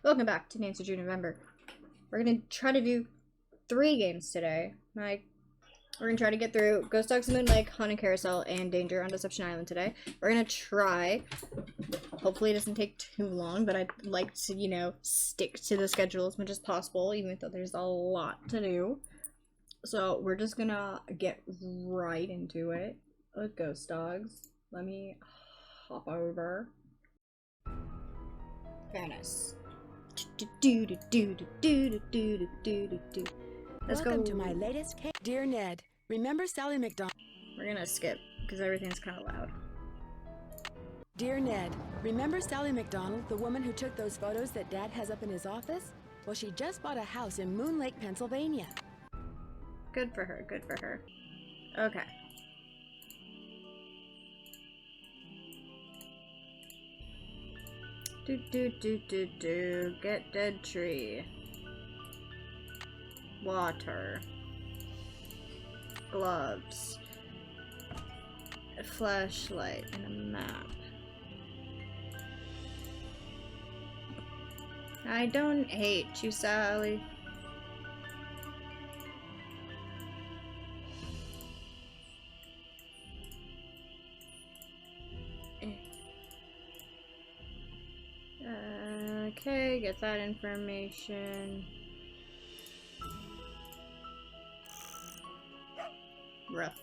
Welcome back to Nancy June November. We're gonna try to do 3 games today. We're gonna try to get through Ghost Dogs Moon Lake, Haunted Carousel, and Danger on Deception Island today. We're gonna try. Hopefully it doesn't take too long, but I'd like to, you know, stick to the schedule as much as possible, even though there's a lot to do. So we're just gonna get right into it with Ghost Dogs. Let me hop over. Fairness. Let's go. Welcome to my latest case. Dear Ned, remember Sally McDonald? We're gonna skip because everything's kind of loud. Dear Ned, remember Sally McDonald, the woman who took those photos that Dad has up in his office? Well, she just bought a house in Moon Lake, Pennsylvania. Good for her, good for her. Okay. Get dead tree. Water. Gloves. A flashlight and a map. I don't hate you, Sally. Okay, get that information. Rough.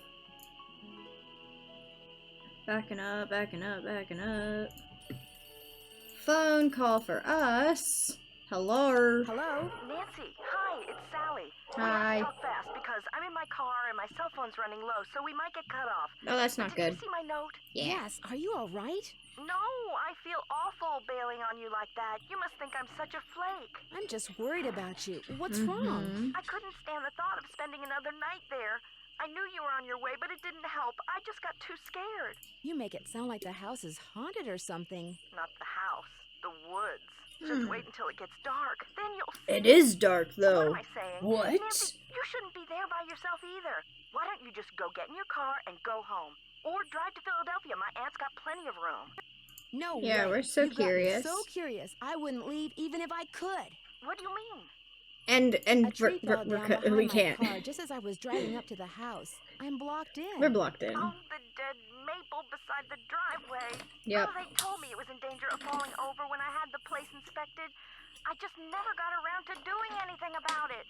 Backing up. Phone call for us. Hello. Hello? Nancy, hi, it's Sally. Hi. We have to talk fast because I'm in my car and my cell phone's running low, so we might get cut off. Oh, that's not good. Did you see my note? Yeah. Yes, are you all right? No, I feel awful bailing on you like that. You must think I'm such a flake. I'm just worried about you. What's wrong? I couldn't stand the thought of spending another night there. I knew you were on your way, but it didn't help. I just got too scared. You make it sound like the house is haunted or something. Not the house, the woods. Just wait until it gets dark. Then you'll see. It is dark, What though. am I saying? What? Nancy, you shouldn't be there by yourself either. Why don't you just go get in your car and go home? Or drive to Philadelphia. My aunt's got plenty of room. No Yeah, way. we're so You got me curious. so curious. I wouldn't leave even if I could. What do you mean? And A tree fell down behind we my can't. car just as I was driving up to the house. I'm blocked in. We're blocked in. Oh, the dead maple beside the driveway. Yep. Oh, they told me it was in danger of falling over when I had the place inspected. I just never got around to doing anything about it.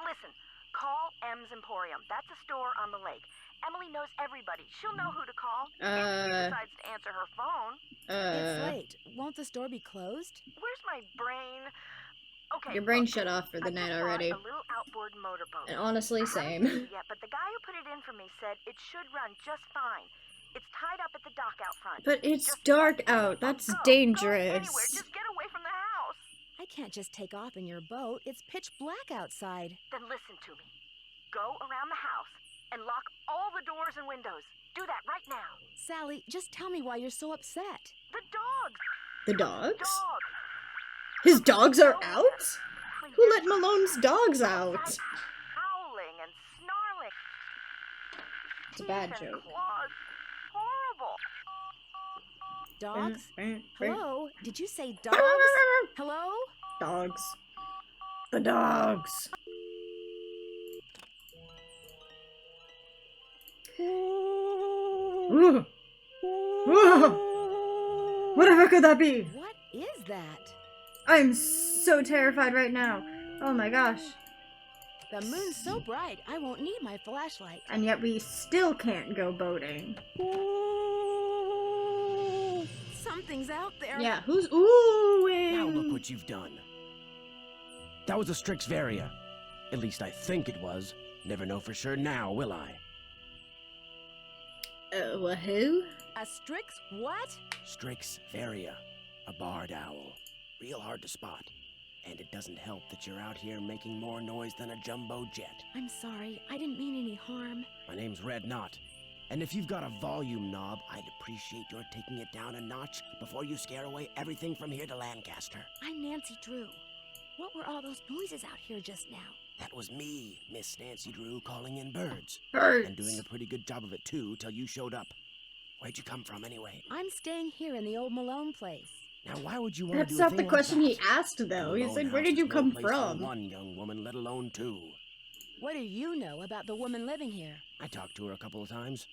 Listen, call M's Emporium. That's a store on the lake. Emily knows everybody. She'll know who to call. If she decides to answer her phone. It's late. Won't the store be closed? Where's my brain? Okay. Your brain look, shut off for the I night just already. bought a little outboard motorboat. And honestly, I haven't same. used it yet, but the guy who put it in for me said it should run just fine. It's tied up at the dock out front. But it's Just dark go, out. That's go dangerous. anywhere. Just get away from the house. I can't just take off in your boat. It's pitch black outside. Then listen to me. Go around the house and lock all the doors and windows. Do that right now. Sally, just tell me why you're so upset. The dogs. The dogs? Dog. His dogs are out? Please. Who let Malone's dogs out? Outside, howling and snarling. It's a bad Teeth and joke. claws. Horrible. Dogs? Hello? Did you say dogs? Hello? Dogs. The dogs. Ooh. Ooh. Whatever could that be? What is that? I'm so terrified right now. Oh my gosh. The moon's so bright, I won't need my flashlight. And yet we still can't go boating. Something's out there. Yeah, who's oohing? Now look what you've done. That was a Strix Varia. At least I think it was. Never know for sure now, will I? Who? A Strix what? Strix Varia. A barred owl. Real hard to spot. And it doesn't help that you're out here making more noise than a jumbo jet. I'm sorry, I didn't mean any harm. My name's Red Knot. And if you've got a volume knob, I'd appreciate your taking it down a notch before you scare away everything from here to Lancaster. I'm Nancy Drew. What were all those noises out here just now? That was me, Miss Nancy Drew, calling in birds. Birds. And doing a pretty good job of it, too, till you showed up. Where'd you come from, anyway? I'm staying here in the old Malone place. Now, why would you want That's to do a not thing the like question he that? asked, though. He Malone said, where House did you is no come place for from? one young woman, let alone two. What do you know about the woman living here? I talked to her a couple of times.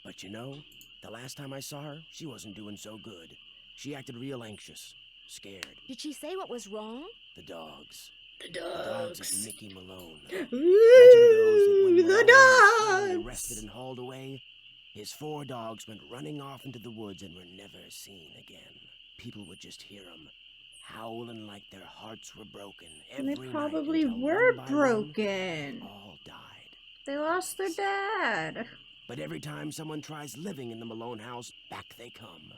But you know, the last time I saw her, she wasn't doing so good. She acted real anxious, scared. Did she say what was wrong? The dogs. The The dogs of dogs. Mickey Malone. Ooh, Legend goes that when the Malone was finally dogs. arrested and hauled away, his 4 dogs went running off into the woods and were never seen again. People would just hear them, howling like their hearts were broken And every they night probably until were one by broken. one, all died. They lost their dad. But every time someone tries living in the Malone house, back they come.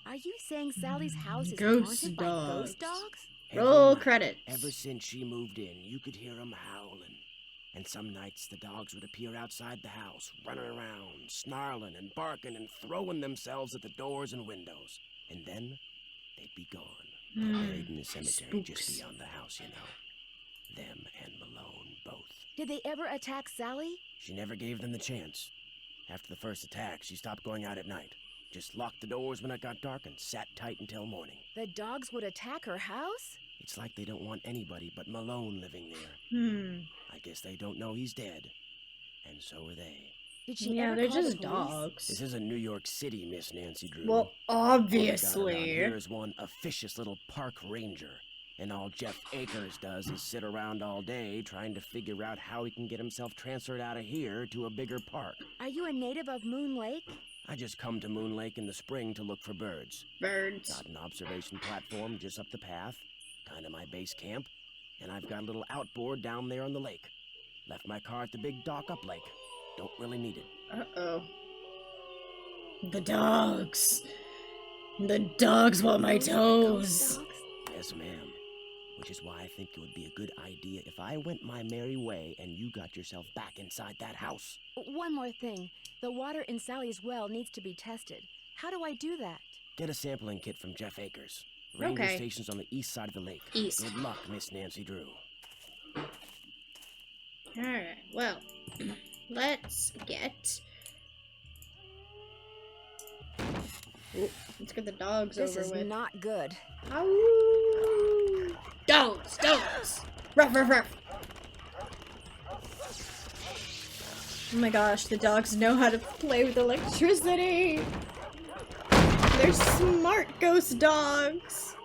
Are you saying Sally's house is Ghost haunted by ghost dogs. dogs? Every Roll night, credits. Ever since she moved in, you could hear them howling. And some nights the dogs would appear outside the house, running around, snarling and barking and throwing themselves at the doors and windows. And then they'd be gone. They're buried in the cemetery just Spooks. beyond the house, you know. Them and Malone both. Did they ever attack Sally? She never gave them the chance. After the first attack, she stopped going out at night. Just locked the doors when it got dark and sat tight until morning. The dogs would attack her house? It's like they don't want anybody but Malone living there. I guess they don't know he's dead. And so are they. Did she Yeah, ever they're call just the police? This dogs. isn't New York City, Miss Nancy Drew. Well, All we got around obviously. here is one officious little park ranger. And all Jeff Akers does is sit around all day trying to figure out how he can get himself transferred out of here to a bigger park. Are you a native of Moon Lake? I just come to Moon Lake in the spring to look for birds. Birds. Got an observation platform just up the path, kind of my base camp, and I've got a little outboard down there on the lake. Left my car at the big dock up lake. Don't really need it. Uh-oh. The dogs. The dogs want my Ghost toes. dogs? Yes, ma'am. Which is why I think it would be a good idea if I went my merry way and you got yourself back inside that house. One more thing. The water in Sally's well needs to be tested. How do I do that? Get a sampling kit from Jeff Akers. Ranger Okay. station's on the east side of the lake. East. Good luck, Miss Nancy Drew. Alright, well, let's get... Ooh, let's get the dogs This over is with. not good. Ow! Dogs! Dogs! Ruff, ruff, ruff! Oh my gosh, the dogs know how to play with electricity! They're smart ghost dogs!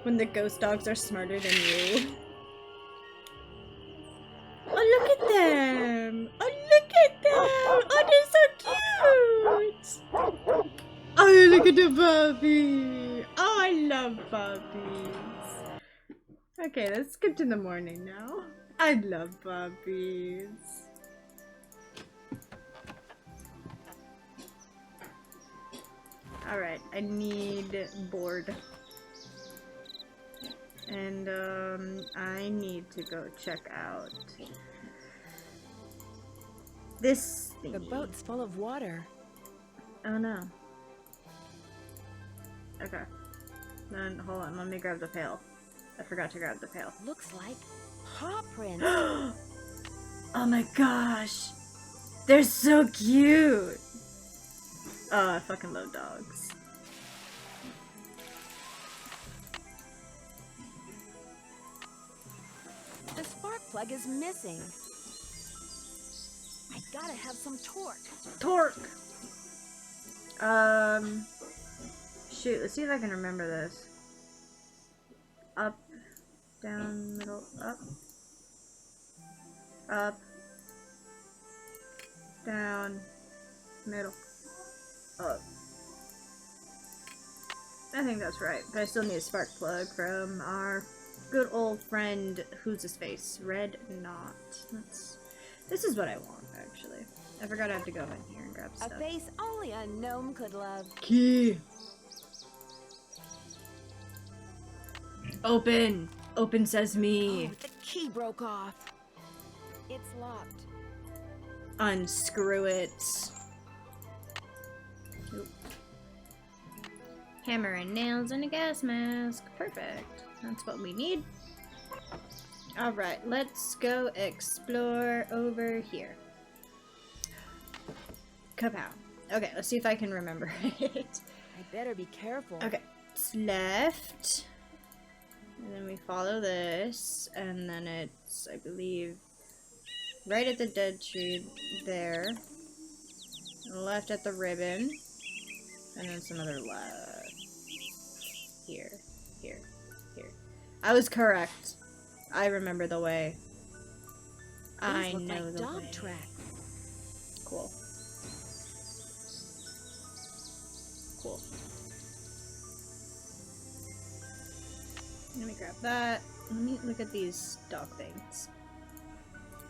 When the ghost dogs are smarter than you. Oh, look at them! Oh, look at them! Oh, they're so cute! Oh, look at the puppy! Oh, I love puppies. Okay, let's skip to the morning now. I love puppies. Alright, I need board. And, I need to go check out this thingy. The boat's full of water. Oh no. Okay. Then, hold on, let me grab the pail. I forgot to grab the pail. Looks like paw prints. Oh my gosh! They're so cute! Oh, I fucking love dogs. The spark plug is missing. I gotta have some torque. Torque! Shoot, let's see if I can remember this. Up, down, middle, up. Up. Down, middle, up. I think that's right, but I still need a spark plug from our good old friend, who's his face? Red Knot. This is what I want, actually. I forgot I have to go in here and grab A stuff. face only a gnome could love. Key. Open. Open sesame. Oh, the key broke off. It's locked. Unscrew it. Oop. Hammer and nails and a gas mask. Perfect. That's what we need. Alright, let's go explore over here. Kapow. Okay, let's see if I can remember it. I better be careful. Okay, it's left. And then we follow this. And then it's, I believe, right at the dead tree there. Left at the ribbon. And then some other left. Here, here, here. I was correct. I remember the way. I These look know like the dog way. tracks. Cool. Cool. Let me grab that. Let me look at these dog things.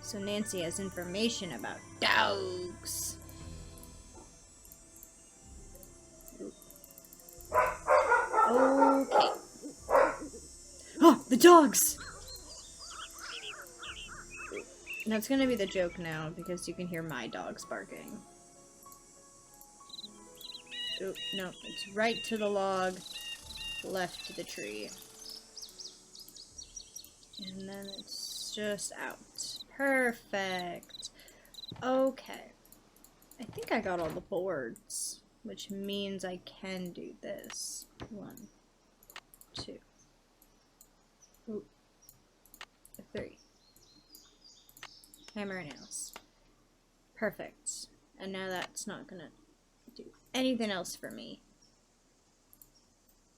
So Nancy has information about dogs. Okay. Oh, the dogs! That's gonna be the joke now, because you can hear my dogs barking. Oh, no, it's right to the log, left to the tree. And then it's just out. Perfect. Okay. I think I got all the boards, which means I can do this. 1, 2. Ooh. 3. Hammer and nails. Perfect. And now that's not gonna do anything else for me.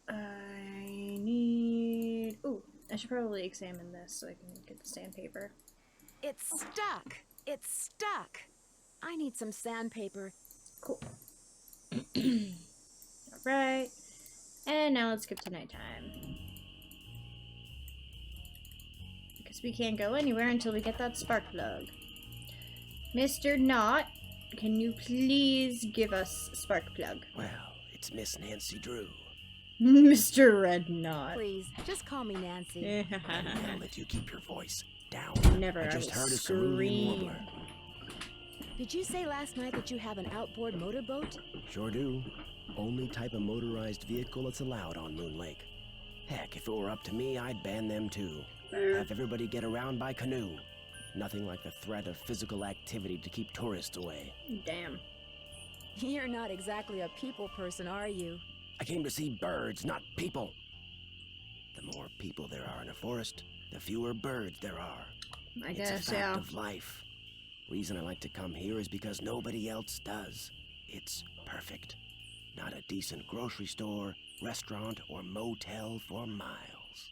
I need... Ooh, I should probably examine this so I can get the sandpaper. It's stuck. It's stuck. I need some sandpaper. Cool. Alright. And now let's skip to nighttime. Because we can't go anywhere until we get that spark plug. Mr. Knott, can you please give us spark plug? Well, it's Miss Nancy Drew. Mr. Red Knott. Please, just call me Nancy. I'll let you keep your voice down. Never, I I just will heard a scream. cerulean warbler. Did you say last night that you have an outboard motorboat? Sure do. Only type of motorized vehicle that's allowed on Moon Lake. Heck, if it were up to me, I'd ban them too. Have everybody get around by canoe. Nothing like the threat of physical activity to keep tourists away. Damn. You're not exactly a people person, are you? I came to see birds, not people. The more people there are in a forest, the fewer birds there are. I It's guess, a fact yeah. of life. Reason I like to come here is because nobody else does. It's perfect. Not a decent grocery store, restaurant, or motel for miles.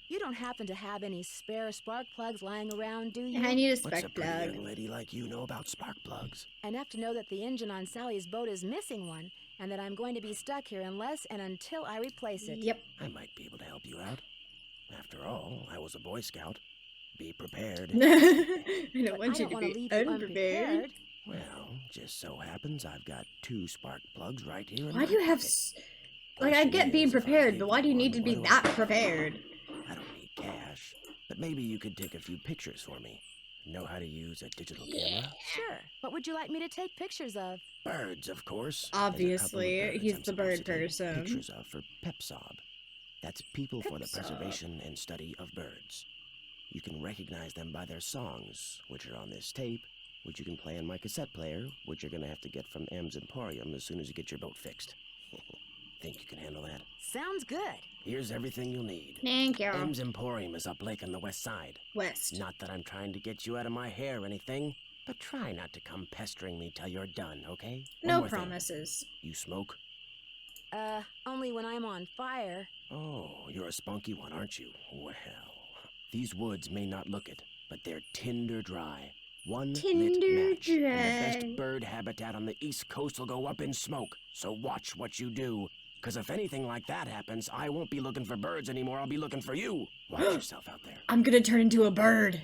You don't happen to have any spare spark plugs lying around, do you? I need a What's a spark pretty plug. young lady like you know about spark plugs? Enough to know that the engine on Sally's boat is missing one, and that I'm going to be stuck here unless and until I replace it. Yep. I might be able to help you out. After all, I was a Boy Scout. Be prepared. I don't But want I you don't to want to be leave you unprepared. unprepared. Well, just so happens I've got 2 spark plugs right here in Why my do you have... pocket. Like, I Question get being is, if I prepared, gave but why you do you need one, to be what do that I- prepared? I don't need cash, but maybe you could take a few pictures for me. Know how to use a digital camera? Sure. What would you like me to take pictures of? Birds, of course. Obviously, There's a couple of birds he's I'm the bird supposed to take person. Pictures of for PEPSOB. That's People for the PEPSOB. Preservation and Study of Birds. You can recognize them by their songs, which are on this tape, which you can play on my cassette player, which you're gonna have to get from M's Emporium as soon as you get your boat fixed. Think you can handle that? Sounds good. Here's everything you'll need. Thank you. M's Emporium is up lake on the west side. West. Not that I'm trying to get you out of my hair or anything, but try not to come pestering me till you're done, okay? One No more thing. promises. You smoke? Only when I'm on fire. Oh, you're a spunky one, aren't you? Well, these woods may not look it, but they're tinder dry. One Tinder lit match, and the dry. best bird habitat on the East Coast will go up in smoke. So watch what you do, because if anything like that happens, I won't be looking for birds anymore. I'll be looking for you. Watch yourself out there. I'm gonna turn into a bird.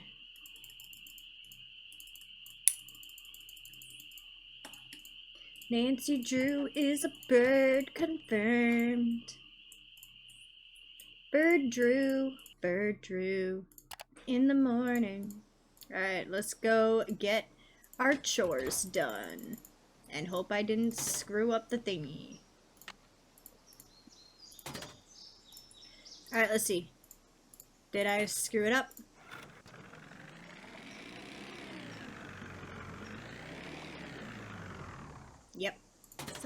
Nancy Drew is a bird, confirmed. Bird Drew, in the morning. Alright, let's go get our chores done. And hope I didn't screw up the thingy. Alright, let's see. Did I screw it up? Yep.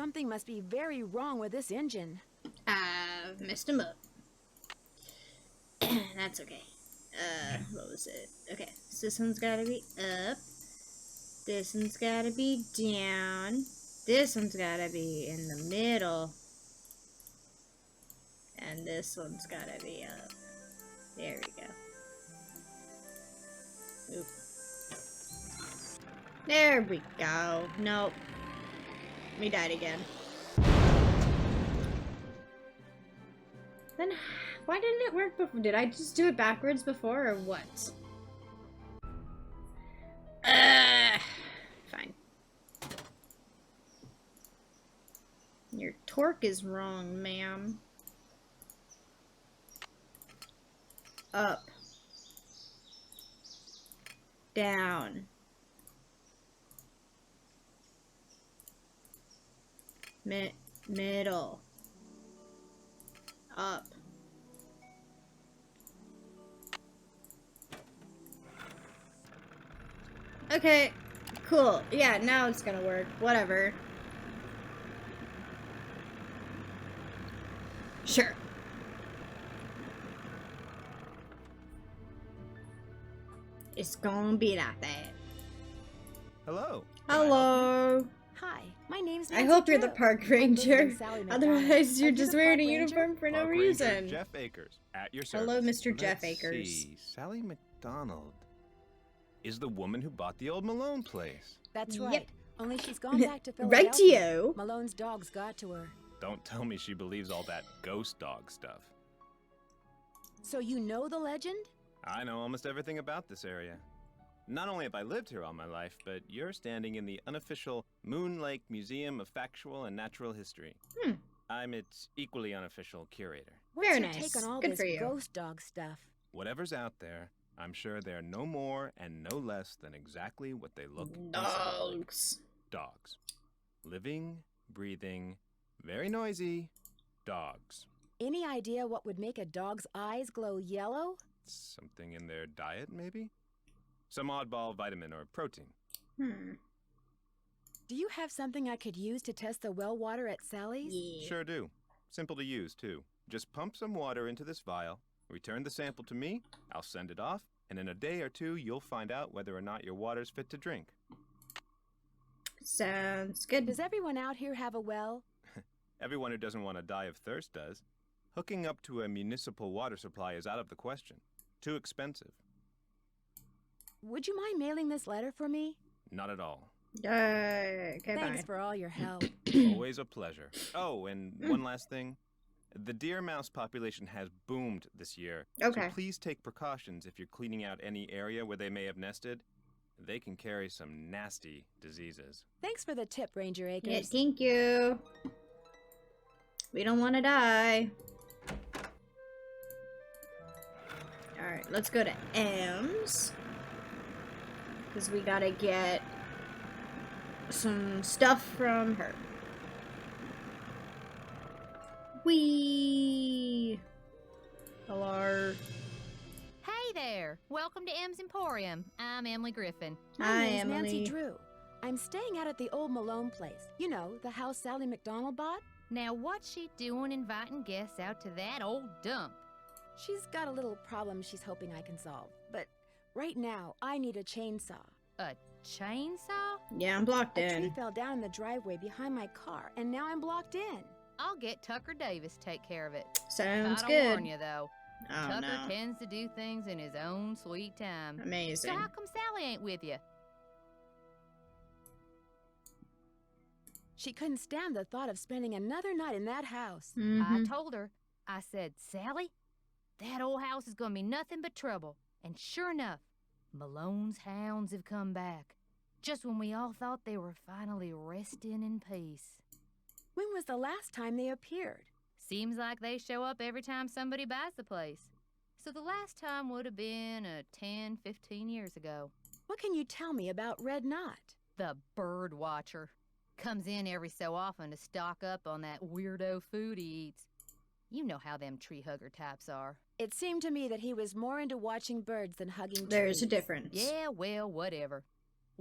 Something must be very wrong with this engine. I've messed him up. That's okay. What was it? Okay, so this one's gotta be up. This one's gotta be down. This one's gotta be in the middle. And this one's gotta be up. There we go. Oop. There we go. Nope. We died again. Then, why didn't it work before? Did I just do it backwards before, or what? Fine. Your torque is wrong, ma'am. Up. Down. Middle. Up. Okay, cool. Yeah, now it's gonna work. Whatever. Sure. It's gonna be like that. Hello. Hello. Hi, my name's I Nancy hope you're the Drew. park I'm ranger. visiting Sally McDonald. Otherwise, Are you're you just the wearing a park ranger? uniform for no Park Ranger reason. Jeff Akers, at your service. Hello, Mr. Jeff Let's Akers. see. Sally McDonald is the woman who bought the old Malone place. That's Yep. right. Only she's gone back to Philadelphia. Rightio. Malone's dogs got to her. Don't tell me she believes all that ghost dog stuff. So you know the legend? I know almost everything about this area. Not only have I lived here all my life, but you're standing in the unofficial Moon Lake Museum of Factual and Natural History. I'm its equally unofficial curator. What's Very your nice. take on all Good this for you. ghost dog stuff? Whatever's out there, I'm sure they're no more and no less than exactly what they look and sound like. Dogs. Dogs. Living, breathing, very noisy dogs. Any idea what would make a dog's eyes glow yellow? Something in their diet, maybe? Some oddball vitamin or protein. Do you have something I could use to test the well water at Sally's? Yeah. Sure do. Simple to use, too. Just pump some water into this vial, return the sample to me, I'll send it off, and in a day or two, you'll find out whether or not your water's fit to drink. Sounds good. Does everyone out here have a well? Everyone who doesn't want to die of thirst does. Hooking up to a municipal water supply is out of the question. Too expensive. Would you mind mailing this letter for me? Not at all. Okay, Thanks bye. for all your help. Always a pleasure. Oh, and one last thing. The deer mouse population has boomed this year. Okay. So please take precautions if you're cleaning out any area where they may have nested. They can carry some nasty diseases. Thanks for the tip, Ranger Yeah, Akers. thank you. We don't want to die. Alright, let's go to M's. Because we gotta get some stuff from her. Whee! Hello. Hey there! Welcome to M's Emporium. I'm Emily Griffin. My Hi, name's Nancy Emily. Drew. I'm staying out at the old Malone place. You know, the house Sally McDonald bought? Now, what's she doing inviting guests out to that old dump? She's got a little problem she's hoping I can solve. But right now, I need a chainsaw. A chainsaw? Yeah, I'm blocked A tree in. fell down in the driveway behind my car, and now I'm blocked in. I'll get Tucker Davis to take care of it. Sounds Gotta good. warn you, though. Oh, Tucker no. tends to do things in his own sweet time. So Amazing. how come Sally ain't with you? She couldn't stand the thought of spending another night in that house. I Mhm. told her. I said, Sally, that old house is gonna be nothing but trouble. And sure enough, Malone's hounds have come back. Just when we all thought they were finally resting in peace. When was the last time they appeared? Seems like they show up every time somebody buys the place. So the last time would have been 10, 15 years ago. What can you tell me about Red Knot? The bird watcher. Comes in every so often to stock up on that weirdo food he eats. You know how them tree hugger types are. It seemed to me that he was more into watching birds than hugging There's a trees. difference. Yeah, well, whatever.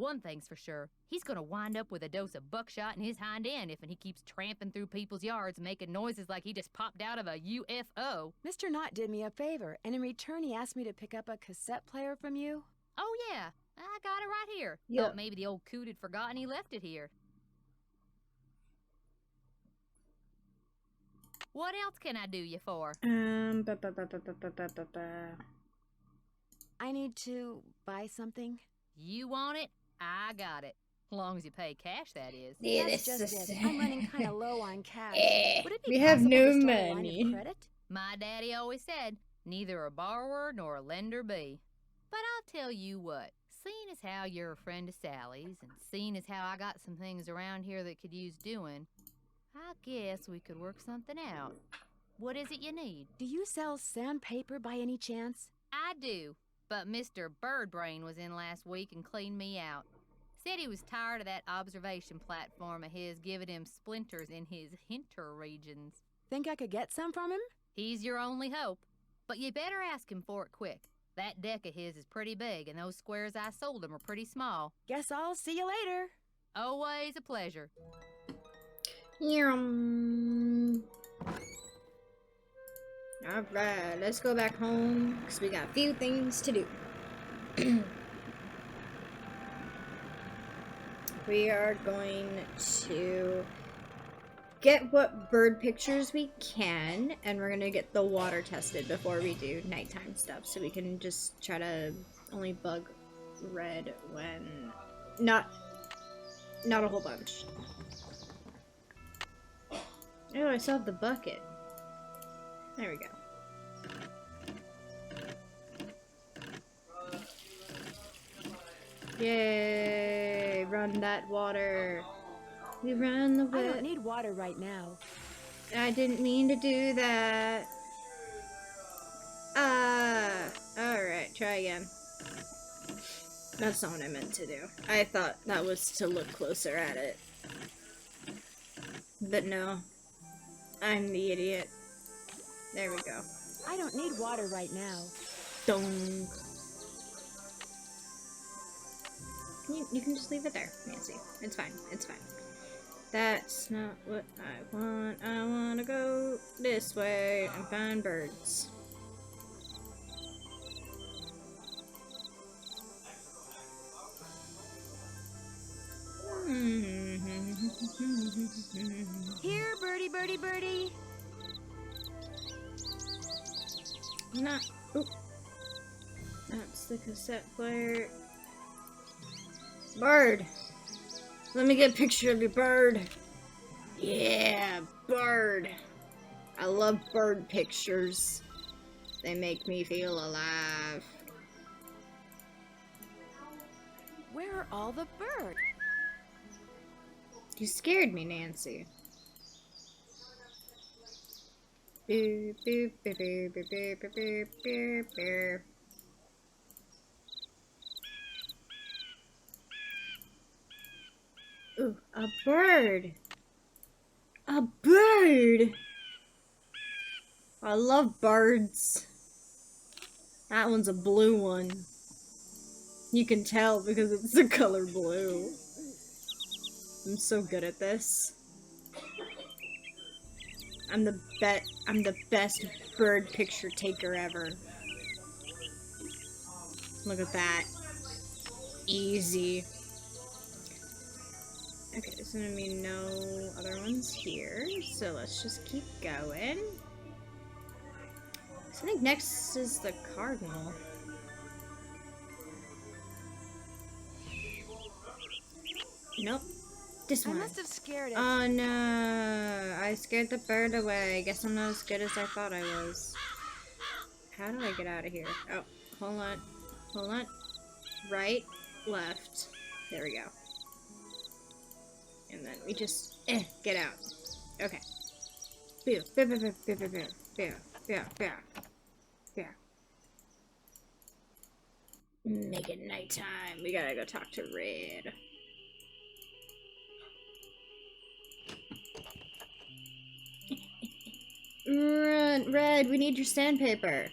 One thing's for sure, he's gonna wind up with a dose of buckshot in his hind end if he keeps tramping through people's yards making noises like he just popped out of a UFO. Mr. Knott did me a favor, and in return he asked me to pick up a cassette player from you. Oh yeah, I got it right here. Yep. Thought maybe the old coot had forgotten he left it here. What else can I do you for? I need to buy something. You want it? I got it. Long as you pay cash, that is. Yeah, That's this just is- it. I'm running kind of low on cash. Would it be we have possible no to start a line of money. credit? My daddy always said, neither a borrower nor a lender be. But I'll tell you what, seeing as how you're a friend of Sally's, and seeing as how I got some things around here that could use doing, I guess we could work something out. What is it you need? Do you sell sandpaper by any chance? I do, but Mr. Birdbrain was in last week and cleaned me out. Said he was tired of that observation platform of his giving him splinters in his hinter regions. Think I could get some from him? He's your only hope, but you better ask him for it quick. That deck of his is pretty big, and those squares I sold him are pretty small. Guess I'll see you later. Always a pleasure. Alright, let's go back home, because we got a few things to do. We are going to get what bird pictures we can, and we're going to get the water tested before we do nighttime stuff, so we can just try to only bug red when... Not a whole bunch. Oh, I still have the bucket. There we go. Yay! Run that water. We run the I wet. don't need water right now. I didn't mean to do that. Alright, try again. That's not what I meant to do. I thought that was to look closer at it. But no. I'm the idiot. There we go. I don't need water right now. Dong. You can just leave it there, Nancy. It's fine. It's fine. That's not what I want. I want to go this way and find birds. Here, birdie, birdie, birdie. Not. Oop. That's the cassette player. Bird. Let me get a picture of your bird. Yeah, bird. I love bird pictures. They make me feel alive. Where are all the birds? You scared me, Nancy. Boop, boop, boop, boop, boop, boop, boop, boop, boop. Ooh, a bird. A bird. I love birds. That one's a blue one. You can tell because it's the color blue. I'm so good at this. I'm the best bird picture taker ever. Look at that. Easy. Okay, there's gonna be no other ones here, so let's just keep going. So I think next is the cardinal. Nope. This I one. must have scared it. Oh no, I scared the bird away. Guess I'm not as good as I thought I was. How do I get out of here? Oh, hold on. Hold on. Right, left. There we go. And then we just, get out. Okay. Boo, boo, boo, boo, boo, boo, boo, boo, boo, boo, boo. Make it nighttime. We gotta go talk to Red. Run, Red, we need your sandpaper.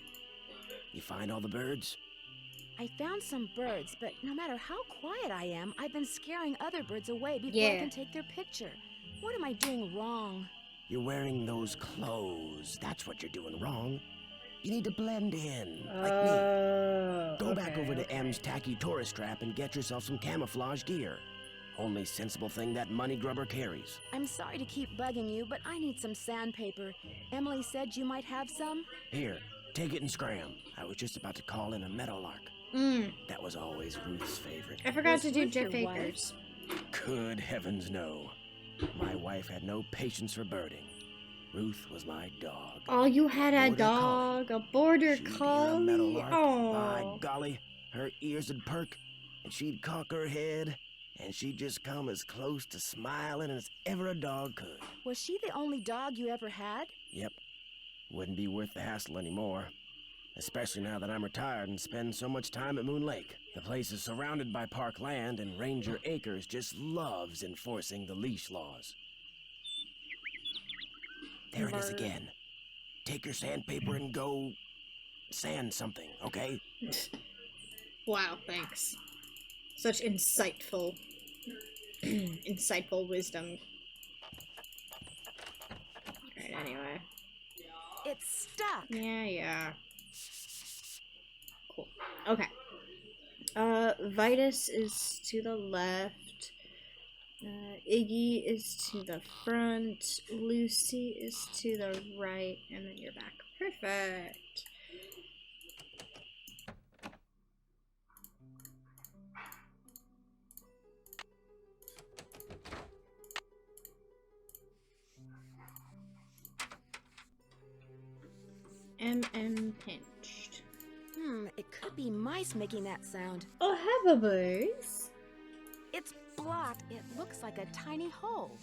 You find all the birds? I found some birds, but no matter how quiet I am, I've been scaring other birds away before I Yeah. can take their picture. What am I doing wrong? You're wearing those clothes. That's what you're doing wrong. You need to blend in, like me. Go back over to M's tacky tourist trap and get yourself some camouflage gear. Only sensible thing that money grubber carries. I'm sorry to keep bugging you, but I need some sandpaper. Emily said you might have some. Here, take it and scram. I was just about to call in a meadowlark. That was always Ruth's favorite. I forgot Was to do Ruth Jeff your wife? Akers. Good heavens, no. My wife had no patience for birding. Ruth was my dog. Oh, you had a Border dog, a border She'd hear a collie. meadowlark, by Oh, golly, her ears would perk, and she'd cock her head, and she'd just come as close to smiling as ever a dog could. Was she the only dog you ever had? Yep, wouldn't be worth the hassle anymore. Especially now that I'm retired and spend so much time at Moon Lake. The place is surrounded by park land, and Ranger Acres just loves enforcing the leash laws. There it is again. Take your sandpaper and go sand something, okay? wow! Thanks. Such insightful, insightful wisdom. Alright, anyway. It's stuck. Yeah. Cool. Okay. Vitus is to the left. Iggy is to the front. Lucy is to the right. And then you're back. Perfect. Pinched. It could be mice making that sound. Oh, heavens! It's blocked. It looks like a tiny hole.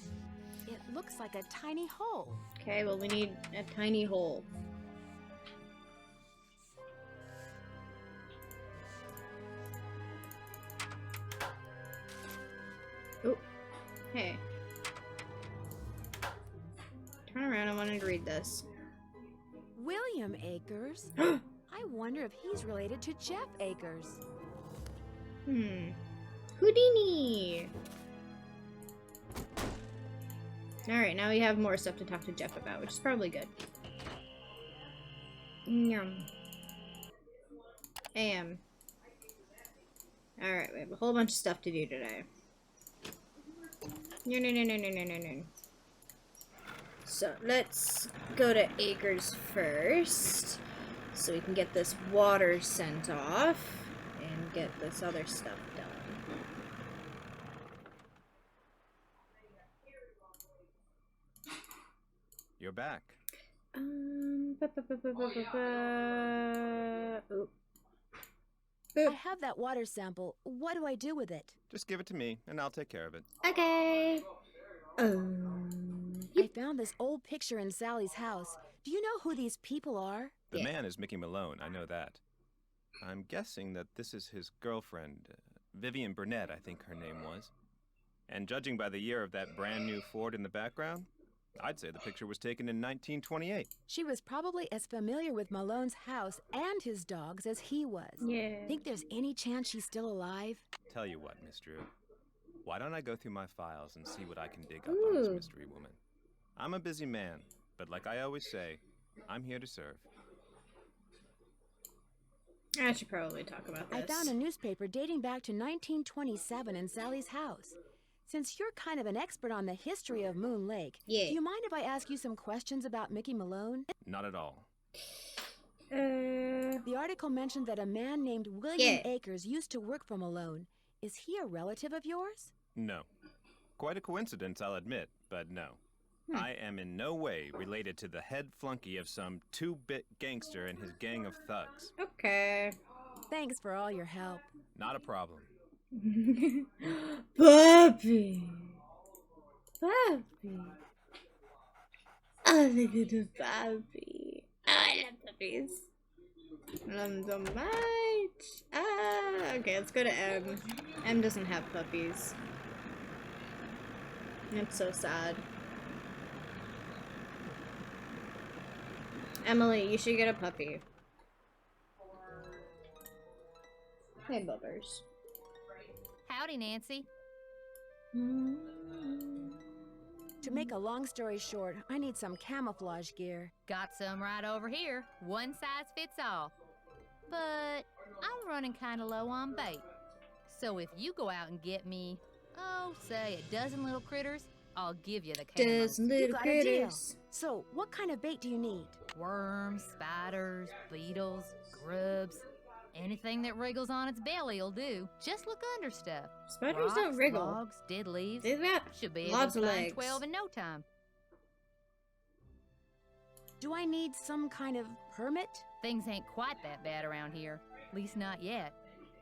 It looks like a tiny hole. Okay, well, we need a tiny hole. Oh, hey. Turn around, I wanted to read this. William Akers? I wonder if he's related to Jeff Akers. Houdini! Alright, now we have more stuff to talk to Jeff about, which is probably good. Yum. Alright, we have a whole bunch of stuff to do today. No. So, let's go to Acres first, so we can get this water sent off, and get this other stuff done. You're back. Oh. I have that water sample. What do I do with it? Just give it to me, and I'll take care of it. Okay. I found this old picture in Sally's house. Do you know who these people are? The Yeah. man is Mickey Malone, I know that. I'm guessing that this is his girlfriend, Vivian Burnett, I think her name was. And judging by the year of that brand new Ford in the background, I'd say the picture was taken in 1928. She was probably as familiar with Malone's house and his dogs as he was. Yeah. Think there's any chance she's still alive? Tell you what, Miss Drew. Why don't I go through my files and see what I can dig up on this mystery woman? I'm a busy man, but like I always say, I'm here to serve. I should probably talk about this. I found a newspaper dating back to 1927 in Sally's house. Since you're kind of an expert on the history of Moon Lake, Yeah. do you mind if I ask you some questions about Mickey Malone? Not at all. The article mentioned that a man named William Yeah. Akers used to work for Malone. Is he a relative of yours? No. Quite a coincidence, I'll admit, but no. I am in no way related to the head flunky of some two-bit gangster and his gang of thugs. Okay. Thanks for all your help. Not a problem. Puppy. Puppy. Oh, look at the puppy. Oh, I love puppies. I love them so much. Okay, let's go to M. M doesn't have puppies. It's so sad. Emily, you should get a puppy. Hey, Bubbers. Howdy, Nancy. To make a long story short, I need some camouflage gear. Got some right over here. One size fits all. But I'm running kind of low on bait. So if you go out and get me, say a dozen little critters, I'll give you the camos. Dozen You little got a deal. critters. So, what kind of bait do you need? Worms, spiders, beetles, grubs. Anything that wriggles on its belly'll do. Just look under stuff. Spiders Rocks, don't wriggle. logs, dead leaves. They've got Should be able lots to of find legs. 12 in no time. Do I need some kind of permit? Things ain't quite that bad around here. At least not yet.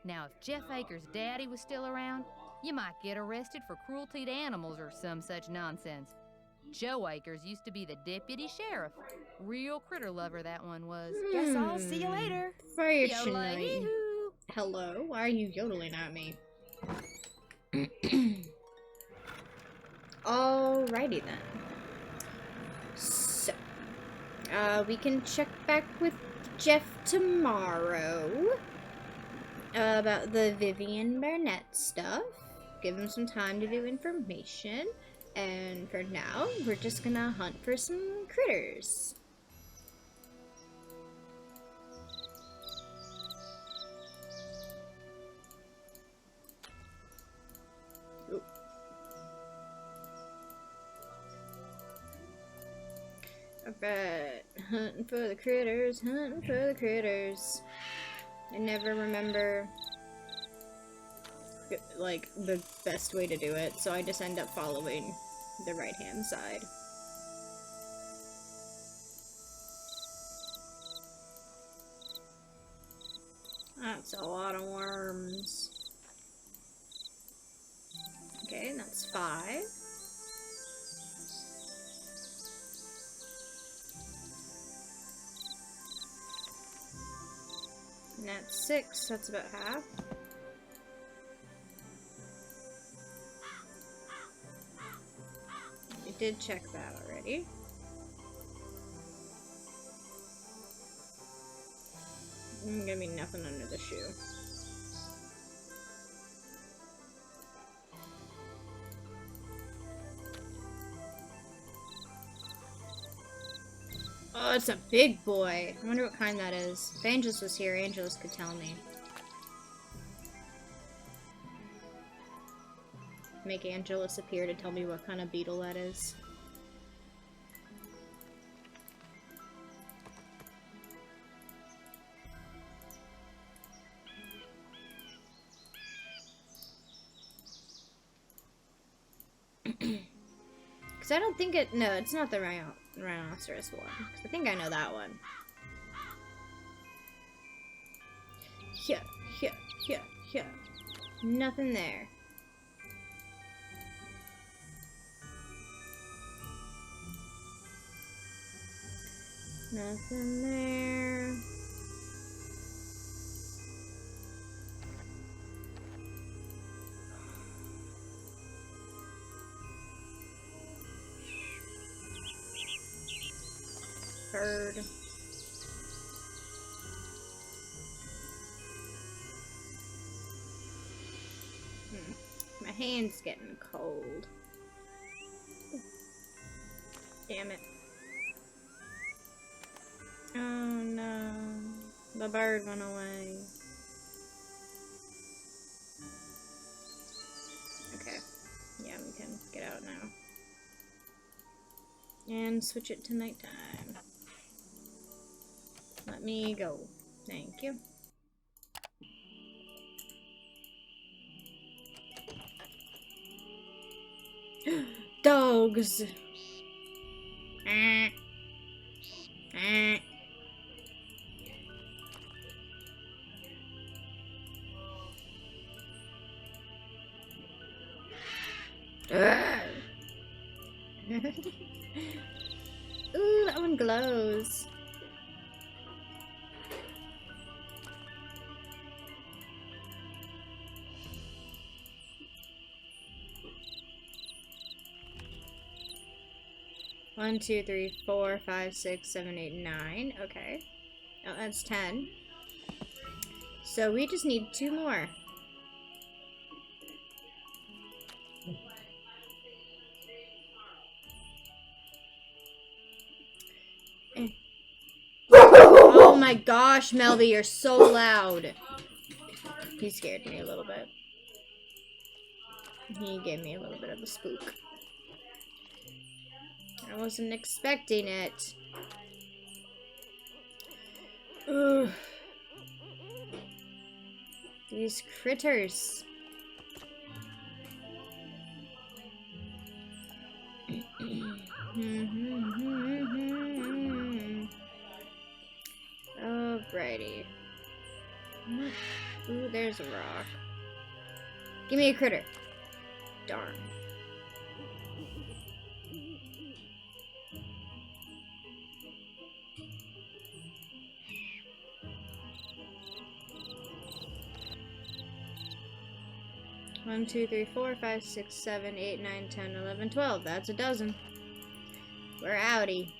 Now, if Jeff Akers' daddy was still around, you might get arrested for cruelty to animals or some such nonsense. Joe Akers used to be the deputy sheriff. Real critter lover that one was. Guess I'll see you later. Fortunately. Yodeling-ee-hoo. Hello? Why are you yodeling at me? Alrighty then. So, we can check back with Jeff tomorrow about the Vivian Barnett stuff. Give him some time to do information. And for now, we're just gonna hunt for some critters. Alright, hunting for the critters, hunting for the critters. I never remember, like, the best way to do it, so I just end up following the right-hand side. That's a lot of worms. Okay, that's 5. And that's 6, that's about half. We did check that already. Gonna be nothing under the shoe. Oh, it's a big boy. I wonder what kind that is. If Angelus was here, Angelus could tell me. Make Angelus appear to tell me what kind of beetle that is. Because I don't think it... No, it's not the rhinoceros one. 'Cause I think I know that one. Here, here, here, here. Nothing there. Nothing there. Bird. My hand's getting cold. Damn it. Oh no. The bird went away. Okay. Yeah, we can get out now. And switch it to nighttime. Let me go. Thank you. Dogs! Ooh, that one glows. One, 2, 3, 4, 5, 6, 7, 8, 9. Okay. Oh, that's 10. So we just need 2 more. Oh my gosh, Melby, you're so loud. He scared me a little bit. He gave me a little bit of a spook. I wasn't expecting it. Ugh. These critters. Alrighty. Ooh, there's a rock. Give me a critter. Darn. One, 2, 3, 4, 5, 6, 7, 8, 9, 10, 11, 12. That's a dozen. We're outie.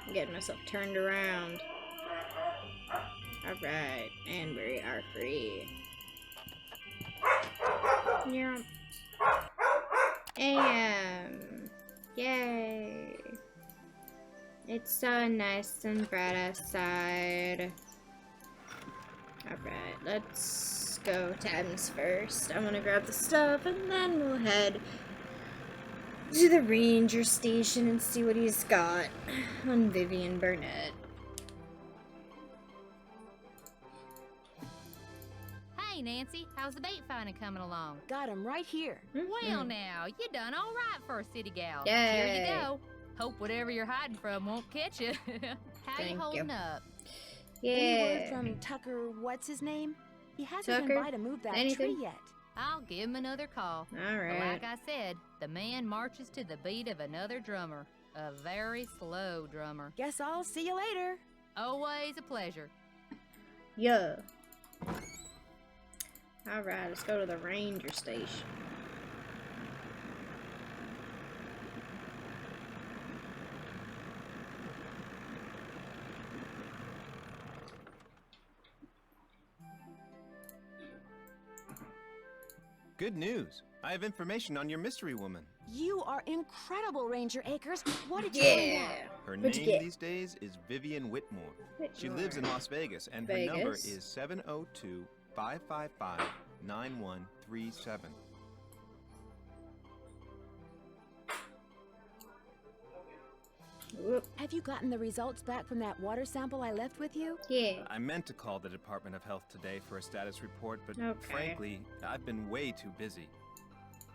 I'm getting myself turned around. Alright, and we are free. Yeah. Yay. It's so nice and bright outside. Alright, let's go to M's first. I want to grab the stuff and then we'll head to the ranger station and see what he's got on Vivian Burnett. Hey, Nancy, how's the bait finding coming along? Got him right here. Well, now, you done all right for a city gal. Yay. Here you go. Hope whatever you're hiding from won't catch you. How Thank you holding you. up? Any word Yeah. from Tucker, what's his name? He hasn't Tucker? been by to move that Anything? tree yet. I'll give him another call. But Alright. like I said, the man marches to the beat of another drummer. A very slow drummer. Guess I'll see you later. Always a pleasure. Yeah. Alright, let's go to the ranger station. Good news. I have information on your mystery woman. You are incredible, Ranger Acres. What did you find out? Her What'd you name get? these days is Vivian Whitmore. She Whitmore. lives in Las Vegas, and her number Vegas. is 702-555-9137. Whoop. Have you gotten the results back from that water sample I left with you? Yeah. I meant to call the Department of Health today for a status report, but Okay. frankly, I've been way too busy.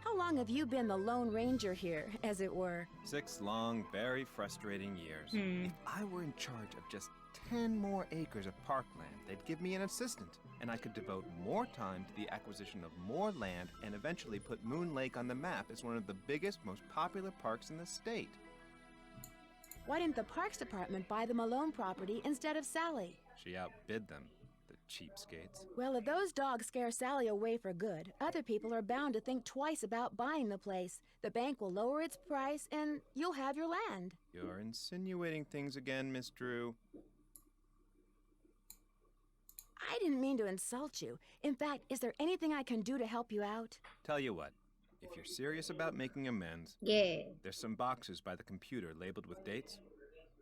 How long have you been the Lone Ranger here, as it were? 6 long, very frustrating years. Hmm. If I were in charge of just 10 more acres of parkland, they'd give me an assistant, and I could devote more time to the acquisition of more land and eventually put Moon Lake on the map as one of the biggest, most popular parks in the state. Why didn't the Parks Department buy the Malone property instead of Sally? She outbid them, the cheapskates. Well, if those dogs scare Sally away for good, other people are bound to think twice about buying the place. The bank will lower its price, and you'll have your land. You're insinuating things again, Miss Drew. I didn't mean to insult you. In fact, is there anything I can do to help you out? Tell you what, if you're serious about making amends, Yeah. there's some boxes by the computer labeled with dates.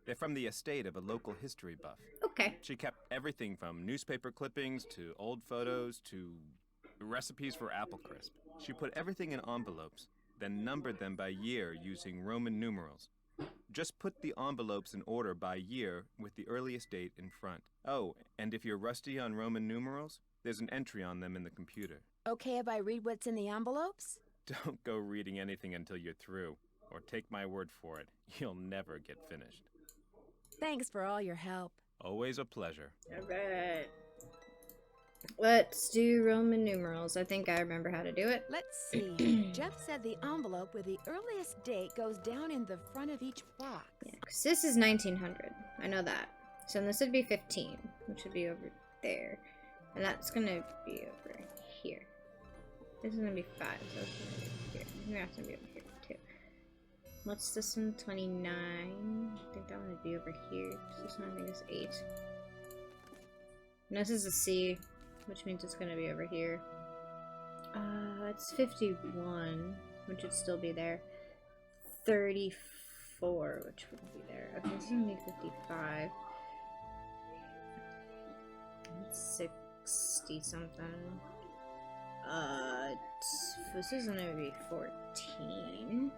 They're from the estate of a local history buff. Okay. She kept everything from newspaper clippings to old photos to recipes for apple crisp. She put everything in envelopes, then numbered them by year using Roman numerals. Just put the envelopes in order by year with the earliest date in front. Oh, and if you're rusty on Roman numerals, there's an entry on them in the computer. Okay if I read what's in the envelopes? Don't go reading anything until you're through, or take my word for it, you'll never get finished. Thanks for all your help. Always a pleasure. Alright. Let's do Roman numerals. I think I remember how to do it. Let's see. Jeff said the envelope with the earliest date goes down in the front of each box. Yeah, 'cause this is 1900. I know that. So this would be 15, which would be over there. And that's gonna be over here. This is gonna be 5, so it's gonna be here. And that's gonna be over here too. What's this one? 29. I think that one would be over here. This one I think is 8. And this is a C, which means it's gonna be over here. It's 51, which would still be there. 34, which wouldn't be there. Okay, this is gonna be 55. It's 60 something. This is gonna be 14.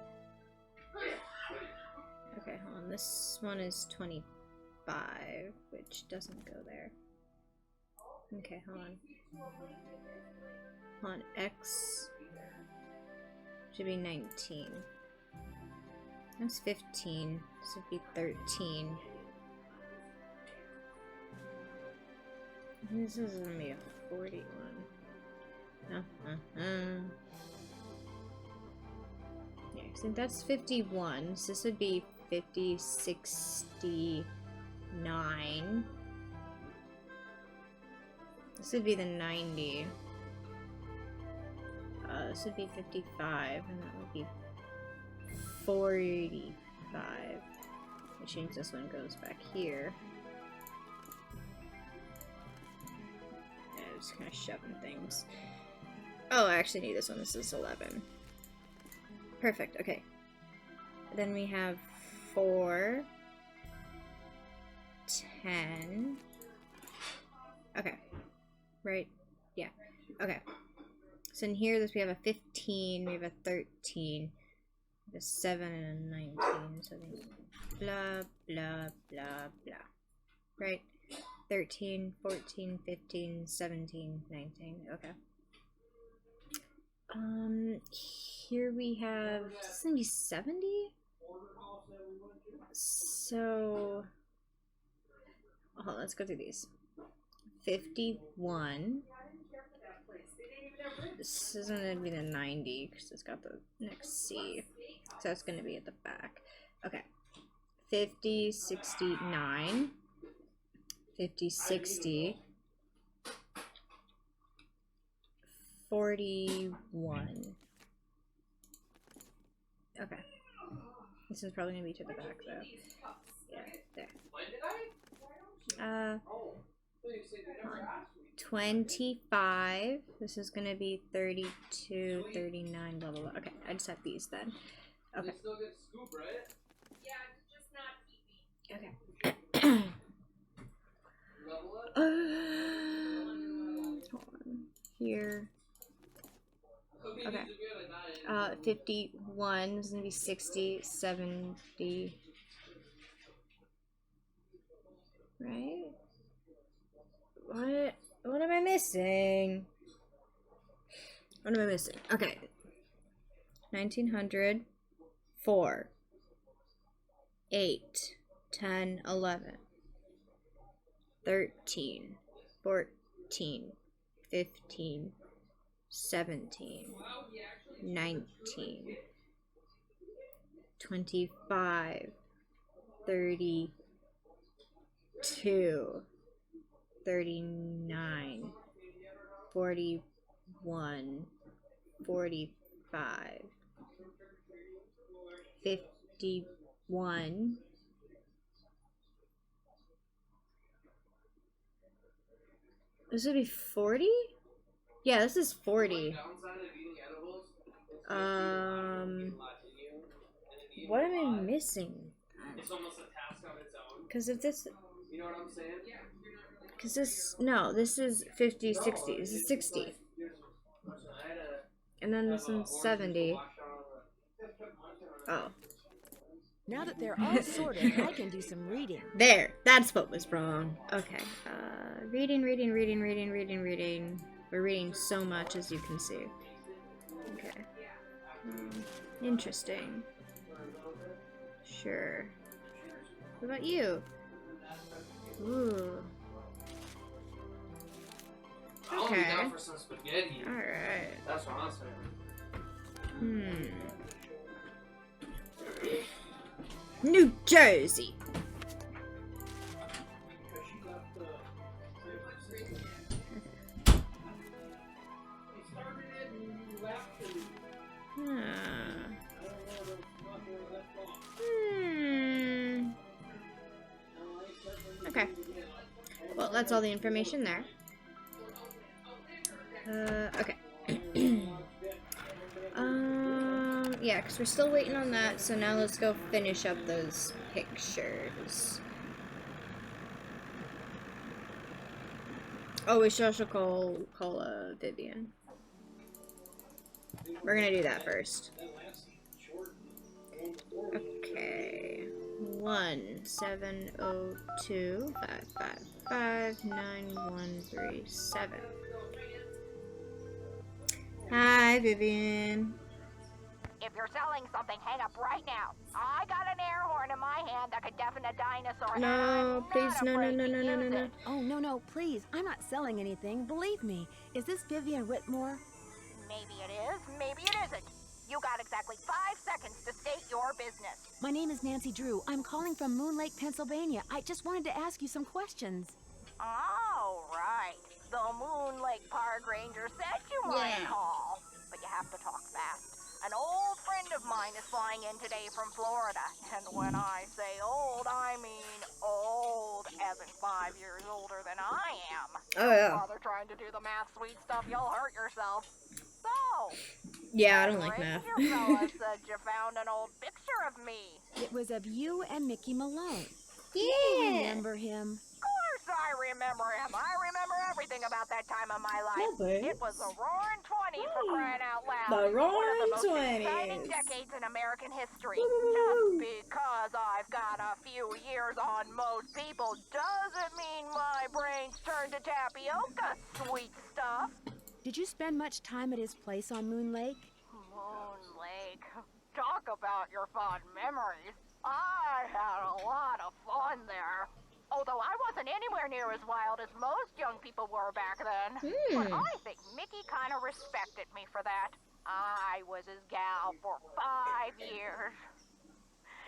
Okay, hold on. This one is 25, which doesn't go there. Okay, hold on. Hold on. X should be 19. That's 15. This would be 13. This is gonna be a 41. Yeah, I think that's 51. So this would be 50, 69. This would be the 90. This would be 55, and that would be 45. Which means this one goes back here. Yeah, I'm just kind of shoving things. Oh, I actually need this one. This is 11. Perfect, okay. Then we have 4, 10. Okay. Right? Yeah. Okay. So in here, we have a 15, we have a 13, we have a 7, and a 19. So then blah, blah, blah, blah. Right? 13, 14, 15, 17, 19. Okay. Here we have, this is gonna be 70? So, hold on, let's go through these. 51. This isn't gonna be the 90 because it's got the next C. So it's gonna be at the back. Okay. 50, 69. 50, 60. 41. Okay. This is probably gonna be to the back though. Yeah, there. 25. This is gonna be 32, 39, blah blah blah. Okay, I just have these then. Okay. Okay. Hold on. Here. Okay. 51. This is gonna be 60, 70. Right? What am I missing? What am I missing? Okay. 1900, 4, 8, 10, 11, 13, 14, 15, 17, 19, 25, 32, 39, 41, 45, 51, this would be 40? Yeah, this is 40. What am I missing? Because if this... Because this... No, this is 50, 60. This is 60. And then this one's 70. Oh. Now that they're all sorted, I can do some reading. There! That's what was wrong. Okay. Reading. We're reading so much, as you can see. Okay. Interesting. Sure. What about you? Ooh. Okay. Alright. That's what I'm saying. New Jersey. Okay. Well, that's all the information there. Okay. Yeah, because we're still waiting on that, so now let's go finish up those pictures. Oh, we should also call Vivian. We're gonna do that first. Okay. 1-702-555-9137. Hi, Vivian. If you're selling something, hang up right now. I got an air horn in my hand that could deafen a dinosaur. No, and I'm please, not no, afraid no, to no, no, no, use no. it. Oh, no, please. I'm not selling anything. Believe me. Is this Vivian Whitmore? Maybe it is, maybe it isn't. You got exactly 5 seconds to state your business. My name is Nancy Drew. I'm calling from Moon Lake, Pennsylvania. I just wanted to ask you some questions. Oh, right. The Moon Lake Park Ranger said you might call. But you have to talk fast. An old friend of mine is flying in today from Florida. And when I say old, I mean old, as in 5 years older than I am. Oh, yeah. Bother trying to do the math sweet stuff, you'll hurt yourself. So, Yeah, I don't like math. Ranger fella said you found an old picture of me. It was of you and Mickey Malone. Yeah. Remember him? Of course I remember him. I remember everything about that time of my life. Yeah, babe. It was the roaring 20s for crying out loud. The One of roaring the most exciting 20s. decades in American history. Woo. Just because I've got a few years on most people doesn't mean my brain's turned to tapioca, sweet stuff. Did you spend much time at his place on Moon Lake? Moon Lake. Talk about your fond memories. I had a lot of fun there. Although I wasn't anywhere near as wild as most young people were back then. But I think Mickey kind of respected me for that. I was his gal for 5 years.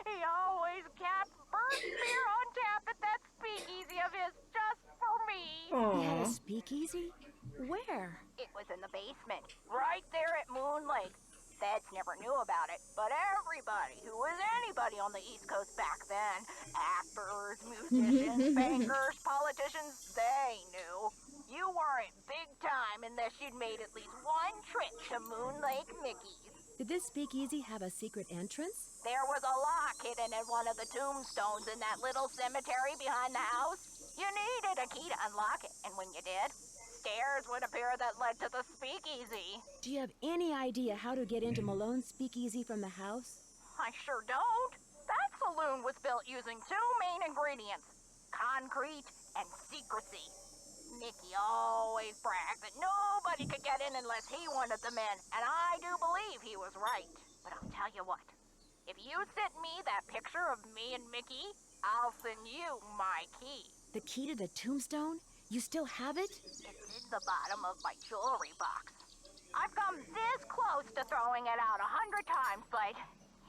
He always kept first beer on tap at that speakeasy of his just for me. He had a Aw. speakeasy? Where? It was in the basement, right there at Moon Lake. Feds never knew about it, but everybody who was anybody on the East Coast back then, actors, musicians, bankers, politicians, they knew. You weren't big time unless you'd made at least one trip to Moon Lake Mickey's. Did this speakeasy have a secret entrance? There was a lock hidden in one of the tombstones in that little cemetery behind the house. You needed a key to unlock it, and when you did, stairs would appear that led to the speakeasy. Do you have any idea how to get into Malone's speakeasy from the house? I sure don't. That saloon was built using 2 main ingredients, concrete and secrecy. Mickey always bragged that nobody could get in unless he wanted them in, and I do believe he was right. But I'll tell you what, if you send me that picture of me and Mickey, I'll send you my key. The key to the tombstone? You still have it? It's in the bottom of my jewelry box. I've come this close to throwing it out 100 times, but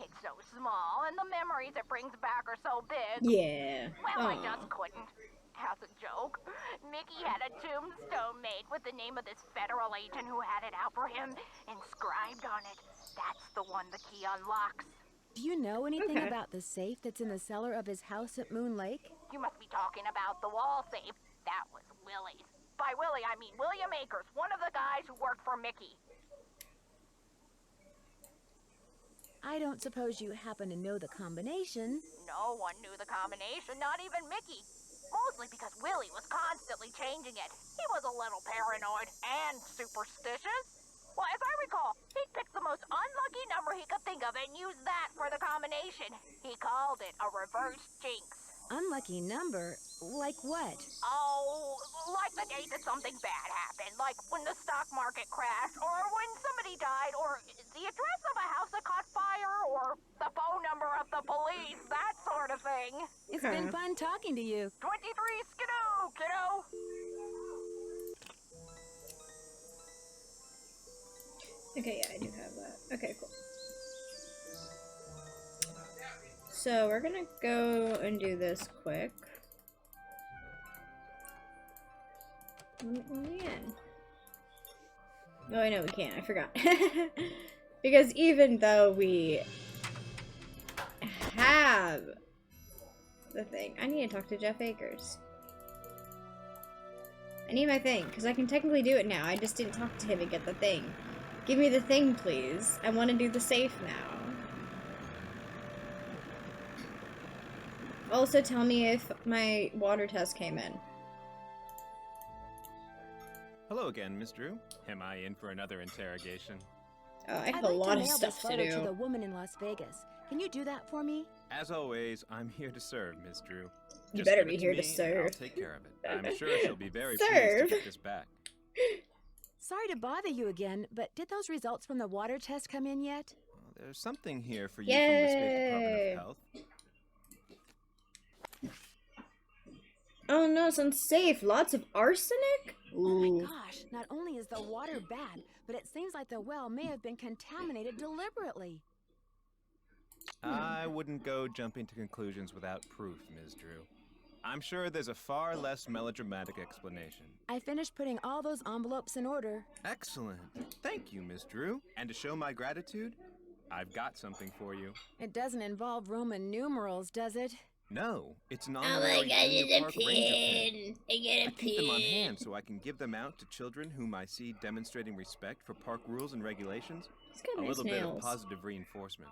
it's so small, and the memories it brings back are so big. Yeah. Well, I Aw. just couldn't. As a joke, Mickey had a tombstone made with the name of this federal agent who had it out for him inscribed on it. That's the one the key unlocks. Do you know anything Okay. about the safe that's in the cellar of his house at Moon Lake? You must be talking about the wall safe. That was Willie's. By Willie, I mean William Akers, one of the guys who worked for Mickey. I don't suppose you happen to know the combination. No one knew the combination, not even Mickey. Mostly because Willie was constantly changing it. He was a little paranoid and superstitious. Well, as I recall, he picked the most unlucky number he could think of and used that for the combination. He called it a reverse jinx. Unlucky number? Like what? Oh, like the date that something bad happened, like when the stock market crashed, or when somebody died, or the address of a house that caught fire, or the phone number of the police, that sort of thing. It's Okay. been fun talking to you. 23 skidoo, kiddo! Okay, yeah, I do have that. Okay, cool. So we're gonna go and do this quick. Oh, yeah. Oh, I know we can't. I forgot. Because even though we have the thing, I need to talk to Jeff Akers. I need my thing, because I can technically do it now. I just didn't talk to him and get the thing. Give me the thing, please. I want to do the safe now. Also, tell me if my water test came in. Hello again, Miss Drew. Am I in for another interrogation? Oh, I have I'd a like lot to of mail stuff this to photo to the do. woman in Las Vegas. Can you do that for me? As always, I'm here to serve, Miss Drew. You Just better give be it here to me, and serve. I'll take care of it. I'm sure she'll be very pleased Serve? to get this back. Sorry to bother you again, but did those results from the water test come in yet? Well, there's something here for you from the State Department Yay. of Health. Oh no, it's unsafe. Lots of arsenic? Oh my Ooh. gosh, not only is the water bad, but it seems like the well may have been contaminated deliberately. I wouldn't go jumping to conclusions without proof, Ms. Drew. I'm sure there's a far less melodramatic explanation. I finished putting all those envelopes in order. Excellent. Thank you, Ms. Drew. And to show my gratitude, I've got something for you. It doesn't involve Roman numerals, does it? No, it's an Oh my honorary god, Junior it's a Park Ranger pin. pin! I get a I keep them on pin! hand so I can give them out to children whom I see demonstrating respect for park rules and regulations. He's got A nice little bit of nails. positive reinforcement.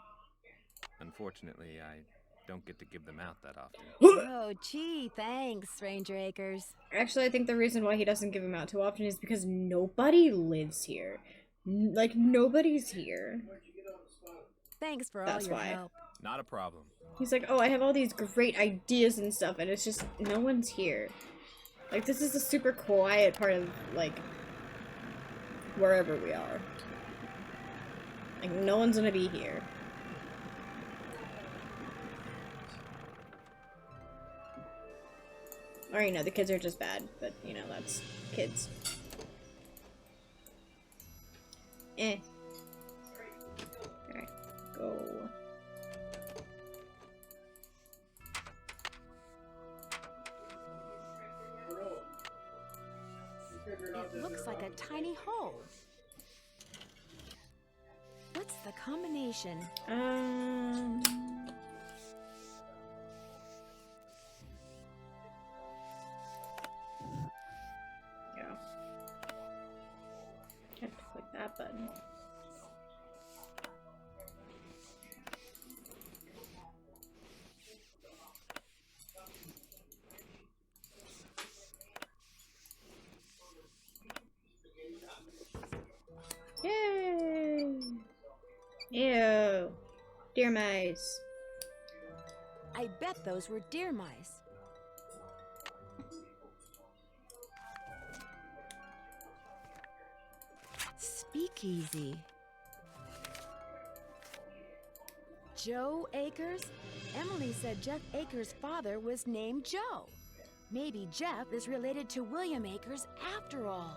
Unfortunately, I don't get to give them out that often. Oh, gee, thanks, Ranger Acres. Actually, I think the reason why he doesn't give them out too often is because nobody lives here. Like, nobody's here. Thanks for all That's your why. help. Not a problem. He's like, oh, I have all these great ideas and stuff, and it's just, no one's here. Like, this is a super quiet part of, like, wherever we are. Like, no one's gonna be here. Or, you know, the kids are just bad, but, you know, that's kids. Alright, go. It looks like a tiny hole. What's the combination? Yeah. Have to click that button. Yay! Ew. Deer mice. I bet those were deer mice. Speakeasy. Joe Akers? Emily said Jeff Akers' father was named Joe. Maybe Jeff is related to William Akers after all.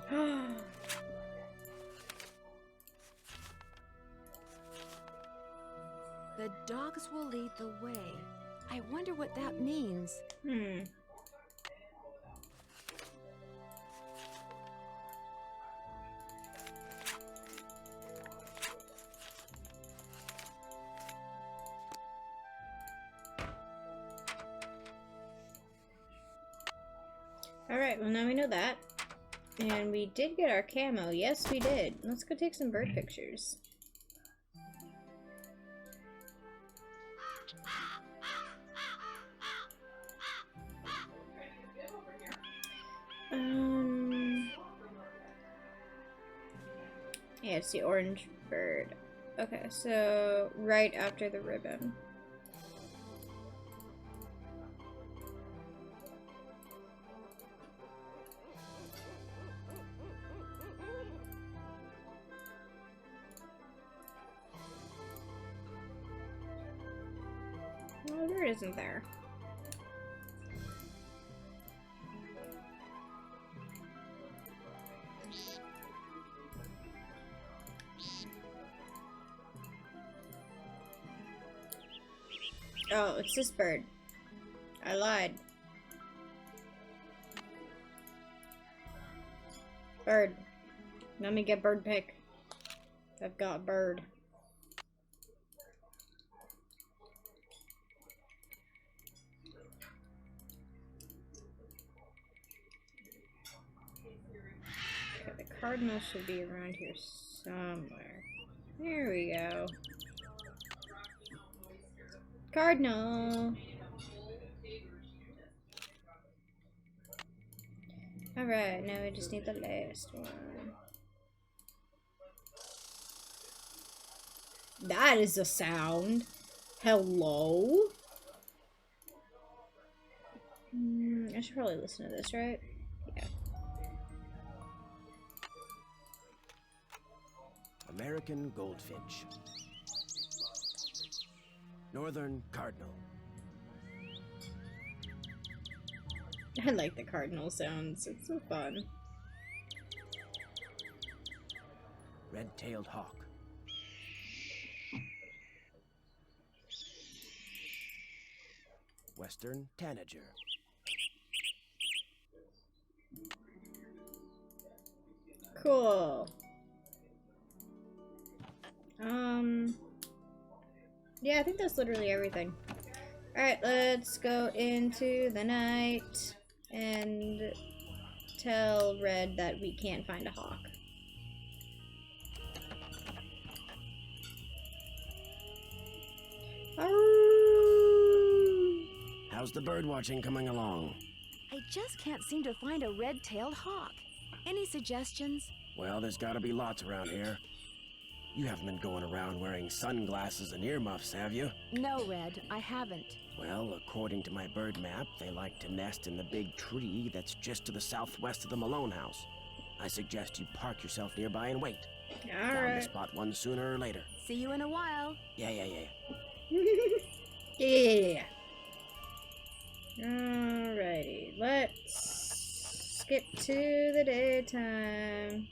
The dogs will lead the way. I wonder what that means. Alright, well now we know that. And we did get our camo. Yes, we did. Let's go take some bird pictures. Yeah, it's the orange bird. Okay, so right after the ribbon. Oh, there isn't there. Oh, it's this bird. I lied. Bird. Let me get bird pick. I've got bird. cardinal should be around here somewhere. There we go. Cardinal! Alright, now we just need the last one. That is a sound. Hello? I should probably listen to this, right? Yeah. American goldfinch. Northern cardinal. I like the cardinal sounds. It's so fun. Red-tailed hawk. Western tanager. Cool. Yeah, I think that's literally everything. Alright, let's go into the night and tell Red that we can't find a hawk. How's the bird watching coming along? I just can't seem to find a red-tailed hawk. Any suggestions? Well, there's gotta be lots around here. You haven't been going around wearing sunglasses and earmuffs, have you? No, Red, I haven't. Well, according to my bird map, they like to nest in the big tree that's just to the southwest of the Malone house. I suggest you park yourself nearby and wait. Bound to spot one sooner or later. See you in a while. Yeah. Yeah. Alrighty, let's skip to the daytime.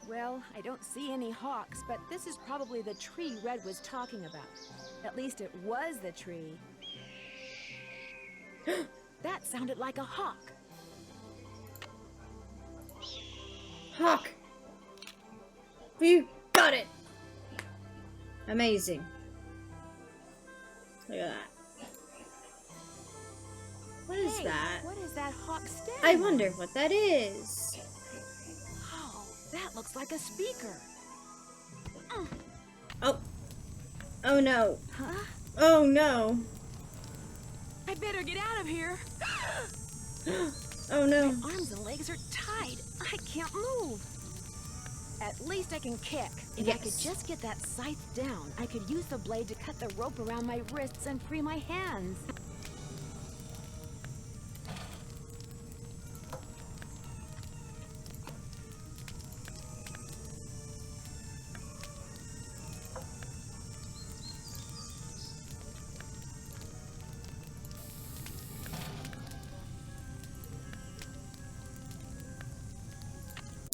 Well, I don't see any hawks, but this is probably the tree Red was talking about. At least it was the tree. That sounded like a hawk. Hawk! You got it! Amazing. Look at that. What is Hey, that? What is that hawk standing I on? wonder what that is. Oh, that looks like a speaker. Oh. Oh no. Huh? Oh no. I better get out of here. Oh no. My arms and legs are tied. I can't move. At least I can kick. If I could Yes. just get that scythe down, I could use the blade to cut the rope around my wrists and free my hands.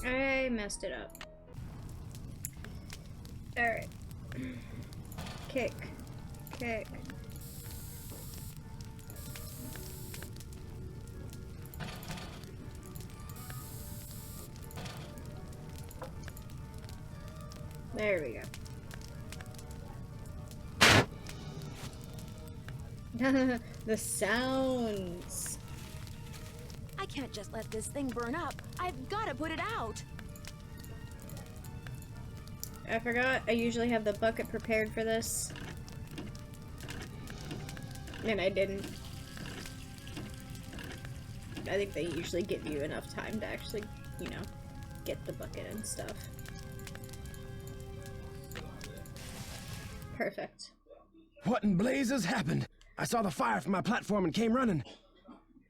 I messed it up. Alright. Kick. Kick. There we go. The sounds. I can't just let this thing burn up. I've got to put it out. I forgot I usually have the bucket prepared for this. And I didn't. I think they usually give you enough time to actually, you know, get the bucket and stuff. Perfect. What in blazes happened? I saw the fire from my platform and came running.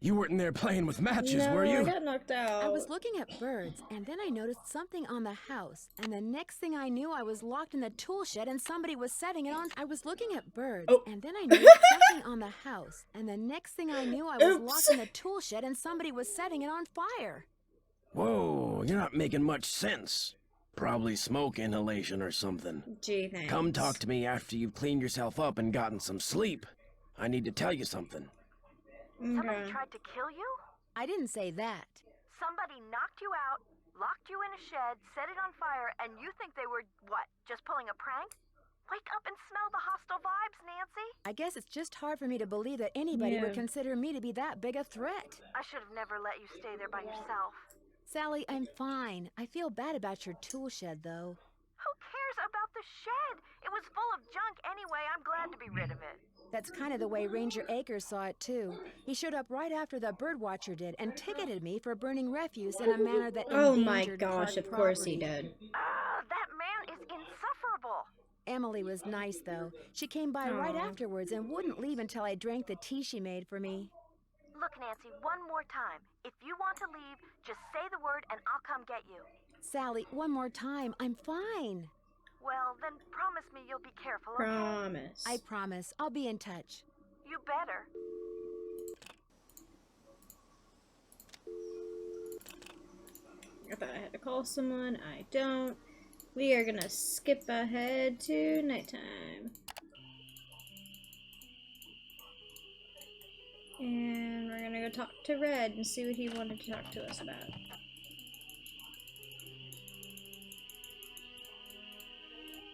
You weren't in there playing with matches, No, were you? I got knocked out. I was looking at birds, and then I noticed something on the house. And the next thing I knew, I was locked in the tool shed and somebody was setting it on. I was looking at birds, and then I noticed something on the house. And the next thing I knew, I was locked in the tool shed and somebody was setting it on fire. Whoa, you're not making much sense. Probably smoke inhalation or something. Gee, thanks. Come talk to me after you've cleaned yourself up and gotten some sleep. I need to tell you something. Somebody tried to kill you? I didn't say that. Somebody knocked you out, locked you in a shed, set it on fire, and you think they were, what, just pulling a prank? Wake up and smell the hostile vibes, Nancy. I guess it's just hard for me to believe that anybody would consider me to be that big a threat. I should have never let you stay there by yourself. Sally, I'm fine. I feel bad about your tool shed, though. Who cares about the shed? It was full of junk anyway. I'm glad to be rid of it. That's kind of the way Ranger Akers saw it, too. He showed up right after the birdwatcher did and ticketed me for burning refuse in a manner that Oh my endangered gosh, park of course he property. did. That man is insufferable. Emily was nice, though. She came by right Aw. afterwards and wouldn't leave until I drank the tea she made for me. Look, Nancy, one more time. If you want to leave, just say the word and I'll come get you. Sally, one more time. I'm fine. Well, then promise me you'll be careful, okay? Promise. I promise. I'll be in touch. You better. I thought I had to call someone. I don't. We are gonna skip ahead to nighttime. And we're gonna go talk to Red and see what he wanted to talk to us about.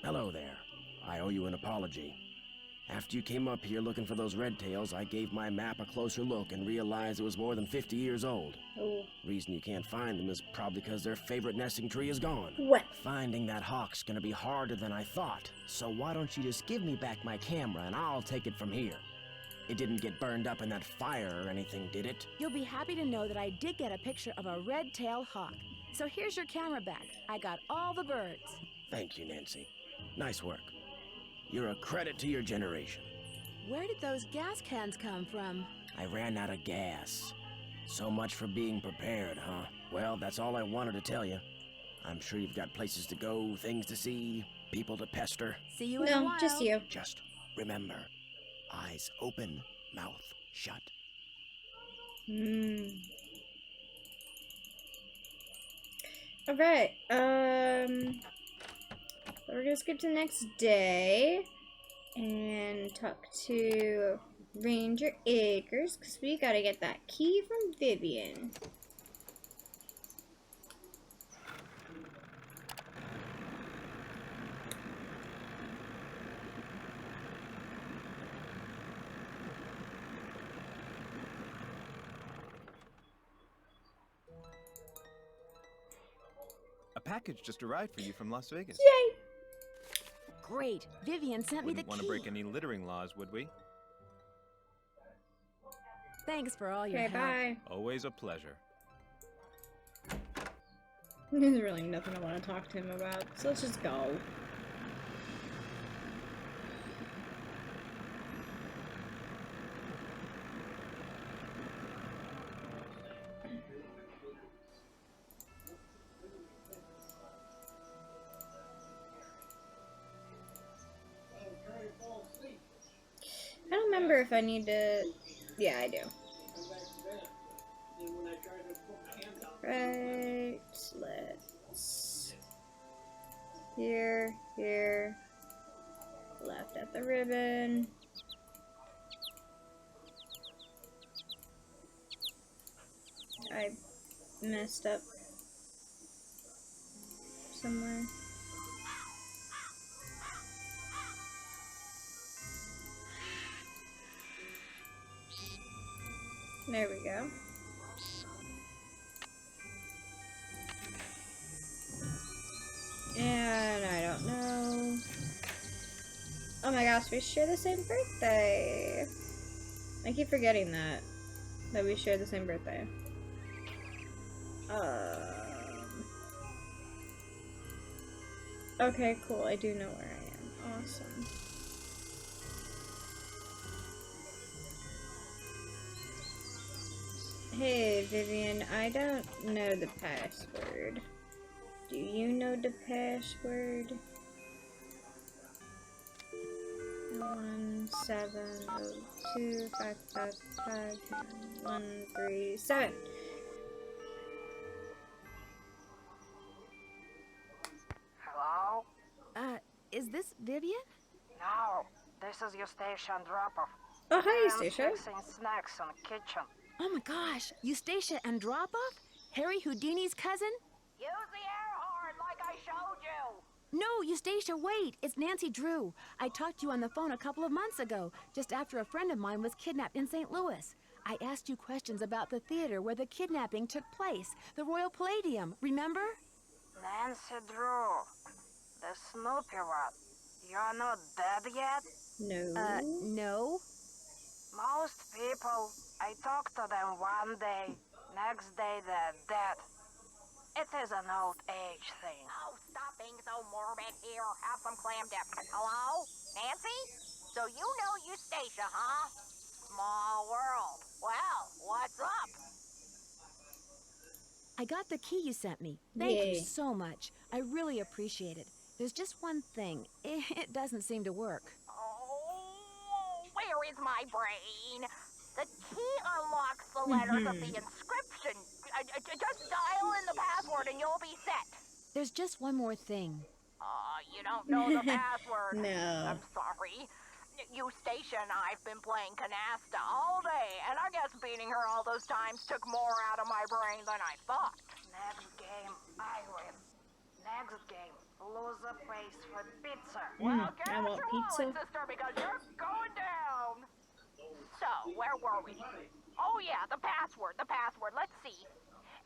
Hello there. I owe you an apology. After you came up here looking for those red tails, I gave my map a closer look and realized it was more than 50 years old. Oh. Reason you can't find them is probably because their favorite nesting tree is gone. What? Finding that hawk's gonna be harder than I thought, so why don't you just give me back my camera and I'll take it from here. It didn't get burned up in that fire or anything, did it? You'll be happy to know that I did get a picture of a red-tailed hawk. So here's your camera back. I got all the birds. Thank you, Nancy. Nice work. You're a credit to your generation. Where did those gas cans come from? I ran out of gas. So much for being prepared, huh? Well, that's all I wanted to tell you. I'm sure you've got places to go, things to see, people to pester. See you in a No, while. just you. Just remember, eyes open, mouth shut. Alright, we're gonna skip to the next day and talk to Ranger Akers, because we gotta get that key from Vivian. A package just arrived for you from Las Vegas. Yay! Great. Vivian sent me the Wouldn't want key. to break any littering laws, would we? Thanks for all your Okay, help. bye. Always a pleasure. There's really nothing I want to talk to him about, so let's just go. I don't remember if I need to... Yeah, I do. Right, let's... Here, left at the ribbon. I messed up somewhere. There we go. And I don't know. Oh my gosh, we share the same birthday. I keep forgetting that we share the same birthday. Okay, cool. I do know where I am. Awesome. Hey, Vivian, I don't know the password. Do you know the password? 17025559137. Hello? Is this Vivian? No, this is your station drop-off. Oh, hi, I'm Stacia. fixing snacks in the kitchen. Oh my gosh, Eustacia and Drop-Off? Harry Houdini's cousin? Use the air horn like I showed you. No, Eustacia, wait. It's Nancy Drew. I talked to you on the phone a couple of months ago, just after a friend of mine was kidnapped in St. Louis. I asked you questions about the theater where the kidnapping took place, the Royal Palladium, remember? Nancy Drew, the Snoopy one. You're not dead yet? No. No. Most people, I talk to them one day, next day they're dead. It is an old age thing. Oh, stop being so morbid here. Have some clam dip. Hello? Nancy? So you know Eustacia, huh? Small world. Well, what's up? I got the key you sent me. Thank you Yay. so much. I really appreciate it. There's just one thing. It doesn't seem to work. Oh, where is my brain? The key unlocks the letters of the inscription. Just dial in the password and you'll be set. There's just one more thing. You don't know the password. No. I'm sorry. Eustacia and I've been playing canasta all day, and I guess beating her all those times took more out of my brain than I thought. Next game, I win. Next game, loser pays for pizza. Well, get I out want your pizza. wallet, sister, because you're going down. So, where were we? Oh, yeah, the password. Let's see.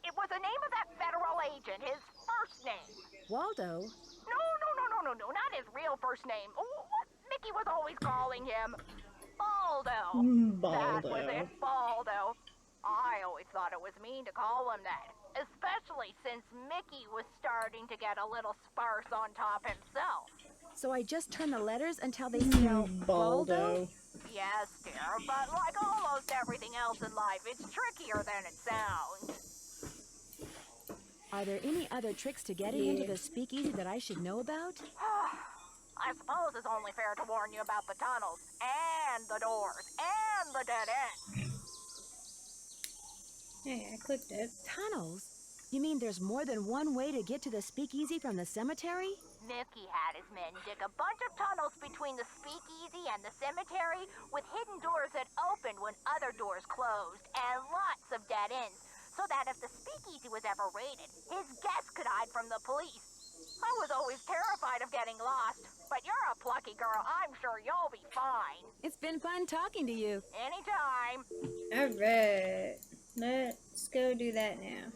It was the name of that federal agent, his first name. Waldo? No, not his real first name. What Mickey was always calling him. Baldo. That was it, Baldo. I always thought it was mean to call him that, especially since Mickey was starting to get a little sparse on top himself. So I just turn the letters until they spell Baldo? Yes, dear, but like almost everything else in life, it's trickier than it sounds. Are there any other tricks to getting into the speakeasy that I should know about? I suppose it's only fair to warn you about the tunnels, and the doors, and the dead end. Hey, I clicked it. Tunnels? You mean there's more than one way to get to the speakeasy from the cemetery? Mickey had his men dig a bunch of tunnels between the speakeasy and the cemetery with hidden doors that opened when other doors closed, and lots of dead ends, so that if the speakeasy was ever raided, his guests could hide from the police. I was always terrified of getting lost, but you're a plucky girl. I'm sure you'll be fine. It's been fun talking to you. Anytime. Alright. Let's go do that now.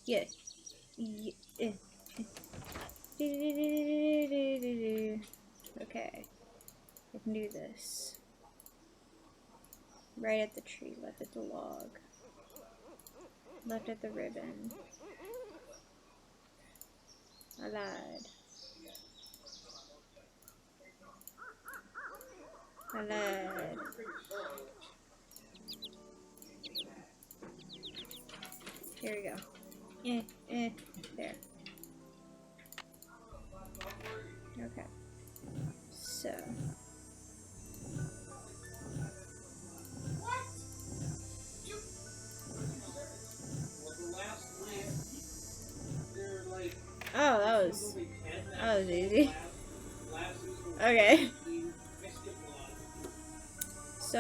Yeah. Okay. I can do this. Right at the tree, left at the log. Left at the ribbon. I lied. I lied. Here we go. There. Okay. So. Oh, that was easy. Okay. So,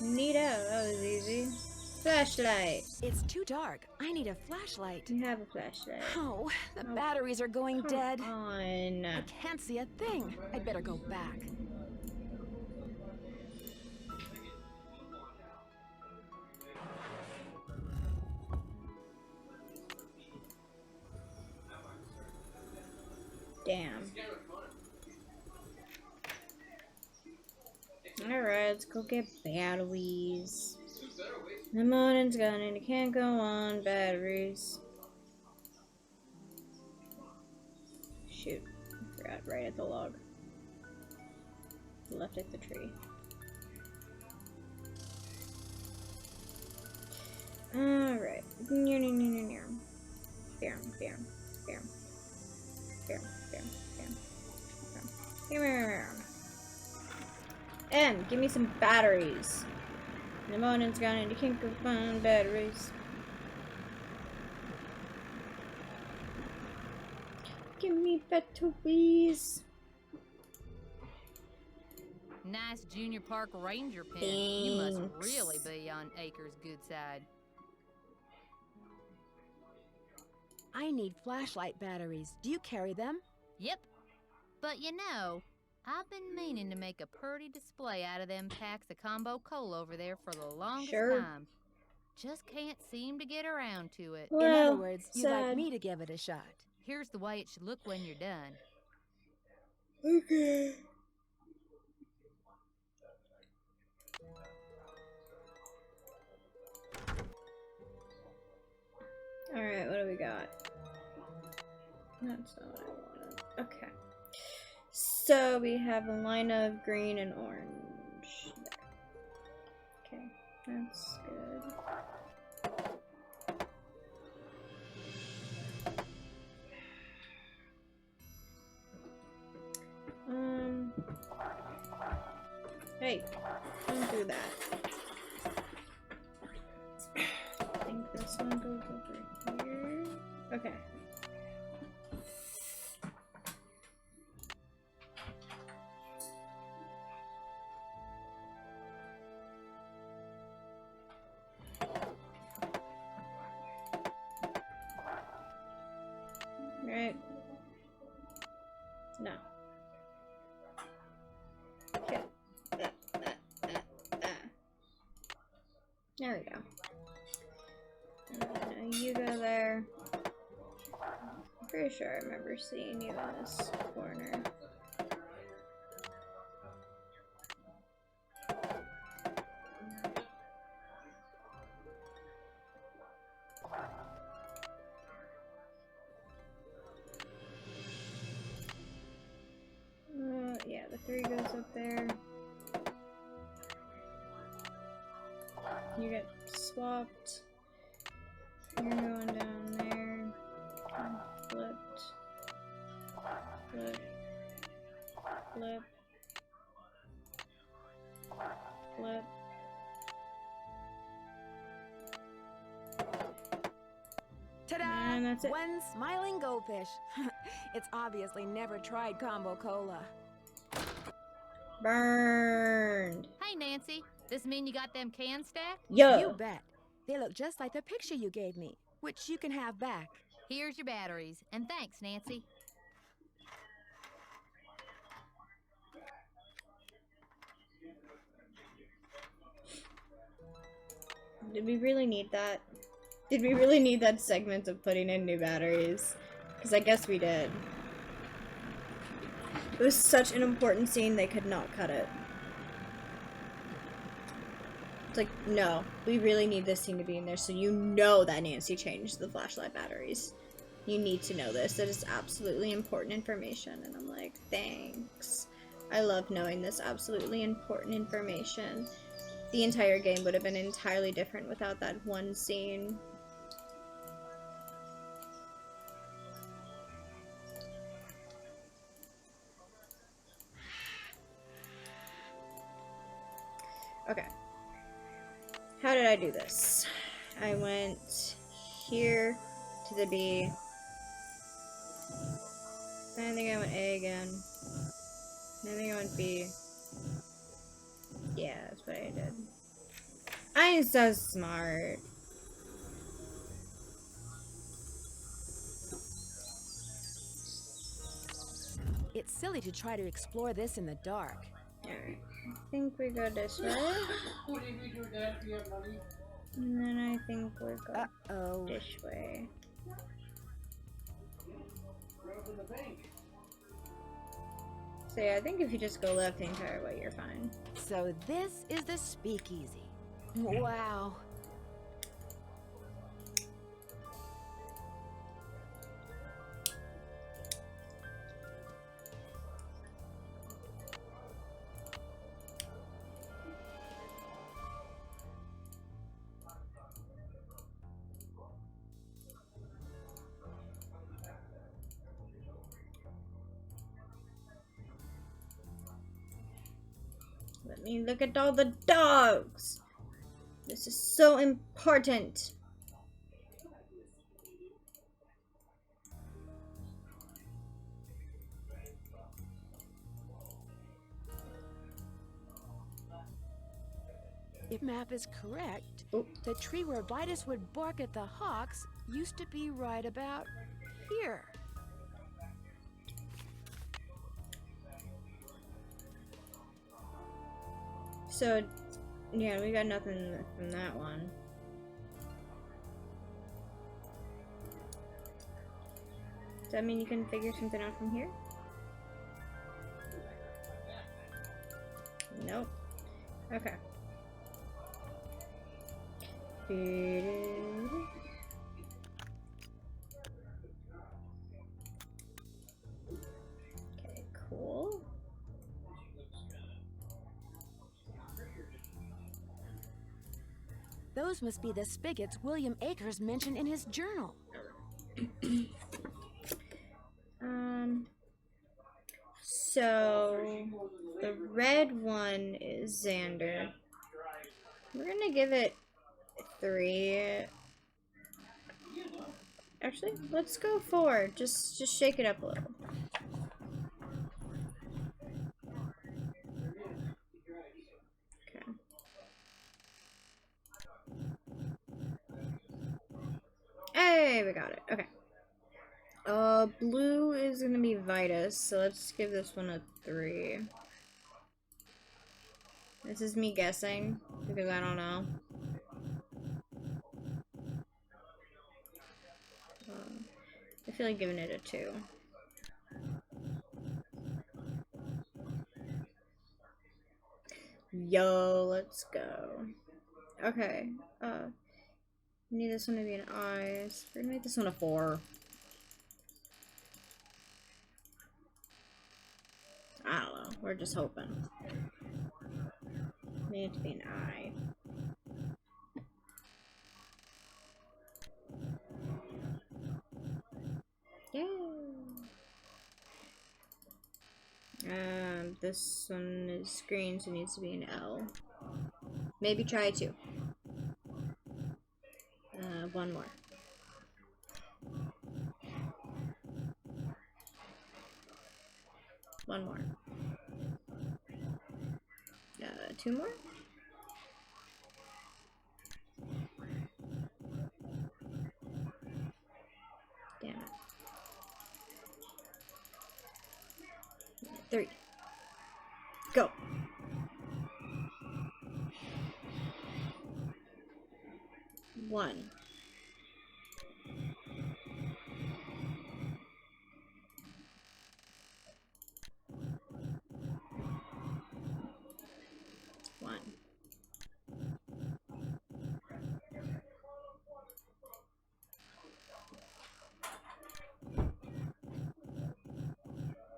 neato, that was easy. Flashlight. It's too dark. I need a flashlight. You have a flashlight. Oh, the batteries are going Come dead. on. I can't see a thing. I'd better go back. Damn. Alright, let's go get batteries. The morning's gone and it can't go on. Batteries. Shoot. I forgot right at the log. Left at the tree. Alright. Give me some batteries. The morning's gone and you can't go find batteries. Give me batteries. Nice Junior Park Ranger pen. You must Thanks. really be on Acre's good side. I need flashlight batteries. Do you carry them? Yep. But you know, I've been meaning to make a pretty display out of them packs of combo coal over there for the longest time. Just can't seem to get around to it. In other words, you'd like me to give it a shot. Here's the way it should look when you're done. Okay. Alright, what do we got? That's not what I wanted. Okay. So we have a line of green and orange. There. Okay, that's good. Hey, don't do that. I think this one goes over here. Okay. Right. No. Okay. There we go. And you go there. I'm pretty sure I remember seeing you in this corner. Yeah, the 3 goes up there. You get swapped. You're going down there. Flipped. Flip. Flip. Flip. Ta-da! And that's it. One smiling goldfish. It's obviously never tried combo cola. Burned. Hey, Nancy. This mean you got them cans stacked? Yo. You bet. They look just like the picture you gave me, which you can have back. Here's your batteries. And thanks, Nancy. Did we really need that? Did we really need that segment of putting in new batteries? Because I guess we did. It was such an important scene, they could not cut it. It's like, no, we really need this scene to be in there, so you know that Nancy changed the flashlight batteries. You need to know this. It is absolutely important information. And I'm like, thanks. I love knowing this absolutely important information. The entire game would have been entirely different without that one scene. Okay. How did I do this? I went here to the B. I think I went A again. I think I went B. Yeah, that's what I did. I'm so smart. It's silly to try to explore this in the dark. Alright. I think we go this way. And then I think we go Uh-oh. this way. So yeah, I think if you just go left the entire way, you're fine. So this is the speakeasy. Wow. Let me look at all the dogs. This is so important. If map is correct, Oh. the tree where Vitus would bark at the hawks used to be right about here. So, yeah, we got nothing from that one. Does that mean you can figure something out from here? Nope. Okay. Okay, cool. Those must be the spigots William Akers mentioned in his journal. So the red one is Xander. We're gonna give it 3. Actually, let's go 4. Just shake it up a little. Okay. Hey, we got it. Okay. Blue is gonna be Vitus, so let's give this one a 3. This is me guessing, because I don't know. I feel like giving it a 2. Yo, let's go. Okay, we need this one to be an I, so we're gonna make this one a 4. I don't know, we're just hoping. Need it to be an I. Yay! This one is green, so it needs to be an L. Maybe try a 2. One more. One more. 2 more? Damn it. 3. Go! One. One.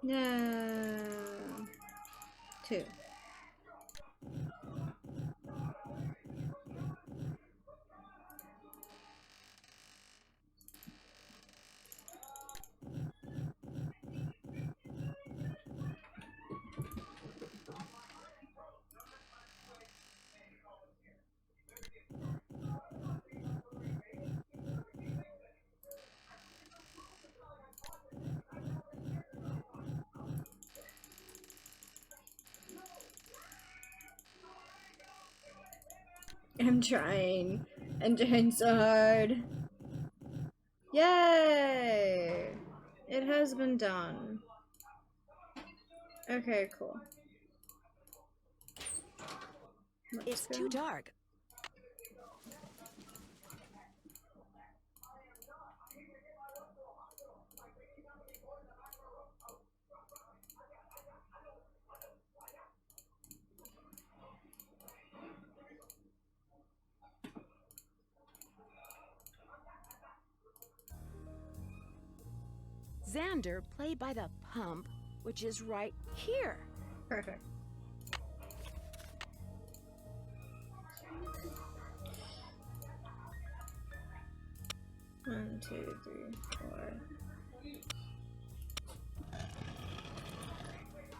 No. 2. I'm trying. I'm trying so hard. Yay! It has been done. Okay, cool. It's too dark. Xander played by the pump, which is right here. Perfect. One, 2, 3, 4.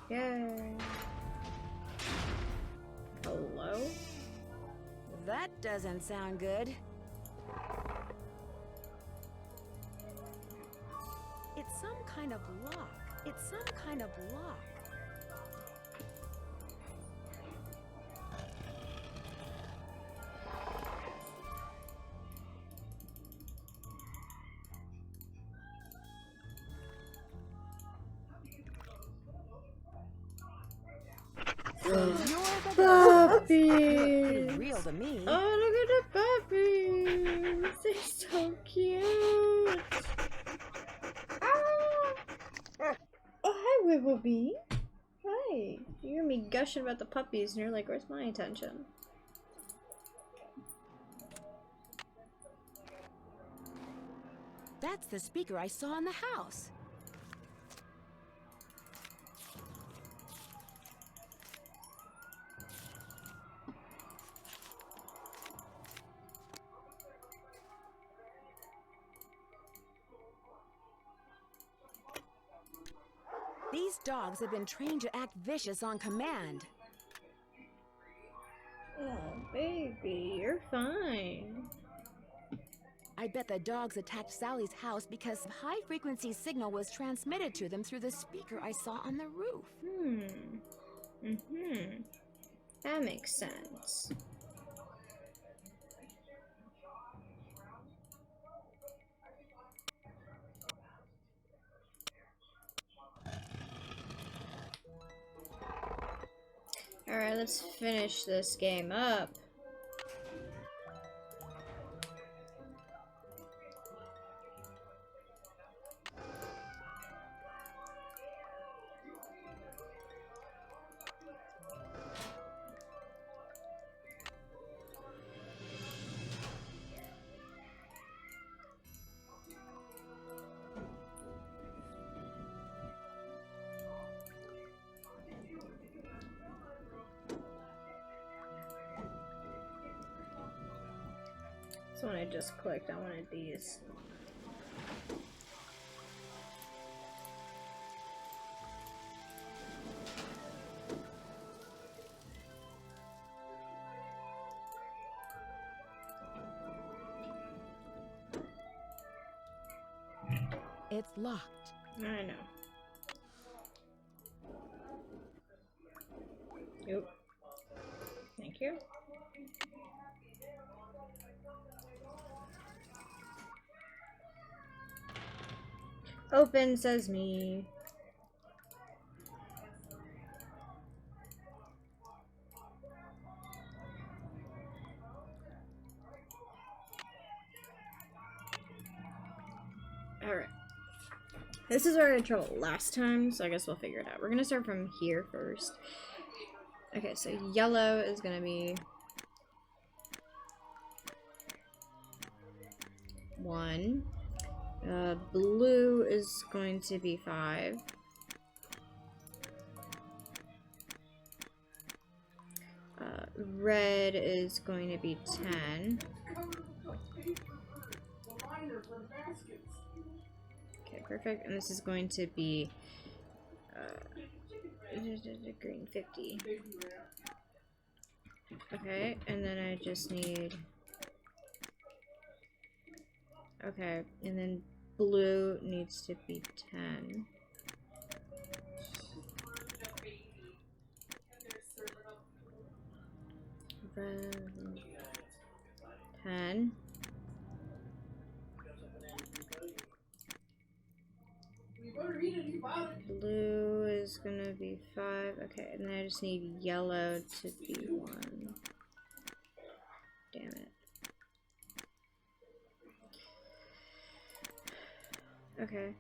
Yay. Hello? That doesn't sound good. It's some kind of lock. It's some kind of lock. So you're the ghost. You look Puppies! pretty real to me. Oh, look at the puppies! They're so cute! Ah! Oh, hi, Wibblebee. Hi. You hear me gushing about the puppies, and you're like, where's my attention? That's the speaker I saw in the house. These dogs have been trained to act vicious on command. Oh, baby, you're fine. I bet the dogs attacked Sally's house because high-frequency signal was transmitted to them through the speaker I saw on the roof. That makes sense. Alright, let's finish this game up. This one I just clicked on one of these. It's locked. I know. Yep. Thank you. Open sesame. Alright. This is where I had trouble last time, so I guess we'll figure it out. We're gonna start from here first. Okay, so yellow is gonna be 1. Blue is going to be 5. Red is going to be 10. Okay, perfect. And this is going to be green 50. Okay, and then I just need... Okay, and then blue needs to be 10. Red, 10. Blue is gonna be 5. Okay, and then I just need yellow to be 1. Damn it. Okay.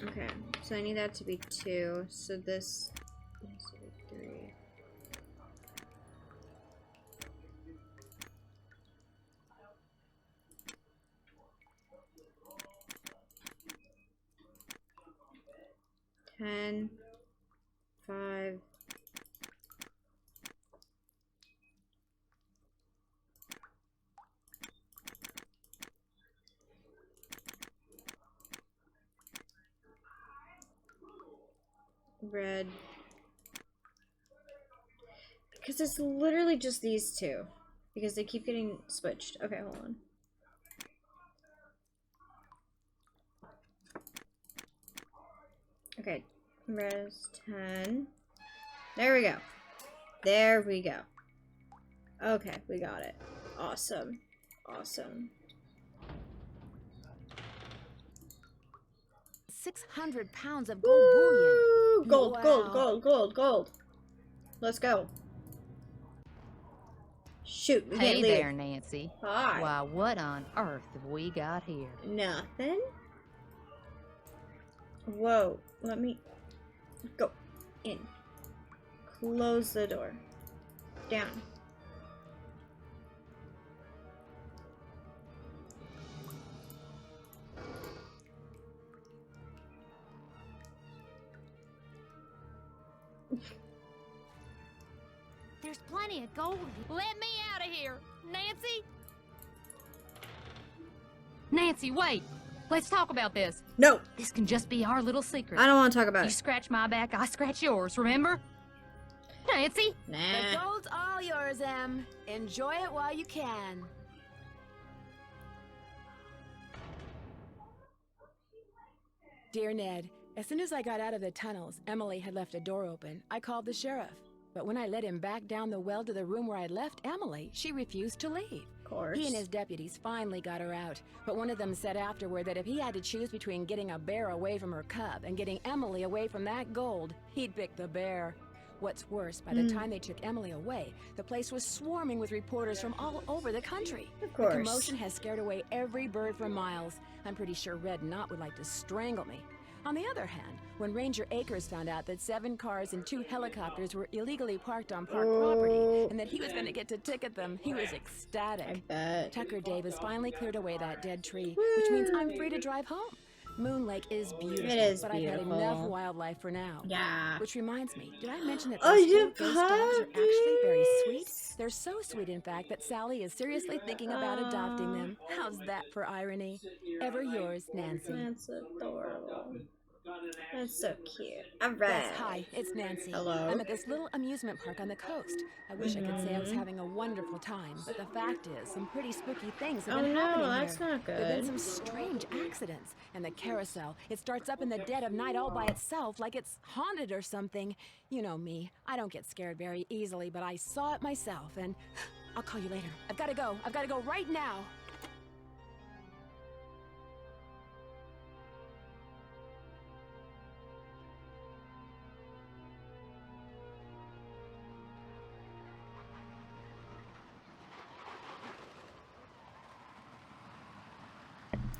Okay, so I need that to be 2, so this needs to be 3. Ten, 5. Red. Because it's literally just these two. Because they keep getting switched. Okay, hold on. Okay, res 10. There we go. There we go. Okay, we got it. Awesome. Awesome. 600 pounds of gold bullion. Woo! Gold, Wow. gold, gold, gold, gold. Let's go. Shoot, we Hey can't leave. there, Nancy. Hi. Why, what on earth have we got here? Nothing. Whoa. Let me go in. Close the door. Down. There's plenty of gold. Let me out of here, Nancy. Nancy, wait. Let's talk about this. No. This can just be our little secret. I don't want to talk about You it. scratch my back, I scratch yours, remember? Nancy? The Nah. gold's all yours, Em. Enjoy it while you can. Dear Ned, as soon as I got out of the tunnels, Emily had left a door open. I called the sheriff. But when I led him back down the well to the room where I'd left Emily, she refused to leave. Of course. He and his deputies finally got her out, but one of them said afterward that if he had to choose between getting a bear away from her cub and getting Emily away from that gold, he'd pick the bear. What's worse, by the time they took Emily away, the place was swarming with reporters from all over the country. Of course. The commotion has scared away every bird for miles. I'm pretty sure Red Knot would like to strangle me. On the other hand, when Ranger Akers found out that 7 cars and 2 helicopters were illegally parked on park property and that he was going to get to ticket them, he was I ecstatic. bet. Tucker Davis finally cleared away that dead tree, which means I'm free to drive home. Moon Lake is beautiful, It is but I've had enough beautiful. wildlife for now. Yeah. Which reminds me, did I mention that Oh, those you two ghost dogs are actually very sweet? puppies. They're so sweet, in fact, that Sally is seriously thinking about adopting them. How's that for irony? Ever yours, Nancy. That's adorable. That's so cute. All right. Yes, hi, it's Nancy. Hello. I'm at this little amusement park on the coast. I wish I could say I was having a wonderful time, but the fact is, some pretty spooky things have Oh been happening no, that's here. not There have been good. some strange accidents, and the carousel, it starts up in the dead of night all by itself, like it's haunted or something. You know me, I don't get scared very easily, but I saw it myself, and I'll call you later. I've got to go right now.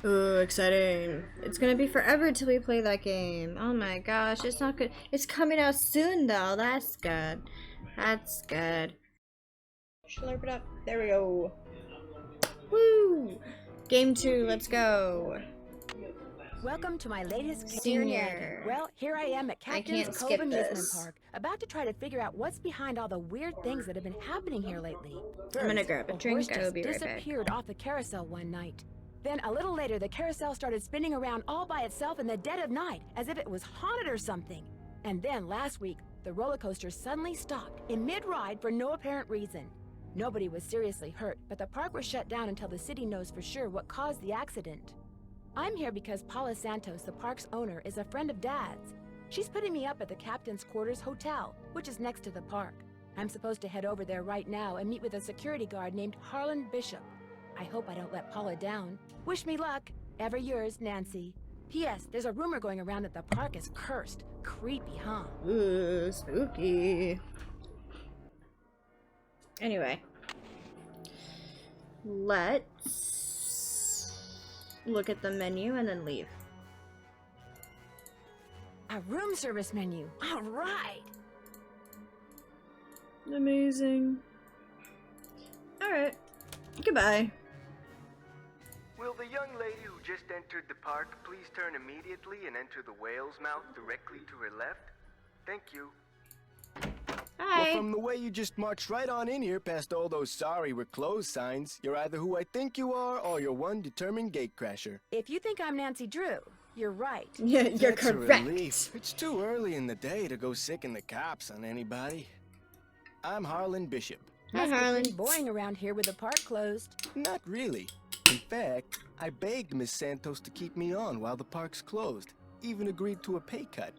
Ooh, exciting. It's gonna be forever till we play that game. Oh my gosh, it's not good. It's coming out soon though. That's good. That's good. Slurp it up. There we go. Woo! Game 2, let's go. Welcome to my latest Senior. Well, here I am at Captain's can't Cove skip Amusement this. Park, about to try to figure out what's behind all the weird things that have been happening here lately. I'm gonna First, grab a horse drink. I will just be right back. disappeared off the carousel one night. Then a little later, the carousel started spinning around all by itself in the dead of night, as if it was haunted or something. And then last week, the roller coaster suddenly stopped in mid-ride for no apparent reason. Nobody was seriously hurt, but the park was shut down until the city knows for sure what caused the accident. I'm here because Paula Santos, the park's owner, is a friend of Dad's. She's putting me up at the Captain's Quarters Hotel, which is next to the park. I'm supposed to head over there right now and meet with a security guard named Harlan Bishop. I hope I don't let Paula down. Wish me luck. Ever yours, Nancy. P.S. There's a rumor going around that the park is cursed. Creepy, huh? Ooh, spooky. Anyway. Let's look at the menu and then leave. A room service menu. All right. Amazing. Alright. Goodbye. Will the young lady who just entered the park please turn immediately and enter the whale's mouth directly to her left? Thank you. Hi. Well, from the way you just marched right on in here past all those sorry we're closed signs, you're either who I think you are or you're one determined gatecrasher. If you think I'm Nancy Drew, you're right. Yeah, you're That's a correct. relief. It's too early in the day to go sicking the cops on anybody. I'm Harlan Bishop. Hi, Must be Harlan. pretty boring around here with the park closed. Not really. In fact, I begged Miss Santos to keep me on while the park's closed. Even agreed to a pay cut.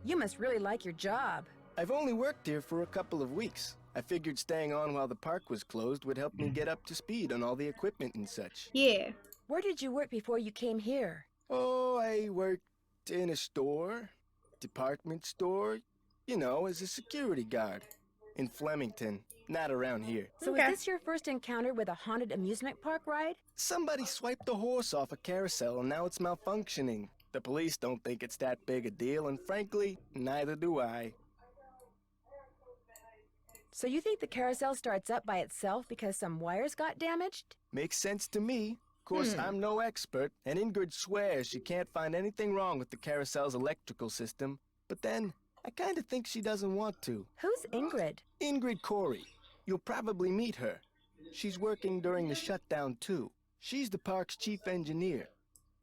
You must really like your job. I've only worked here for a couple of weeks. I figured staying on while the park was closed would help me get up to speed on all the equipment and such. Yeah. Where did you work before you came here? Oh, I worked in a store, department store, you know, as a security guard. In Flemington, not around here. So Okay. is this your first encounter with a haunted amusement park ride? Somebody swiped a horse off a carousel and now it's malfunctioning. The police don't think it's that big a deal, and frankly, neither do I. So you think the carousel starts up by itself because some wires got damaged? Makes sense to me. Of course, I'm no expert, and Ingrid swears she can't find anything wrong with the carousel's electrical system. But then, I kinda think she doesn't want to. Who's Ingrid? Ingrid Corey. You'll probably meet her. She's working during the shutdown, too. She's the park's chief engineer.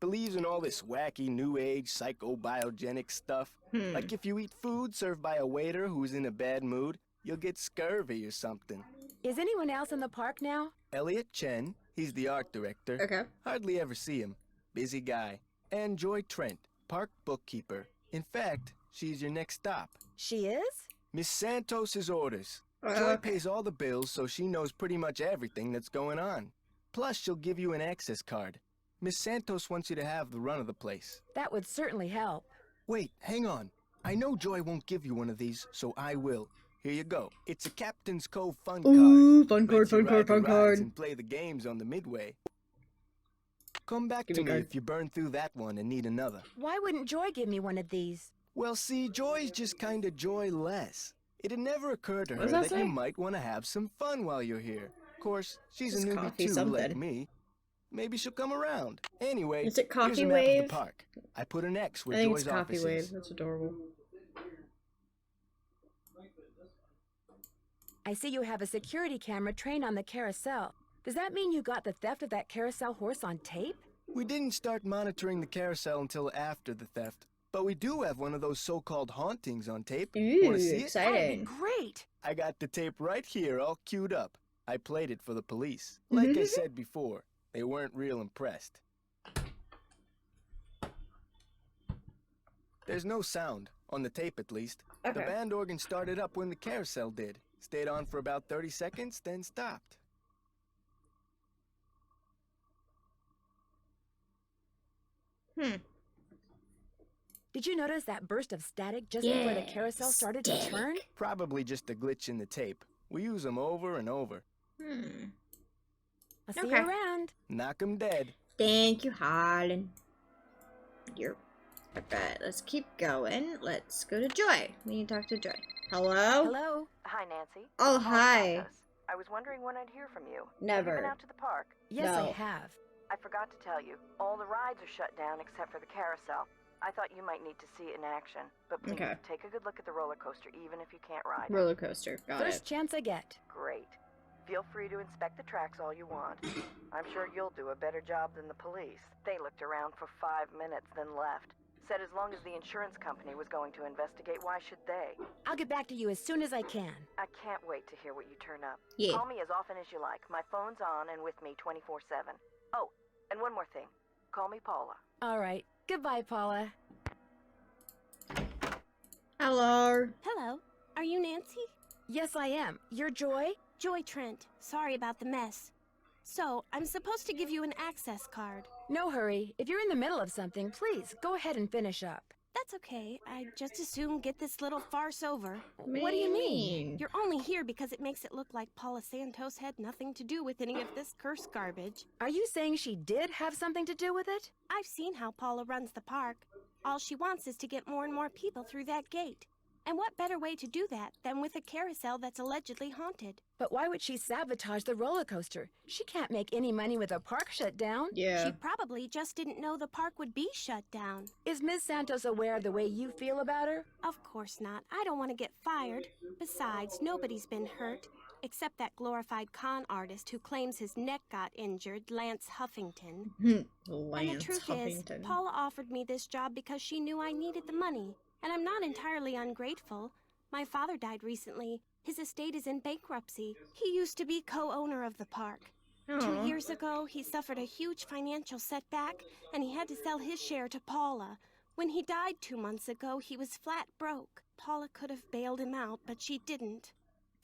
Believes in all this wacky new age psychobiogenic stuff. Like if you eat food served by a waiter who's in a bad mood, you'll get scurvy or something. Is anyone else in the park now? Elliot Chen, he's the art director. Okay. Hardly ever see him. Busy guy. And Joy Trent, park bookkeeper. In fact, she's your next stop. She is? Miss Santos's orders. Joy pays all the bills, so she knows pretty much everything that's going on. Plus, she'll give you an access card. Miss Santos wants you to have the run of the place. That would certainly help. Wait, hang on. I know Joy won't give you one of these, so I will. Here you go. It's a Captain's Cove fun card. Ooh, fun card, Lets you fun card, ride the fun rides card. and play the games on the midway. Come back Give to me me card. if you burn through that one and need another. Why wouldn't Joy give me one of these? Well, see, Joy's just kinda joyless. It'd never occur to her What does that that you say? might want to have some fun while you're here. Of course, she's Just a newbie coffee too, like something. me. Maybe she'll come around. Anyway, Is it here's Coffee a map of Wave? the park. I put an X where I think Joy's it's Coffee office Wave. is. That's adorable. I see you have a security camera trained on the carousel. Does that mean you got the theft of that carousel horse on tape? We didn't start monitoring the carousel until after the theft, but we do have one of those so-called hauntings on tape. Ooh, Want to see it? That'd be exciting. great. I got the tape right here, all queued up. I played it for the police. Like I said before, they weren't real impressed. There's no sound, on the tape at least. The Okay. band organ started up when the carousel did. Stayed on for about 30 seconds, then stopped. Did you notice that burst of static just before the carousel started to turn? Probably just a glitch in the tape. We use them over and over. I'll see Okay. you around. Knock 'em dead. Thank you, Harlan. You're... Alright, let's keep going. Let's go to Joy. We need to talk to Joy. Hello? Hello? Hi, Nancy. Oh, Paula hi. Santos. I was wondering when I'd hear from you. Have you Never. been out to the park? Yes, No. I have. I forgot to tell you. All the rides are shut down except for the carousel. I thought you might need to see it in action. But please, Okay. take a good look at the roller coaster, even if you can't ride it. Roller coaster. Got First it. chance I get. Great. Feel free to inspect the tracks all you want. I'm sure you'll do a better job than the police. They looked around for 5 minutes, then left. Said as long as the insurance company was going to investigate, why should they? I'll get back to you as soon as I can. I can't wait to hear what you turn up. Yeah. Call me as often as you like. My phone's on and with me 24/7. Oh, and one more thing. Call me Paula. All right. Goodbye, Paula. Hello. Hello. Are you Nancy? Yes, I am. You're Joy? Joy Trent. Sorry about the mess. So, I'm supposed to give you an access card. No hurry. If you're in the middle of something, please go ahead and finish up. That's okay. I just as soon get this little farce over. What do you mean? You're only here because it makes it look like Paula Santos had nothing to do with any of this cursed garbage. Are you saying she did have something to do with it? I've seen how Paula runs the park. All she wants is to get more and more people through that gate. And what better way to do that than with a carousel that's allegedly haunted? But why would she sabotage the roller coaster? She can't make any money with a park shut down. Yeah. She probably just didn't know the park would be shut down. Is Miss Santos aware of the way you feel about her? Of course not. I don't want to get fired. Besides, nobody's been hurt. Except that glorified con artist who claims his neck got injured, Lance Huffington. And the Lance truth Huffington. is, Paula offered me this job because she knew I needed the money. And I'm not entirely ungrateful. My father died recently. His estate is in bankruptcy. He used to be co-owner of the park. Aw. 2 years ago, he suffered a huge financial setback, and he had to sell his share to Paula. When he died 2 months ago, he was flat broke. Paula could have bailed him out, but she didn't.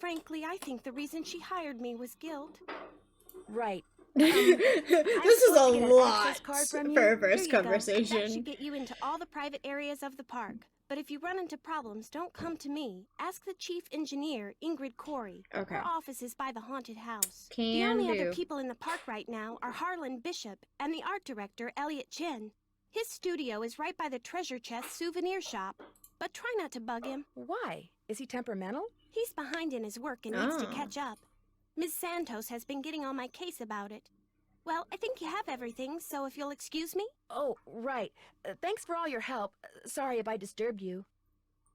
Frankly, I think the reason she hired me was guilt. Right. This is a lot for a first That conversation. should get you into all the private areas of the park. But if you run into problems, don't come to me. Ask the chief engineer, Ingrid Corey. Okay. Her office is by the haunted house. The Can only do. other people in the park right now are Harlan Bishop and the art director, Elliot Chin. His studio is right by the treasure chest souvenir shop. But try not to bug him. Why? Is he temperamental? He's behind in his work and needs to Oh. catch up. Ms. Santos has been getting on my case about it. Well, I think you have everything, so if you'll excuse me. Oh, right. Thanks for all your help. Sorry if I disturbed you.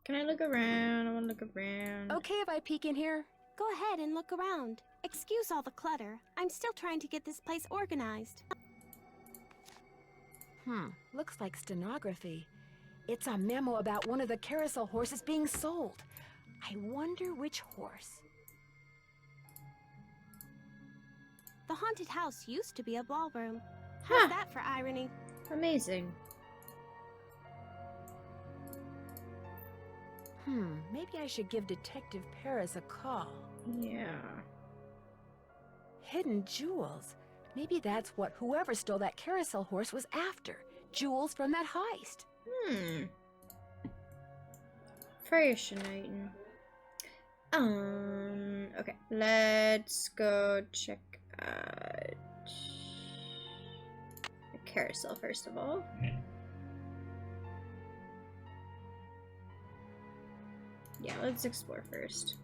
Can I look around? I want to look around. Okay if I peek in here? Go ahead and look around. Excuse all the clutter. I'm still trying to get this place organized. Looks like stenography. It's a memo about one of the carousel horses being sold. I wonder which horse. The haunted house used to be a ballroom. Huh. How's that for irony? Amazing. Maybe I should give Detective Paris a call. Yeah. Hidden jewels. Maybe that's what whoever stole that carousel horse was after. Jewels from that heist. Fascinating. Okay. Let's go check out the carousel first of all. Yeah, let's explore first.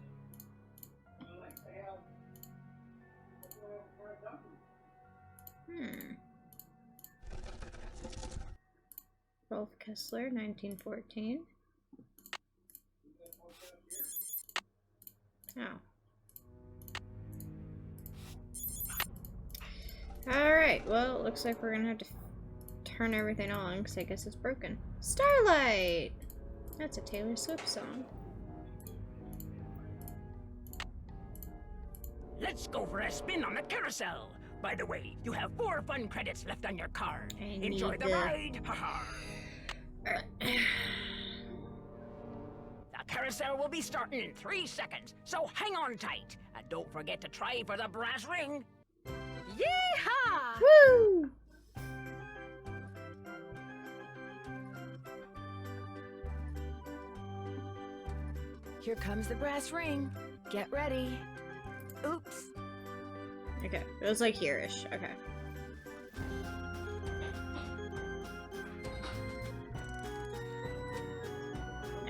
Rolf Kessler, 1914. Oh. Alright, well, it looks like we're gonna have to turn everything on, because I guess it's broken. Starlight! That's a Taylor Swift song. Let's go for a spin on the carousel. By the way, you have 4 fun credits left on your card. Enjoy the ride. Haha. The carousel will be starting in 3 seconds, so hang on tight. And don't forget to try for the brass ring. Yeehaw! Woo! Here comes the brass ring. Get ready. Oops. Okay, it was like here-ish. Okay.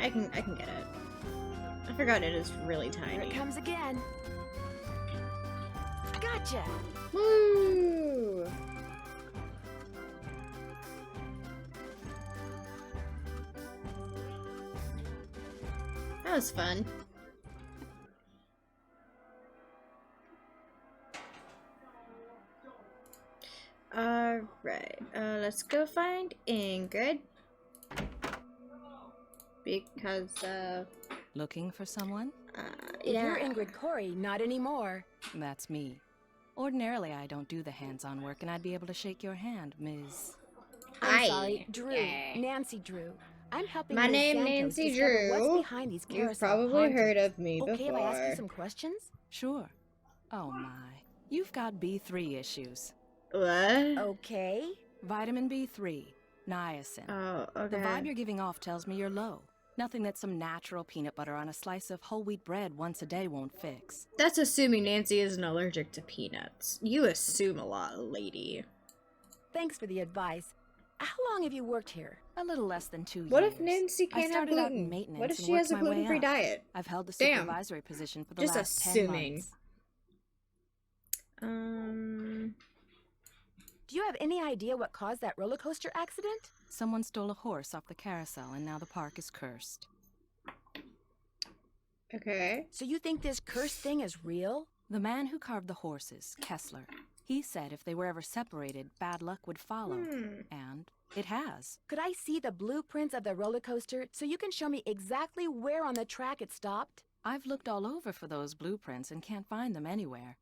I can get it. I forgot it is really tiny. Here it comes again. Gotcha! Woo! That was fun. Alright, let's go find Ingrid. Because, Looking for someone? yeah. You're Ingrid Corey, not anymore. That's me. Ordinarily, I don't do the hands-on work, and I'd be able to shake your hand, Ms. I'm sorry, Drew. Nancy Drew. I'm helping My Ms. name Santos Nancy discover Drew. What's behind these You've carousel probably hauntings. heard of me Okay, if I ask you before. some questions? Sure. Oh my. You've got B3 issues. What? Okay. Vitamin B3. Niacin. Oh, okay. The vibe you're giving off tells me you're low. Nothing that some natural peanut butter on a slice of whole wheat bread once a day won't fix. That's assuming Nancy isn't allergic to peanuts. You assume a lot, lady. Thanks for the advice. How long have you worked here? A little less than 2 years. What if Nancy I can't have started out in gluten? maintenance What if and she has a worked my way gluten-free up. diet? I've held the Damn. supervisory position for the Just last 10 assuming. months. Do you have any idea what caused that roller coaster accident? Someone stole a horse off the carousel, and now the park is cursed. Okay. So you think this cursed thing is real? The man who carved the horses, Kessler, he said if they were ever separated, bad luck would follow. And it has. Could I see the blueprints of the roller coaster so you can show me exactly where on the track it stopped? I've looked all over for those blueprints and can't find them anywhere.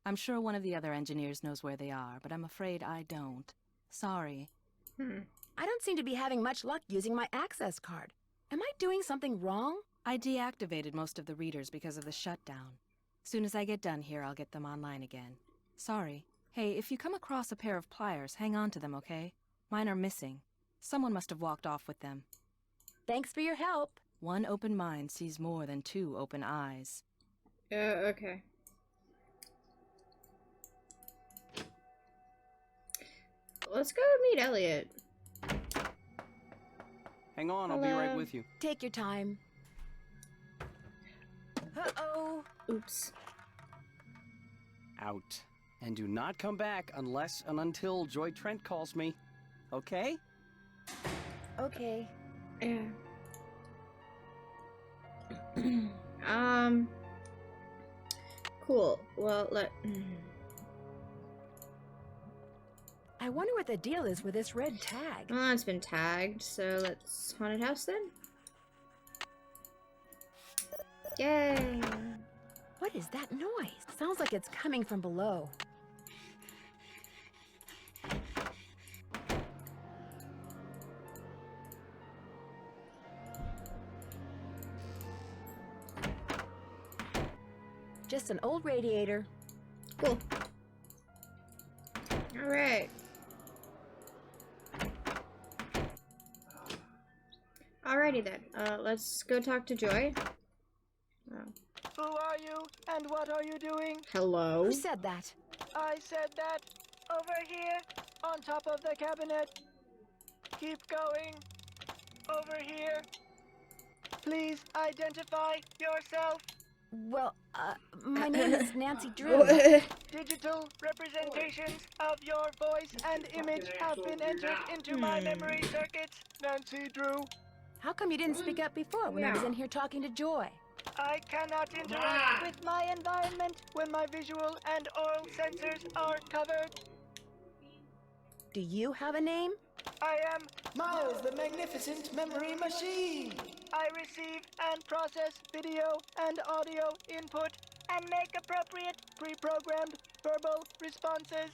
I'm sure one of the other engineers knows where they are, but I'm afraid I don't. Sorry. I don't seem to be having much luck using my access card. Am I doing something wrong? I deactivated most of the readers because of the shutdown. Soon as I get done here, I'll get them online again. Sorry. Hey, if you come across a pair of pliers, hang on to them, okay? Mine are missing. Someone must have walked off with them. Thanks for your help. One open mind sees more than two open eyes. Okay. Let's go meet Elliot. Hang on, I'll be right with you. Take your time. Uh-oh. Oops. Out. And do not come back unless and until Joy Trent calls me. Okay? Okay. Yeah. Cool. Well, I wonder what the deal is with this red tag. Well, it's been tagged, so let's haunted house then. Yay! What is that noise? Sounds like it's coming from below. Just an old radiator. Cool. All right. Alrighty then. Let's go talk to Joy. Oh. Who are you, and what are you doing? Hello? Who said that? I said that. Over here, on top of the cabinet. Keep going. Over here. Please identify yourself. Well, my name is Nancy Drew. Digital representations of your voice and image have been entered into my memory circuits, Nancy Drew. How come you didn't speak up before when I was in here talking to Joy? I cannot interact with my environment when my visual and oral sensors are covered. Do you have a name? I am Miles, the Magnificent Memory Machine. I receive and process video and audio input and make appropriate pre-programmed verbal responses.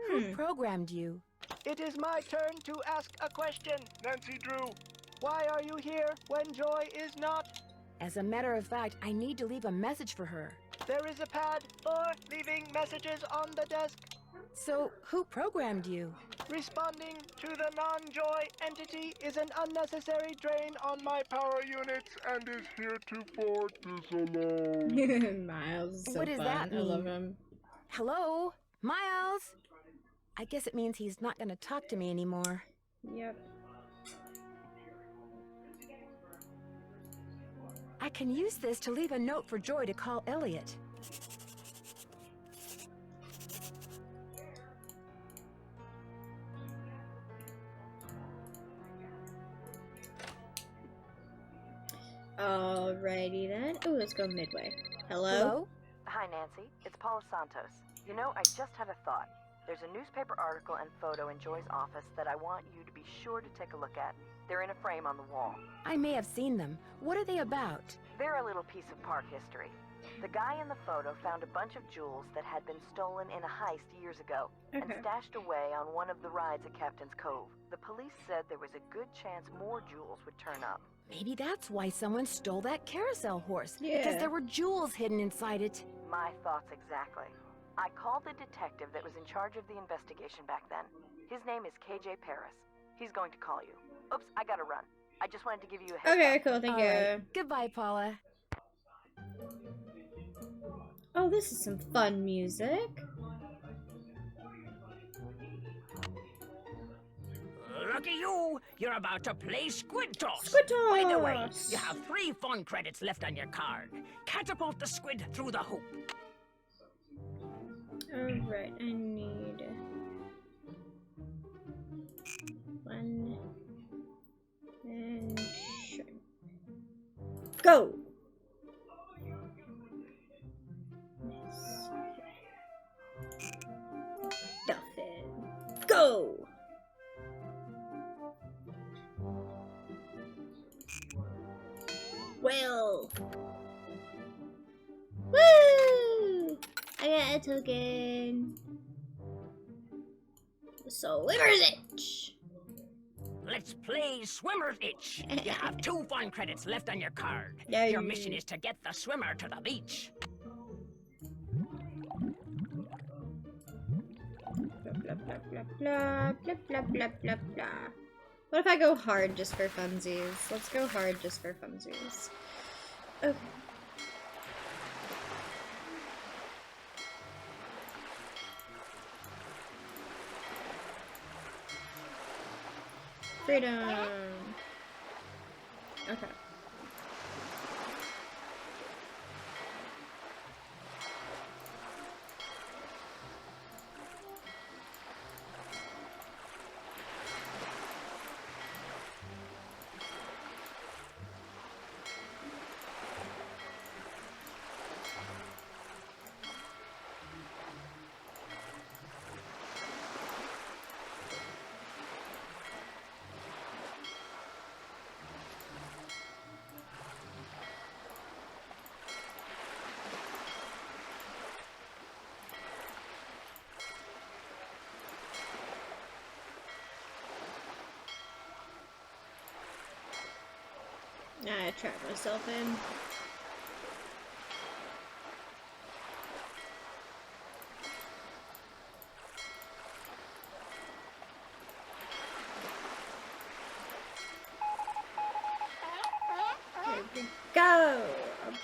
Who programmed you? It is my turn to ask a question, Nancy Drew. Why are you here when Joy is not? As a matter of fact, I need to leave a message for her. There is a pad for leaving messages on the desk. So, who programmed you? Responding to the non-Joy entity is an unnecessary drain on my power units and is heretofore disallowed. Miles is so What does fun. that mean? I love him. Hello? Miles? I guess it means he's not going to talk to me anymore. Yep. I can use this to leave a note for Joy to call Elliot. Alrighty then. Oh, let's go midway. Hello? Hello? Hi, Nancy. It's Paula Santos. You know, I just had a thought. There's a newspaper article and photo in Joy's office that I want you to be sure to take a look at. They're in a frame on the wall. I may have seen them. What are they about? They're a little piece of park history. The guy in the photo found a bunch of jewels that had been stolen in a heist years ago and stashed away on one of the rides at Captain's Cove. The police said there was a good chance more jewels would turn up. Maybe that's why someone stole that carousel horse. Because there were jewels hidden inside it. My thoughts exactly. I called the detective that was in charge of the investigation back then. His name is KJ Paris. He's going to call you. Oops, I gotta run. I just wanted to give you a heads Okay, up. cool, thank All you. right. Goodbye, Paula. Oh, this is some fun music. Lucky you! You're about to play Squid Toss! Squid By the way, Toss! you have 3 fun credits left on your card. Catapult the squid through the hoop. Alright, I need 1 and sure. Go! Dolphin. Go! Well. Woo! I got a token. So where is it? let's play Swimmer's Itch. You have 2 fun credits left on your card. Yay. Your mission is to get the swimmer to the beach. Blah, blah, blah, blah, blah, blah, blah, blah, blah. What if I go hard just for funsies? Let's go hard just for funsies. Okay. Freedom! Okay. I trapped myself in. There we go!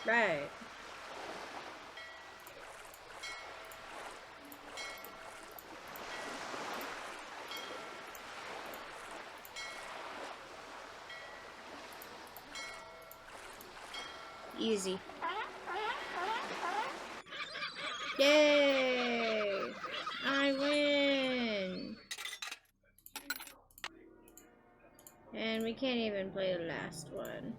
Alright. Easy. Yay! I win! And we can't even play the last one.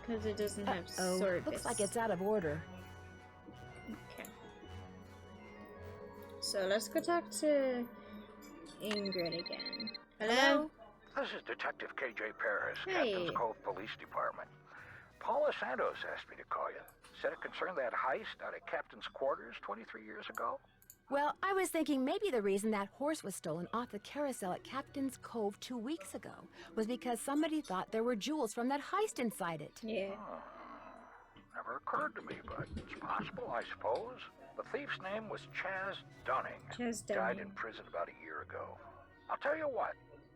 Because it doesn't have sword. Looks like it's out of order. Okay. So let's go talk to Ingrid again. Hello? This is Detective KJ Paris, Hey. Captain's Cove Police Department. Paula Santos asked me to call you. Said it concerned that heist out at Captain's quarters 23 years ago. Well, I was thinking maybe the reason that horse was stolen off the carousel at Captain's Cove 2 weeks ago was because somebody thought there were jewels from that heist inside it. Yeah. Never occurred to me, but it's possible, I suppose. The thief's name was Chaz Dunning. Chaz Died Dunning. in prison about a year ago. I'll tell you what.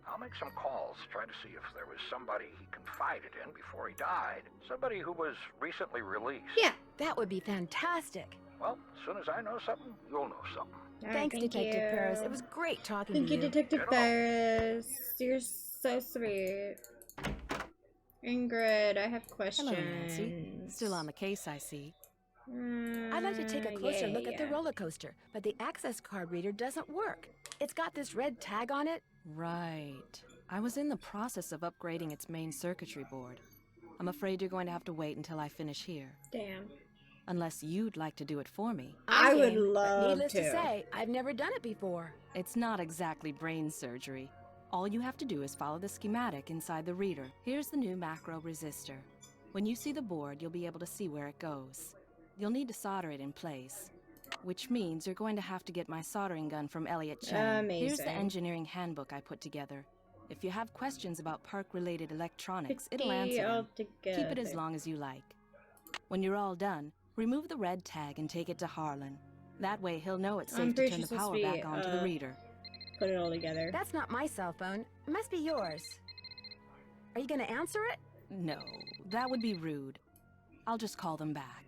I'll make some calls, try to see if there was somebody he confided in before he died. Somebody who was recently released. Yeah, that would be fantastic. Well, as soon as I know something, you'll know something. Alright, Thanks, thank Detective you. Paris. It was great talking Thank to you, you. Detective Paris. You're so sweet. Ingrid, I have questions. Hello, Nancy. Still on the case, I see. I'd like to take a closer look at the yeah. roller coaster, but the access card reader doesn't work. It's got this red tag on it. Right. I was in the process of upgrading its main circuitry board. I'm afraid you're going to have to wait until I finish here. Damn. Unless you'd like to do it for me. I would But love needless to say, I've never done it before. It's not exactly brain surgery. All you have to do is follow the schematic inside the reader. Here's the new macro resistor. When you see the board, you'll be able to see where it goes. You'll need to solder it in place, which means you're going to have to get my soldering gun from Elliot Chen. Amazing. Here's the engineering handbook I put together. If you have questions about park-related electronics, it'll answer them. Keep it as long as you like. When you're all done, remove the red tag and take it to Harlan. That way he'll know it's safe to turn the power back on to the reader. Put it all together. That's not my cell phone. It must be yours. Are you going to answer it? No, that would be rude. I'll just call them back.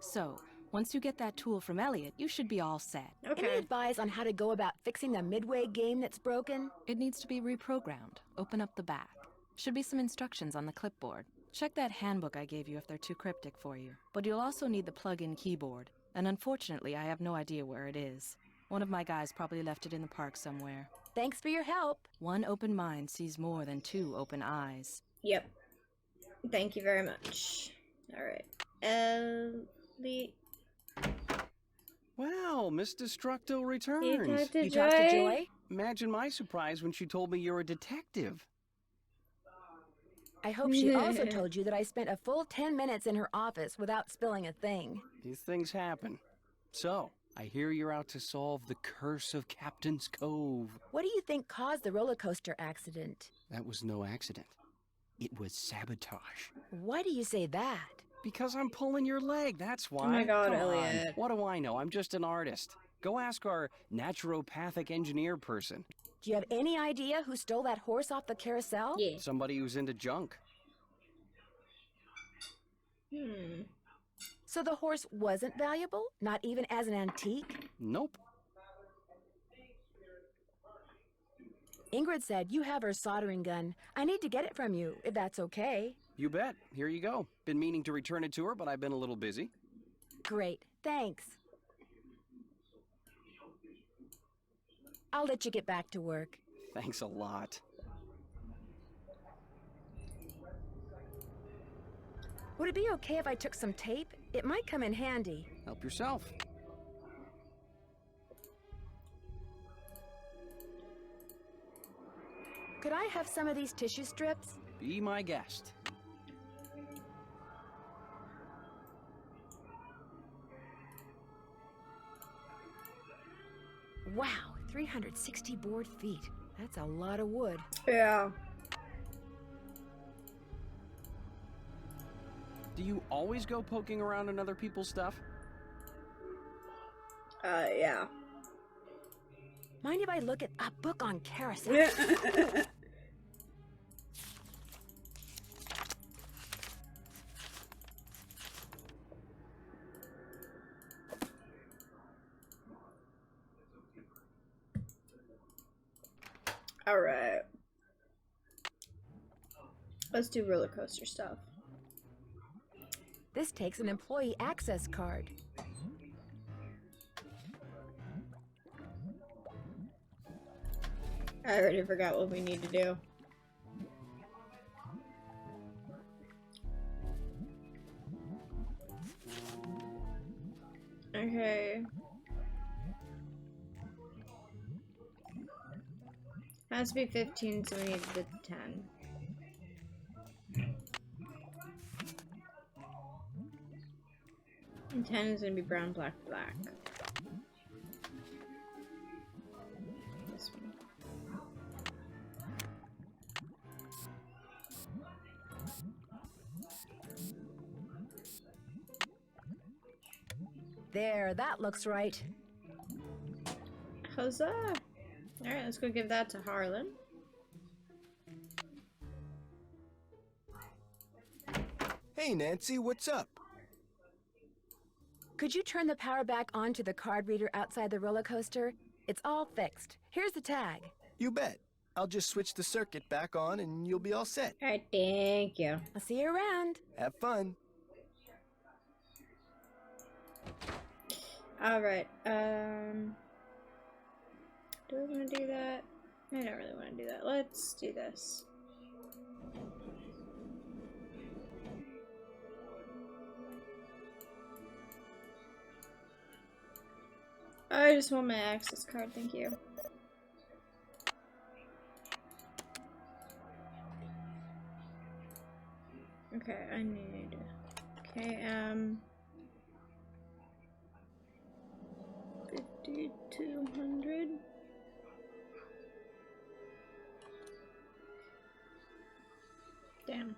So, once you get that tool from Elliot, you should be all set. Any advice on how to go about fixing the midway game that's broken? It needs to be reprogrammed. Open up the back. Should be some instructions on the clipboard. Check that handbook I gave you if they're too cryptic for you. But you'll also need the plug-in keyboard. And unfortunately, I have no idea where it is. One of my guys probably left it in the park somewhere. Thanks for your help. One open mind sees more than 2 open eyes. Yep. Thank you very much. Alright. Ellie. Wow, Miss Destructo returns. You talked to Joy? Imagine my surprise when she told me you're a detective. I hope she also told you that I spent a full 10 minutes in her office without spilling a thing. These things happen. So, I hear you're out to solve the curse of Captain's Cove. What do you think caused the roller coaster accident? That was no accident. It was sabotage. Why do you say that? Because I'm pulling your leg, that's why. Oh my God, Come Elliot. on. What do I know? I'm just an artist. Go ask our naturopathic engineer person. Do you have any idea who stole that horse off the carousel? Yeah. Somebody who's into junk. So the horse wasn't valuable? Not even as an antique? Nope. Ingrid said you have her soldering gun. I need to get it from you, if that's okay. You bet. Here you go. Been meaning to return it to her, but I've been a little busy. Great, thanks. I'll let you get back to work. Thanks a lot. Would it be okay if I took some tape? It might come in handy. Help yourself. Could I have some of these tissue strips? Be my guest. Wow, 360 board feet. That's a lot of wood. Yeah. Do you always go poking around in other people's stuff? Yeah. Mind if I look at a book on Carousel? All right. Let's do roller coaster stuff. This takes an employee access card. I already forgot what we need to do. Okay. Has to be 15, so we need the 10. And 10 is gonna be brown, black, black. This one. There, that looks right. Huzzah! Alright, let's go give that to Harlan. Hey, Nancy, what's up? Could you turn the power back on to the card reader outside the roller coaster? It's all fixed. Here's the tag. You bet. I'll just switch the circuit back on and you'll be all set. Alright, thank you. I'll see you around. Have fun. Alright, do I want to do that? I don't really want to do that. Let's do this. I just want my access card, thank you. Okay, I need KM 5200. Damn.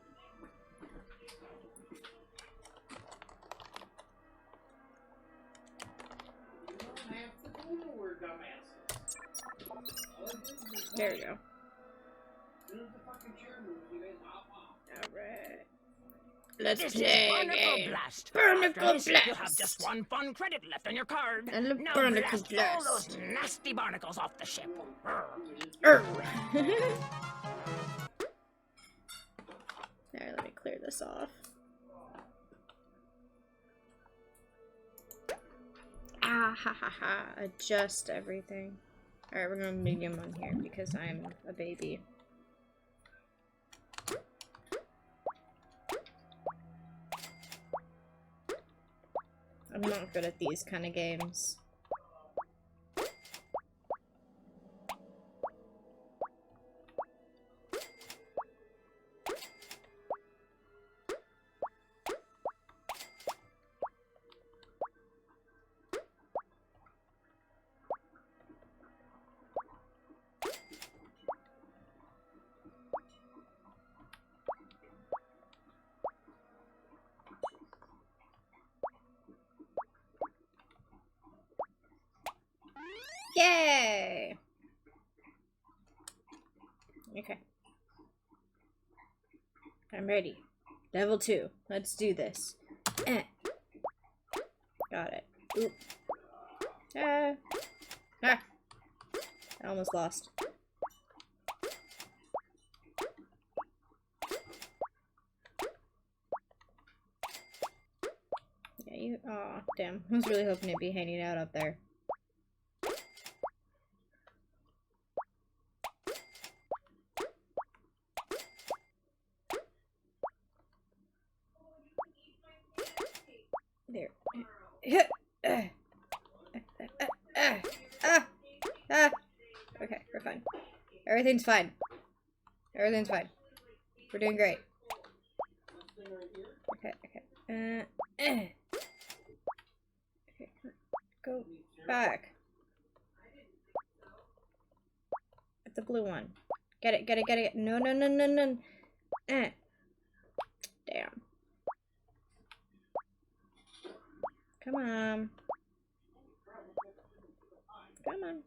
There we go. Alright. Let's This play is a Barnacle game. Blast. Barnacle After this, Blast. You have just one fun credit left on your card. And the now Barnacle blast all Blast. those nasty barnacles off the ship. Alright, let me clear this off. Ah, ha ha ha. Adjust everything. Alright, we're gonna medium on here because I'm a baby. I'm not good at these kind of games. Yay! Okay. I'm ready. Level 2. Let's do this. Got it. Oop. Ah. I almost lost. Yeah, you. Aw, damn. I was really hoping it'd be hanging out up there. There. Okay, we're fine. Everything's fine. Everything's fine. We're doing great. Okay, okay. Okay, go back. Get the blue one. Get it, get it, get it. No, no, no, no, no. Damn. Come on. Come on.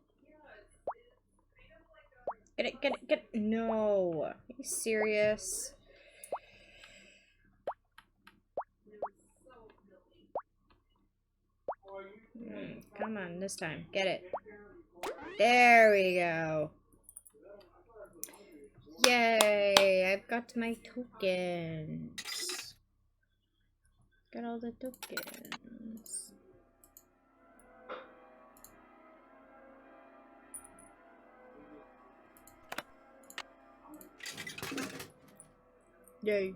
Get it, get it, get it. No. Are you serious? Come on, this time. Get it. There we go. Yay! I've got my tokens. Got all the tokens. Yay.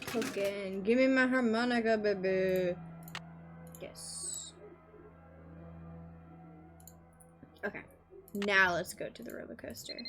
Token. Give me my harmonica, baby. Yes. Okay. Now let's go to the roller coaster.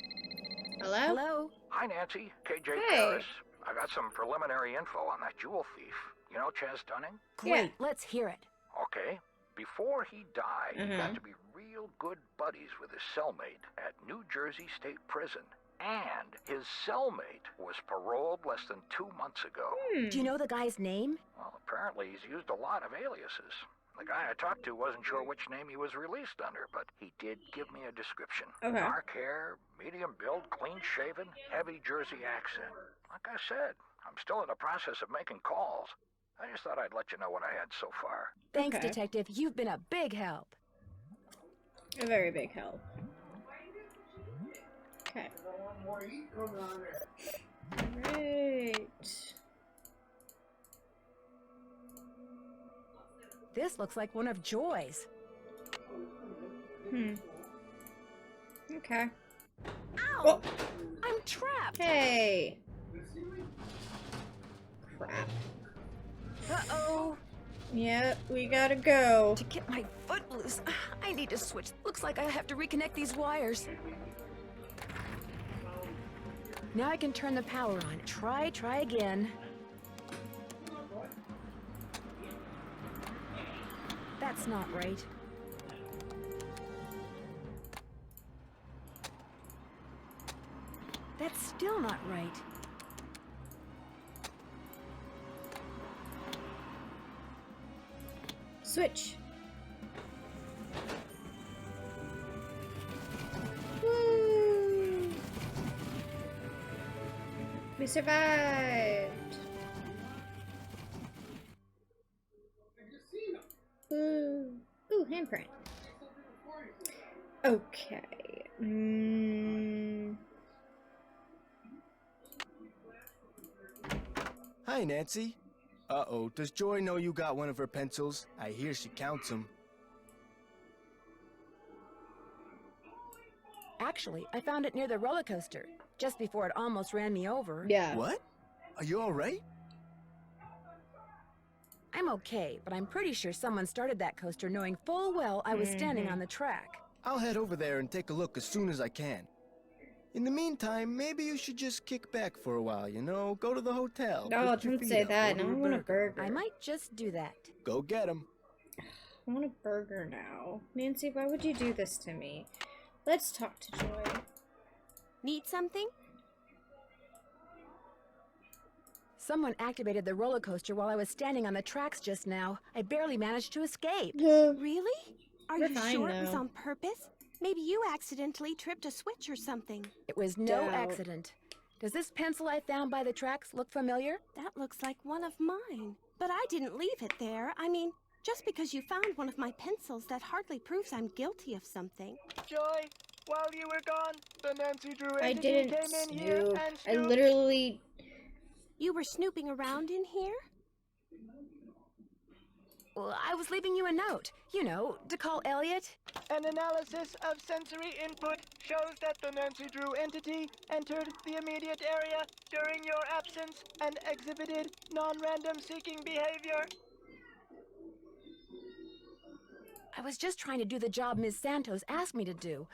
Hello? Hello? Hi, Nancy. KJ Hey. Paris. I got some preliminary info on that jewel thief. You know Chaz Dunning? Great, let's hear it. Okay. Before he died, he Mhm. got to be real good buddies with his cellmate at New Jersey State Prison. And his cellmate was paroled less than 2 months ago. Do you know the guy's name? Well, apparently he's used a lot of aliases. The guy I talked to wasn't sure which name he was released under, but he did give me a description. Okay. Dark hair, medium build, clean-shaven, heavy Jersey accent. Like I said, I'm still in the process of making calls. I just thought I'd let you know what I had so far. Thanks, Okay. Detective. You've been a big help. A very big help. Okay. Great. This looks like one of Joy's. Okay. Ow! I'm trapped! Hey! Crap. Uh-oh. Yep, we gotta go. To get my foot loose, I need to switch. Looks like I have to reconnect these wires. Now I can turn the power on. Try again. That's not right. That's still not right. Switch. Woo! We survived. Ooh. Ooh, handprint. Okay. Hi, Nancy. Uh-oh, does Joy know you got one of her pencils? I hear she counts them. Actually, I found it near the roller coaster, just before it almost ran me over. Yeah. What? Are you all right? I'm okay, but I'm pretty sure someone started that coaster knowing full well I was standing on the track. I'll head over there and take a look as soon as I can. In the meantime, maybe you should just kick back for a while, you know? Go to the hotel. No, lift your don't feet say up, that. Now order I want a burger. I might just do that. Go get 'em. I want a burger now. Nancy, why would you do this to me? Let's talk to Joy. Need something? Someone activated the roller coaster while I was standing on the tracks just now. I barely managed to escape. Really? Are We're you fine sure it was now. on purpose? Maybe you accidentally tripped a switch or something. It was no Doubt. accident. Does this pencil I found by the tracks look familiar? That looks like one of mine. But I didn't leave it there. I mean, just because you found one of my pencils, that hardly proves I'm guilty of something. Joy, while you were gone, the Nancy Drew I entity didn't came in here snoop. and I snooped. literally... You were snooping around in here? Well, I was leaving you a note. You know, to call Elliot. An analysis of sensory input shows that the Nancy Drew entity entered the immediate area during your absence and exhibited non-random seeking behavior. I was just trying to do the job Ms. Santos asked me to do.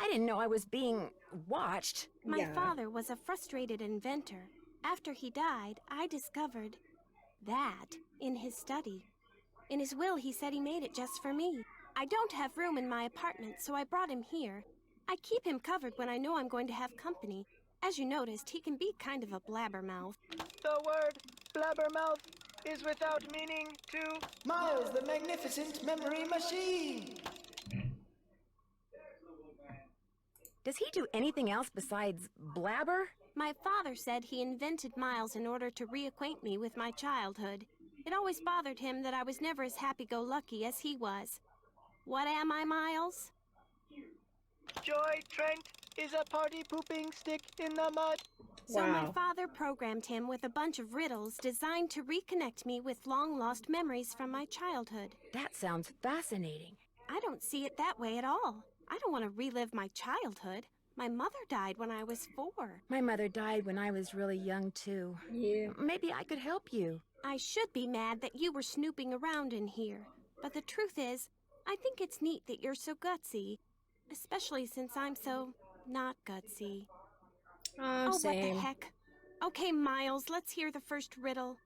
I didn't know I was being watched. My father was a frustrated inventor. After he died, I discovered that in his study. In his will, he said he made it just for me. I don't have room in my apartment, so I brought him here. I keep him covered when I know I'm going to have company. As you noticed, he can be kind of a blabbermouth. The word blabbermouth is without meaning to Miles, the magnificent memory machine. Does he do anything else besides blabber? My father said he invented Miles in order to reacquaint me with my childhood. It always bothered him that I was never as happy-go-lucky as he was. What am I, Miles? Joy Trent is a party-pooping stick in the mud. So my father programmed him with a bunch of riddles designed to reconnect me with long-lost memories from my childhood. That sounds fascinating. I don't see it that way at all. I don't want to relive my childhood. My mother died when I was 4. My mother died when I was really young, too. Yeah. Maybe I could help you. I should be mad that you were snooping around in here. But the truth is, I think it's neat that you're so gutsy. Especially since I'm so not gutsy. Oh, same. What the heck? Okay, Miles, let's hear the first riddle.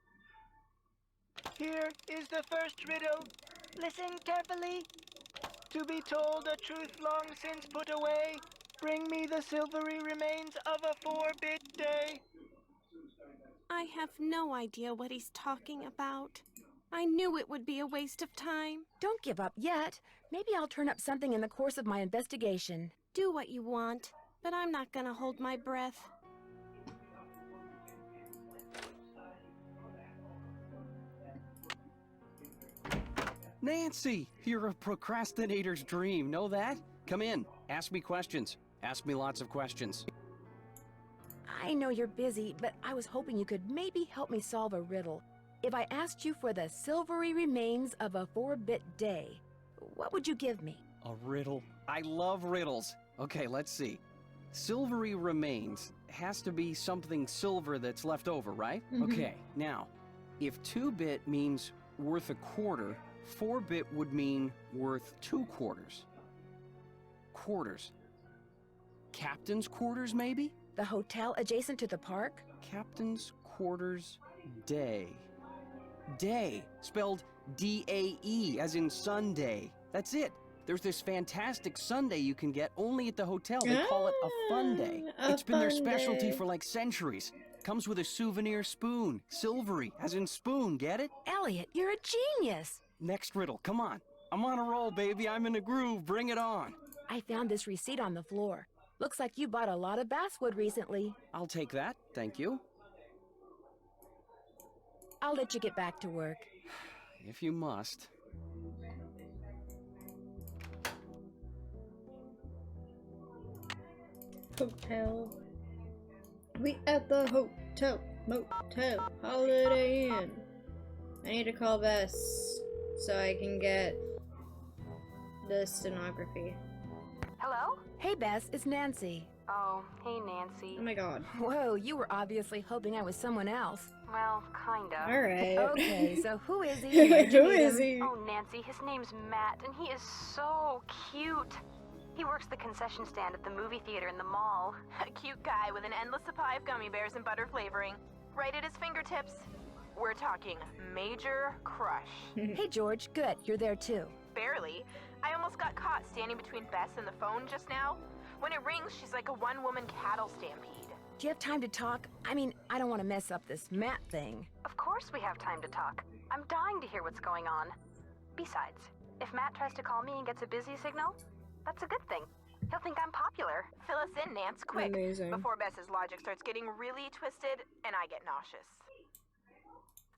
Here is the first riddle. Listen carefully. To be told a truth long since put away, bring me the silvery remains of a 4-bit day. I have no idea what he's talking about. I knew it would be a waste of time. Don't give up yet. Maybe I'll turn up something in the course of my investigation. Do what you want, but I'm not gonna hold my breath. Nancy, you're a procrastinator's dream. Know that? Come in. Ask me questions. Ask me lots of questions. I know you're busy, but I was hoping you could maybe help me solve a riddle. If I asked you for the silvery remains of a 4-bit day, what would you give me? A riddle? I love riddles. Okay, let's see. Silvery remains has to be something silver that's left over, right? Okay, now, if 2-bit means worth a quarter, 4-bit would mean worth 2 quarters. Quarters. Captain's quarters, maybe? The hotel adjacent to the park? Captain's quarters day. Day, spelled D-A-E, as in Sunday. That's it. There's this fantastic sundae you can get only at the hotel. They call it a fun day. It's been their specialty for like centuries. Comes with a souvenir spoon. Silvery, as in spoon, get it? Elliot, you're a genius. Next riddle, come on. I'm on a roll, baby. I'm in a groove. Bring it on. I found this receipt on the floor. Looks like you bought a lot of basswood recently. I'll take that, thank you. I'll let you get back to work. If you must. Hotel. We at the hotel, motel, Holiday Inn. I need to call Bess so I can get the stenography. Hello? Hey, Bess, it's Nancy. Oh, hey, Nancy. Oh my god. Whoa, you were obviously hoping I was someone else. Well, kinda. Alright. Okay, so who is he? Who is he? Oh, Nancy, his name's Matt, and he is so cute. He works the concession stand at the movie theater in the mall. A cute guy with an endless supply of gummy bears and butter flavoring. Right at his fingertips. We're talking major crush. Hey, George, good, you're there too. Barely. I almost got caught standing between Bess and the phone just now. When it rings, she's like a one-woman cattle stampede. Do you have time to talk? I mean, I don't want to mess up this Matt thing. Of course we have time to talk. I'm dying to hear what's going on. Besides, if Matt tries to call me and gets a busy signal, that's a good thing. He'll think I'm popular. Fill us in, Nance, quick. Amazing. Before Bess's logic starts getting really twisted and I get nauseous.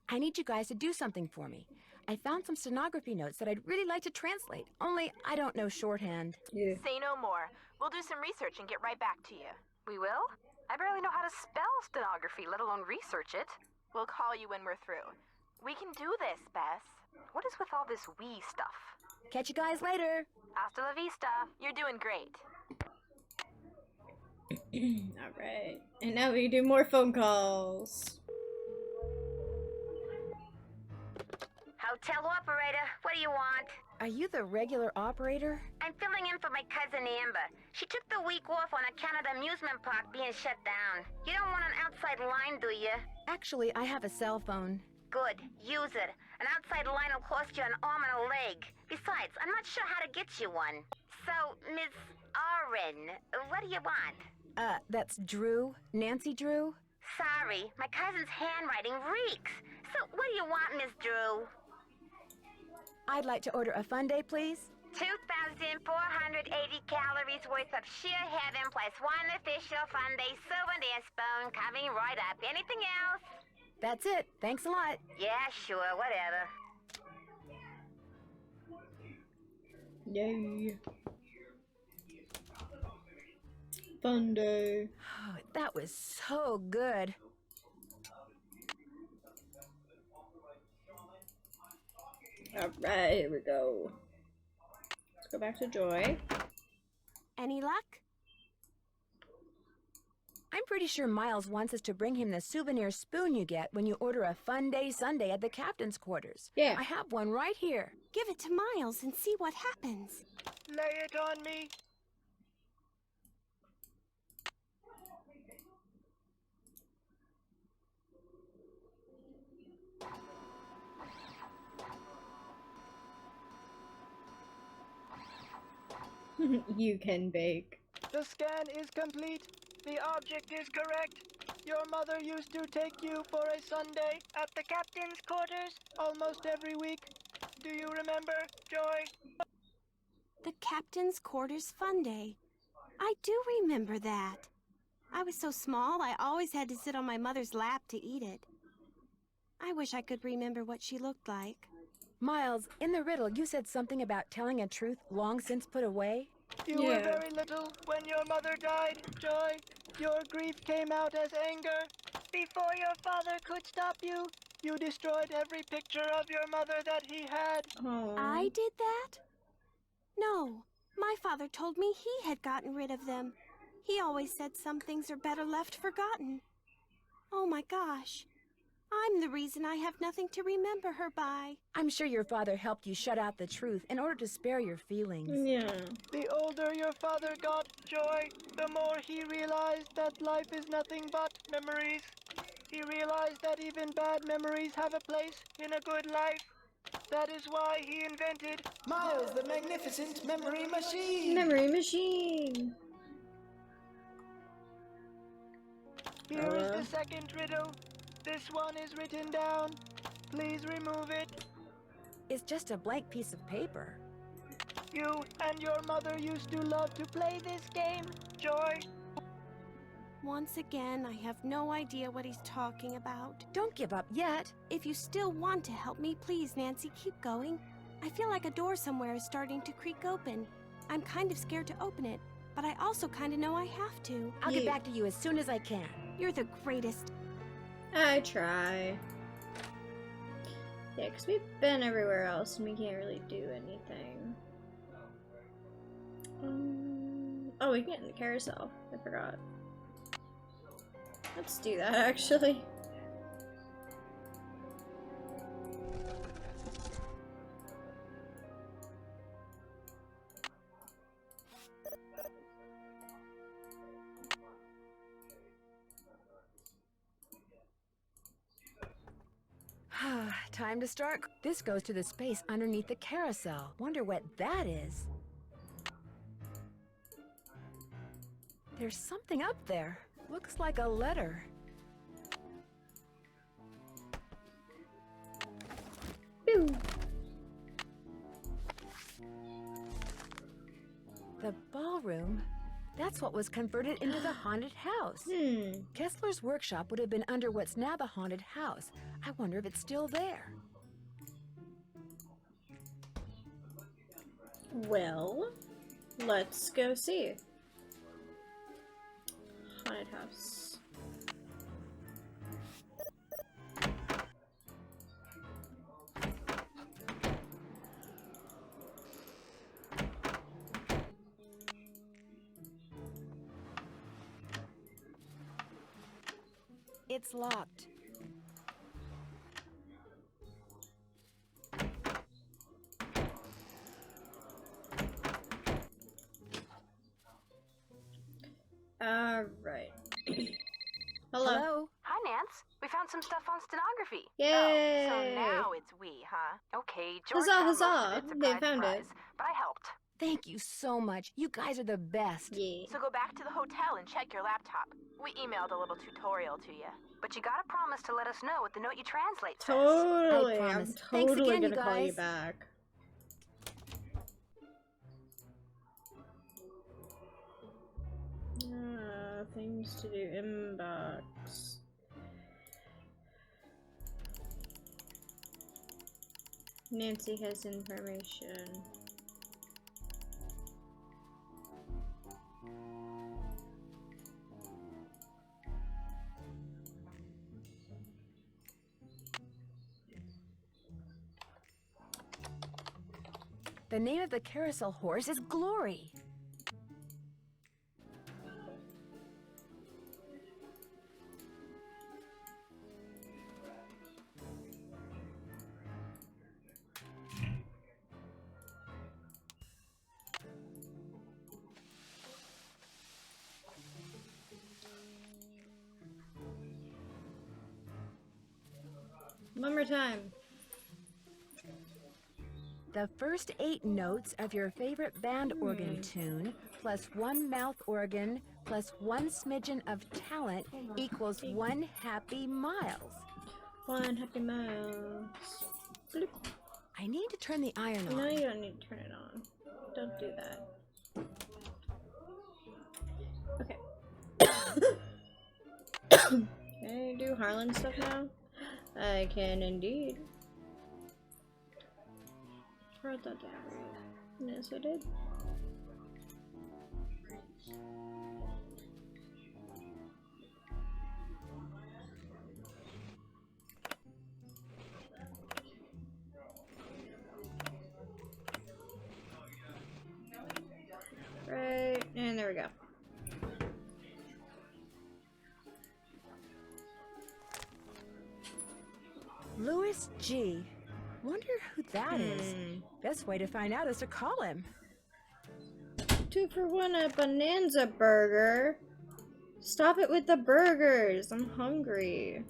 I need you guys to do something for me. I found some stenography notes that I'd really like to translate, only I don't know shorthand. Yeah. Say no more. We'll do some research and get right back to you. We will? I barely know how to spell stenography, let alone research it. We'll call you when we're through. We can do this, Bess. What is with all this we stuff? Catch you guys later. Hasta la vista. You're doing great. Alright. And now we do more phone calls. Hotel operator, what do you want? Are you the regular operator? I'm filling in for my cousin Amber. She took the week off on account of the amusement park being shut down. You don't want an outside line, do you? Actually, I have a cell phone. Good. Use it. An outside line will cost you an arm and a leg. Besides, I'm not sure how to get you one. So, Miss Oren, what do you want? That's Drew. Nancy Drew? Sorry, my cousin's handwriting reeks. So, what do you want, Miss Drew? I'd like to order a fun day, please. 2,480 calories worth of sheer heaven plus one official fun day souvenir spoon coming right up. Anything else? That's it. Thanks a lot. Yeah, sure, whatever. Yay. Fun day. Oh, that was so good. Alright, here we go. Let's go back to Joy. Any luck? I'm pretty sure Miles wants us to bring him the souvenir spoon you get when you order a fun day sundae at the captain's quarters. Yeah. I have one right here. Give it to Miles and see what happens. Lay it on me. You can bake. The scan is complete. The object is correct. Your mother used to take you for a Sunday at the captain's quarters almost every week. Do you remember, Joy? The captain's quarters fun day. I do remember that. I was so small, I always had to sit on my mother's lap to eat it. I wish I could remember what she looked like. Miles, in the riddle, you said something about telling a truth long since put away? You were very little when your mother died, Joy. Your grief came out as anger. Before your father could stop you, you destroyed every picture of your mother that he had. Aww. I did that? No, my father told me he had gotten rid of them. He always said some things are better left forgotten. Oh my gosh. I'm the reason I have nothing to remember her by. I'm sure your father helped you shut out the truth in order to spare your feelings. Yeah. The older your father got, Joy, the more he realized that life is nothing but memories. He realized that even bad memories have a place in a good life. That is why he invented Miles, the magnificent memory machine! Memory machine! Here is the second riddle. This one is written down. Please remove it. It's just a blank piece of paper. You and your mother used to love to play this game, Joy. Once again, I have no idea what he's talking about. Don't give up yet. If you still want to help me, please, Nancy, keep going. I feel like a door somewhere is starting to creak open. I'm kind of scared to open it, but I also kind of know I have to. I'll get back to you as soon as I can. You're the greatest. I try. Yeah, because we've been everywhere else and we can't really do anything. Oh, we can get in the carousel. I forgot. Let's do that, actually. Time to start. This goes to the space underneath the carousel. Wonder what that is. There's something up there. Looks like a letter. Pew. The ballroom? That's what was converted into the haunted house. Kessler's workshop would have been under what's now the haunted house. I wonder if it's still there. Well, let's go see. Haunted house. It's locked. Alright. Hello. Hello? Hi, Nance. We found some stuff on stenography. Yay! Oh, so now it's we, huh? Okay, George Huzzah, found most of huzzah. it, They surprise, found surprise, it. but I helped. Thank you so much. You guys are the best. Yeah. So go back to the hotel and check your laptop. We emailed a little tutorial to you. But you gotta promise to let us know what the note you translate says. Totally. I I'm promise. Thanks totally again, gonna you call you guys. back. Things to do. Inbox. Nancy has information. The name of the carousel horse is Glory. One more time. The first 8 notes of your favorite band organ tune, plus 1 mouth organ, plus 1 smidgen of talent equals 1 happy miles. 1 happy miles. Bloop. I need to turn the iron on. No, you don't need to turn it on. Don't do that. Okay. Can I do Harlan stuff now? I can indeed. Wrote that down. Yes, I did. Right, and there we go. Louis G. Wonder who that is. Best way to find out is to call him. 2 for 1 at Bonanza Burger. Stop it with the burgers. I'm hungry.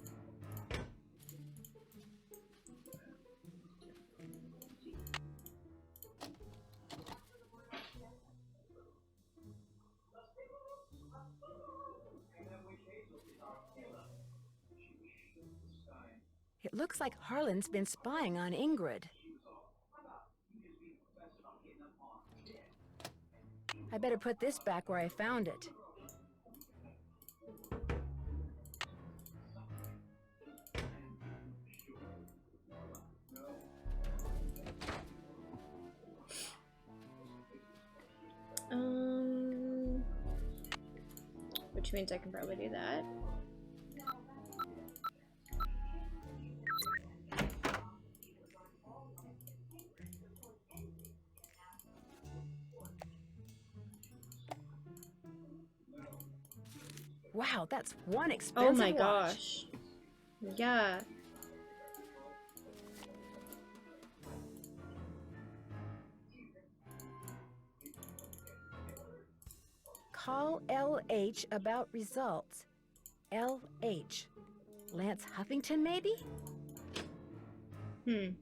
It looks like Harlan's been spying on Ingrid. I better put this back where I found it. Which means I can probably do that. Wow, that's one expensive Oh my watch. gosh. Yeah. Call LH about results. LH. Lance Huffington, maybe? Any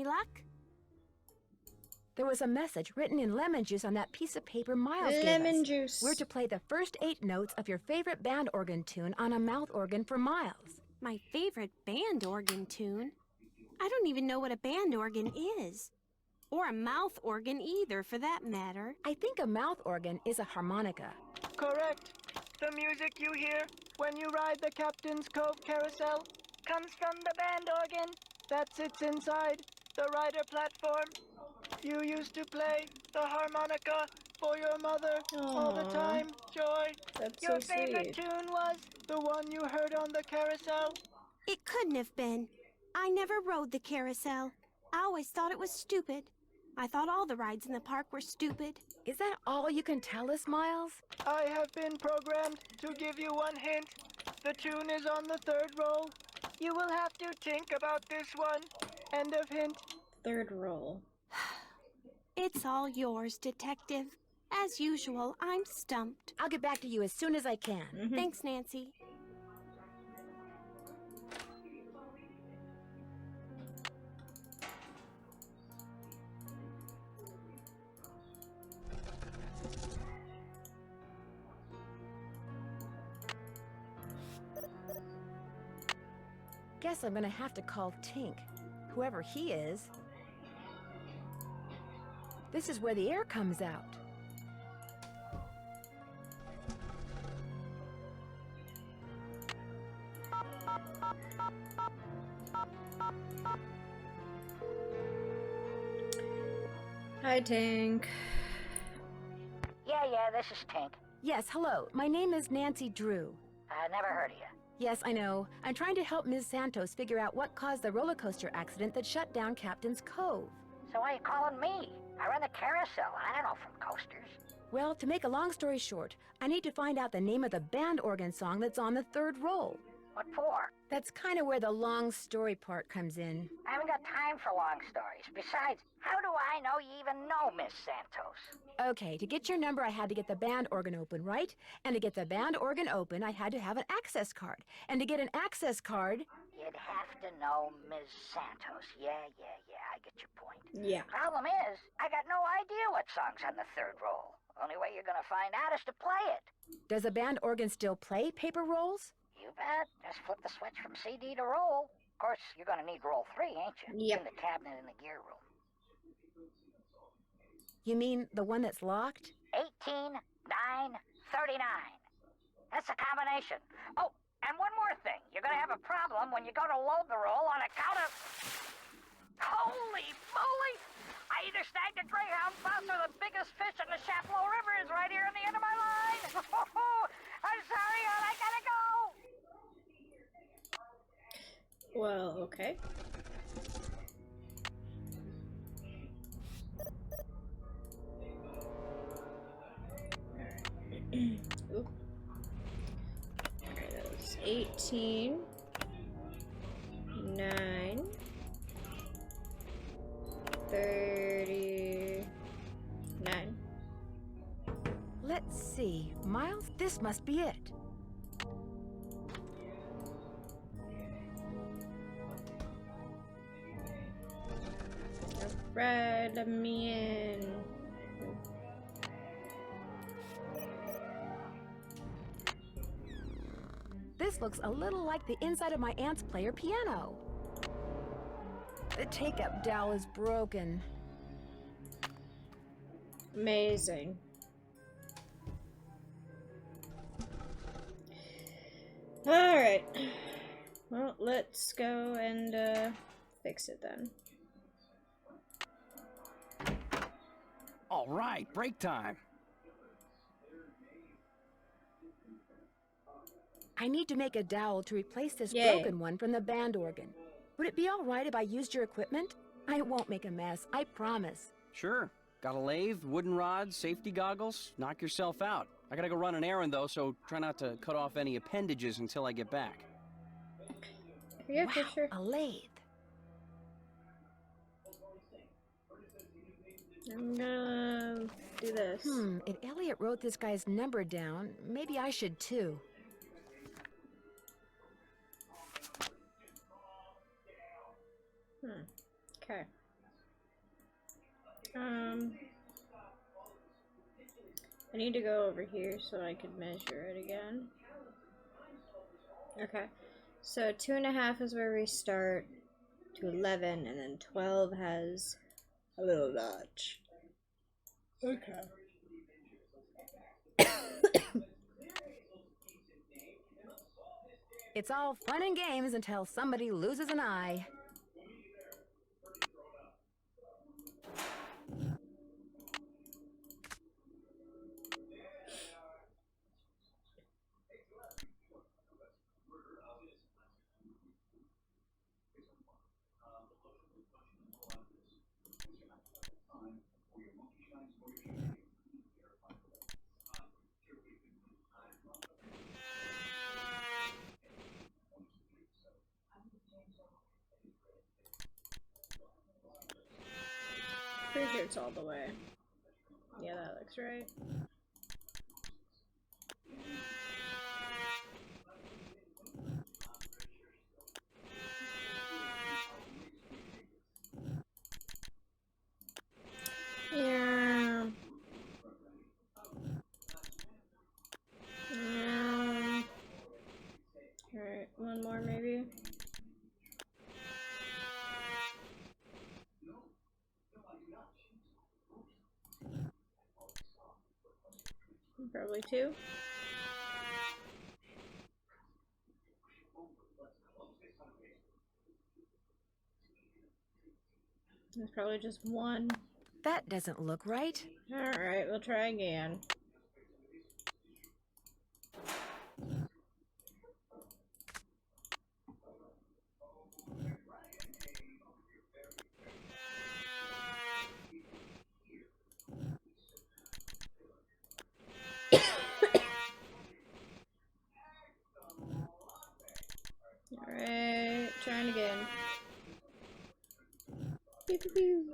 luck? There was a message written in lemon juice on that piece of paper Miles gave us. Lemon juice. We're to play the first 8 notes of your favorite band organ tune on a mouth organ for Miles. My favorite band organ tune? I don't even know what a band organ is. Or a mouth organ either, for that matter. I think a mouth organ is a harmonica. Correct. The music you hear when you ride the Captain's Cove Carousel comes from the band organ that sits inside the rider platform. You used to play the harmonica for your mother all the time, Joy. That's your so favorite sweet. tune was the one you heard on the carousel? It couldn't have been. I never rode the carousel. I always thought it was stupid. I thought all the rides in the park were stupid. Is that all you can tell us, Miles? I have been programmed to give you one hint. The tune is on the 3rd roll. You will have to think about this one. End of hint. 3rd roll. It's all yours, Detective. As usual, I'm stumped. I'll get back to you as soon as I can. Thanks, Nancy. Guess I'm gonna have to call Tink, whoever he is. This is where the air comes out. Hi, Tink. Yeah, this is Tink. Yes, hello. My name is Nancy Drew. I never heard of you. Yes, I know. I'm trying to help Ms. Santos figure out what caused the roller coaster accident that shut down Captain's Cove. So why are you calling me? I run the carousel. I don't know from coasters. Well, to make a long story short, I need to find out the name of the band organ song that's on the 3rd roll. What for? That's kind of where the long story part comes in. I haven't got time for long stories. Besides, how do I know you even know Miss Santos? Okay, to get your number, I had to get the band organ open, right? And to get the band organ open, I had to have an access card. And to get an access card... You'd have to know Miss Santos. Yeah, I get your point. Yeah. Problem is, I got no idea what song's on the 3rd roll. Only way you're gonna find out is to play it. Does a band organ still play paper rolls? You bet. Just flip the switch from CD to roll. Of course, you're gonna need roll 3, ain't you? Yep. In the cabinet in the gear room. You mean the one that's locked? 18, 9, 39. That's a combination. Oh, and one more thing. You're gonna have a problem when you go to load the roll on account of... Holy moly! I either snagged a greyhound bus or the biggest fish in the Chapleau River is right here on the end of my line. I'm sorry, hon. I gotta go. Well, okay. Oop. Alright, that was 18, 9, 39. Let's see. Miles, this must be it. Alright, let me in. This looks a little like the inside of my aunt's player piano. The take-up dowel is broken. Amazing. Alright. Well, let's go and fix it then. All right, break time. I need to make a dowel to replace this Yay. broken one from the band organ. Would it be all right if I used your equipment? I won't make a mess, I promise. Sure. Got a lathe, wooden rods, safety goggles. Knock yourself out. I gotta go run an errand, though, so try not to cut off any appendages until I get back. Yeah, wow, for sure. A lathe. I'm gonna do this. If Elliot wrote this guy's number down, maybe I should too. Okay. I need to go over here so I can measure it again. Okay. So 2.5 is where we start to 11, and then 12 has a little notch. Okay. It's all fun and games until somebody loses an eye. Pretty sure it's all the way. Yeah, that looks right. Yeah. Alright, one more maybe. Probably 2. There's probably just 1. That doesn't look right. Alright, we'll try again. Alright, trying again. Pew, pew, pew.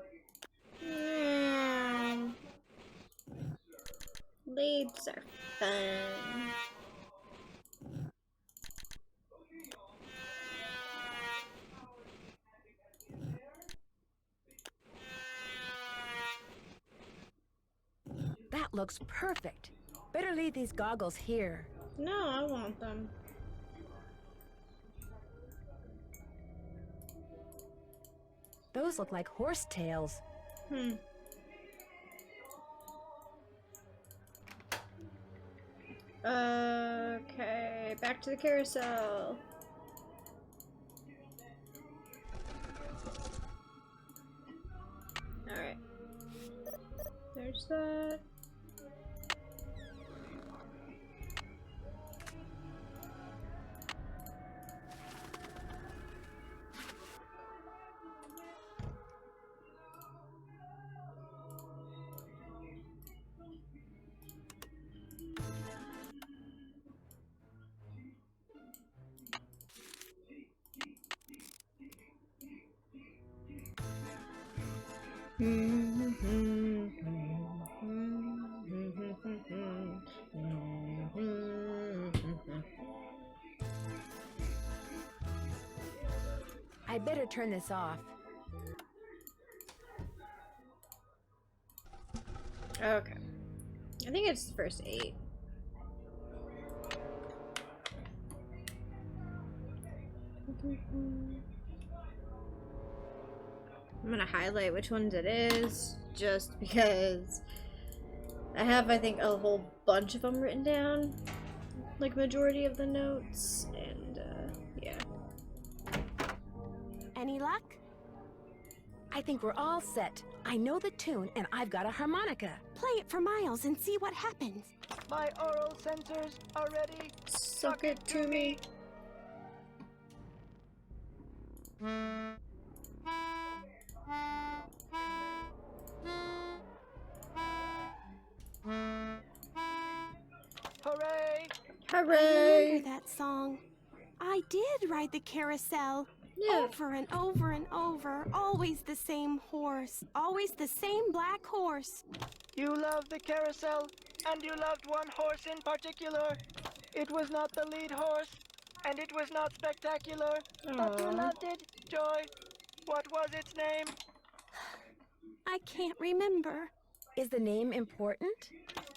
Meow. Leads are fun. That looks perfect. Better leave these goggles here. No, I want them. Those look like horse tails. Okay, back to the carousel. Alright. There's that. I better turn this off. Okay. I think it's the first 8. I'm gonna highlight which ones it is, just because I have, I think, a whole bunch of them written down, like majority of the notes, and yeah. Any luck? I think we're all set. I know the tune, and I've got a harmonica. Play it for Miles and see what happens. My oral sensors are ready. Suck it to me. Hooray! I Hooray! remember that song. I did ride the carousel. Yeah. Over and over and over. Always the same horse. Always the same black horse. You loved the carousel, and you loved one horse in particular. It was not the lead horse, and it was not spectacular, but you loved it, Joy. What was its name? I can't remember. Is the name important?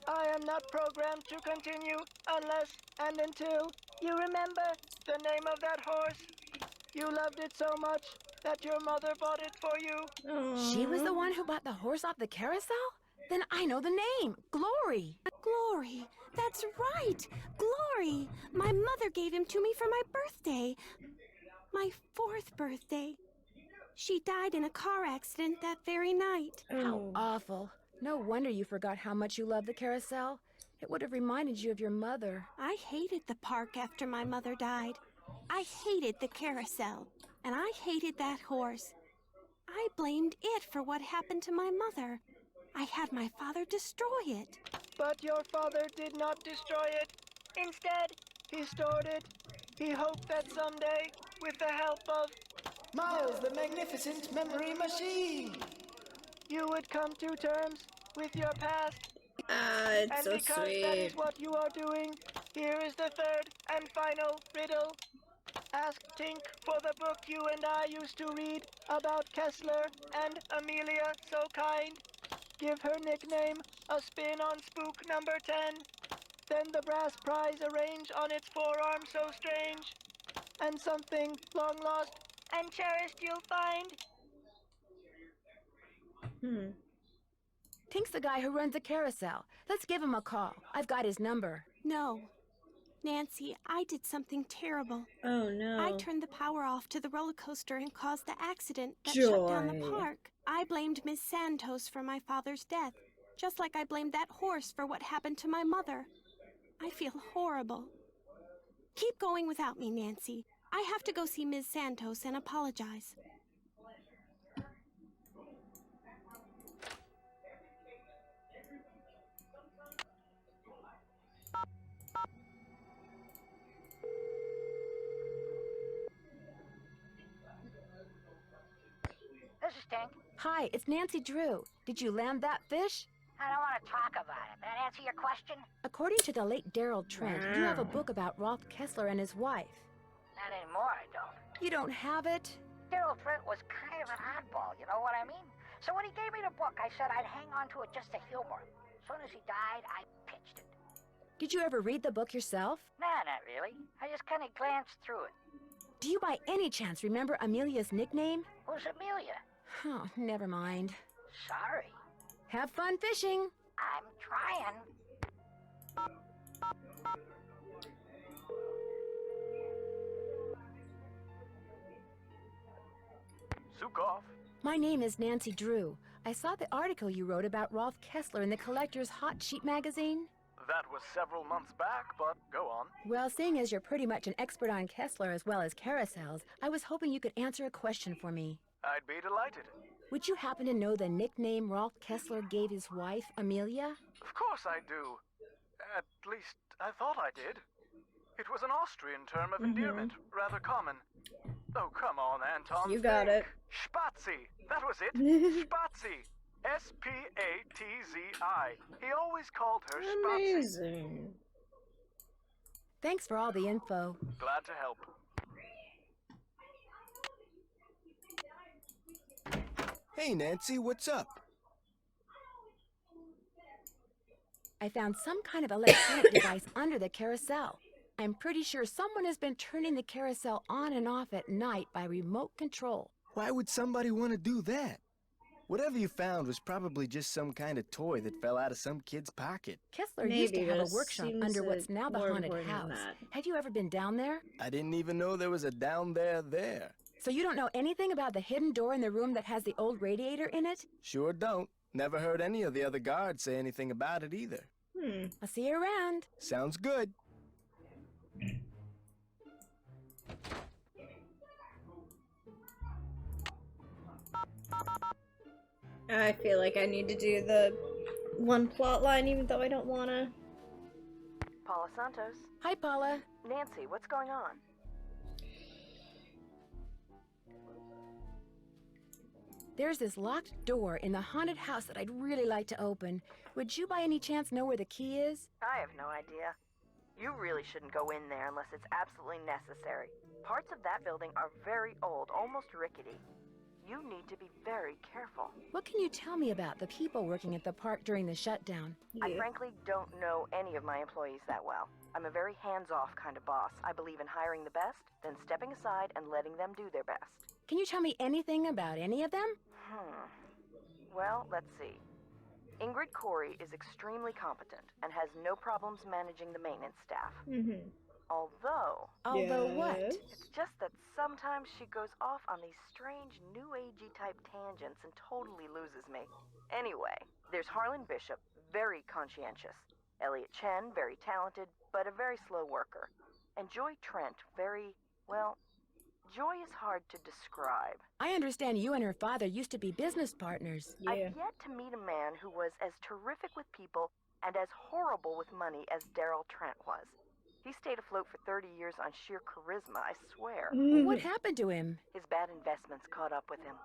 I am not programmed to continue unless and until you remember the name of that horse. You loved it so much that your mother bought it for you. She was the one who bought the horse off the carousel? Then I know the name. Glory. Glory. That's right. Glory. My mother gave him to me for my birthday. My 4th birthday. She died in a car accident that very night. How awful. No wonder you forgot how much you loved the carousel. It would have reminded you of your mother. I hated the park after my mother died. I hated the carousel. And I hated that horse. I blamed it for what happened to my mother. I had my father destroy it. But your father did not destroy it. Instead, he stored it. He hoped that someday, with the help of Miles, the magnificent memory machine, you would come to terms with your past. It's and so because sweet. that is what you are doing, here is the 3rd and final riddle. Ask Tink for the book you and I used to read about Kessler and Amelia So Kind. Give her nickname a spin on spook number 10. Then the brass prize arrange on its forearm so strange. And something long lost and cherished you'll find. Tink's the guy who runs the carousel. Let's give him a call. I've got his number. No. Nancy, I did something terrible. Oh no. I turned the power off to the roller coaster and caused the accident that shut down the park. I blamed Miss Santos for my father's death, just like I blamed that horse for what happened to my mother. I feel horrible. Keep going without me, Nancy. I have to go see Ms. Santos and apologize. This is Tink. Hi, it's Nancy Drew. Did you land that fish? I don't want to talk about it. That answer your question? According to the late Daryl Trent, you have a book about Rolf Kessler and his wife. Not anymore, I don't. You don't have it? Daryl Trent was kind of an oddball, you know what I mean? So when he gave me the book, I said I'd hang on to it just to humor him. As soon as he died, I pitched it. Did you ever read the book yourself? Nah, not really. I just kind of glanced through it. Do you by any chance remember Amelia's nickname? Who's Amelia? Oh, never mind. Sorry. Have fun fishing. I'm trying. Sukov. My name is Nancy Drew. I saw the article you wrote about Rolf Kessler in the Collector's Hot Sheet magazine. That was several months back, but go on. Well, seeing as you're pretty much an expert on Kessler as well as carousels, I was hoping you could answer a question for me. I'd be delighted. Would you happen to know the nickname Rolf Kessler gave his wife, Amelia? Of course I do. At least, I thought I did. It was an Austrian term of endearment, rather common. Oh, come on, Anton. You got it. Spazi. That was it. Spazi. S-P-A-T-Z-I. He always called her Spazi. Amazing. Thanks for all the info. Glad to help. Hey, Nancy, what's up? I found some kind of electronic device under the carousel. I'm pretty sure someone has been turning the carousel on and off at night by remote control. Why would somebody want to do that? Whatever you found was probably just some kind of toy that fell out of some kid's pocket. Kessler used to have a workshop under what's now the haunted house. Have you ever been down there? I didn't even know there was a down there. So you don't know anything about the hidden door in the room that has the old radiator in it? Sure don't. Never heard any of the other guards say anything about it either. I'll see you around. Sounds good. I feel like I need to do the one plot line even though I don't wanna. Paula Santos. Hi, Paula. Nancy, what's going on? There's this locked door in the haunted house that I'd really like to open. Would you by any chance know where the key is? I have no idea. You really shouldn't go in there unless it's absolutely necessary. Parts of that building are very old, almost rickety. You need to be very careful. What can you tell me about the people working at the park during the shutdown? I frankly don't know any of my employees that well. I'm a very hands-off kind of boss. I believe in hiring the best, then stepping aside and letting them do their best. Can you tell me anything about any of them? Well, let's see. Ingrid Corey is extremely competent and has no problems managing the maintenance staff. Although what? It's just that sometimes she goes off on these strange new agey type tangents and totally loses me. Anyway, there's Harlan Bishop, very conscientious. Elliot Chen, very talented, but a very slow worker. And Joy Trent, Joy is hard to describe. I understand you and her father used to be business partners. I've yet to meet a man who was as terrific with people and as horrible with money as Daryl Trent was. He stayed afloat for 30 years on sheer charisma, I swear. What happened to him? His bad investments caught up with him.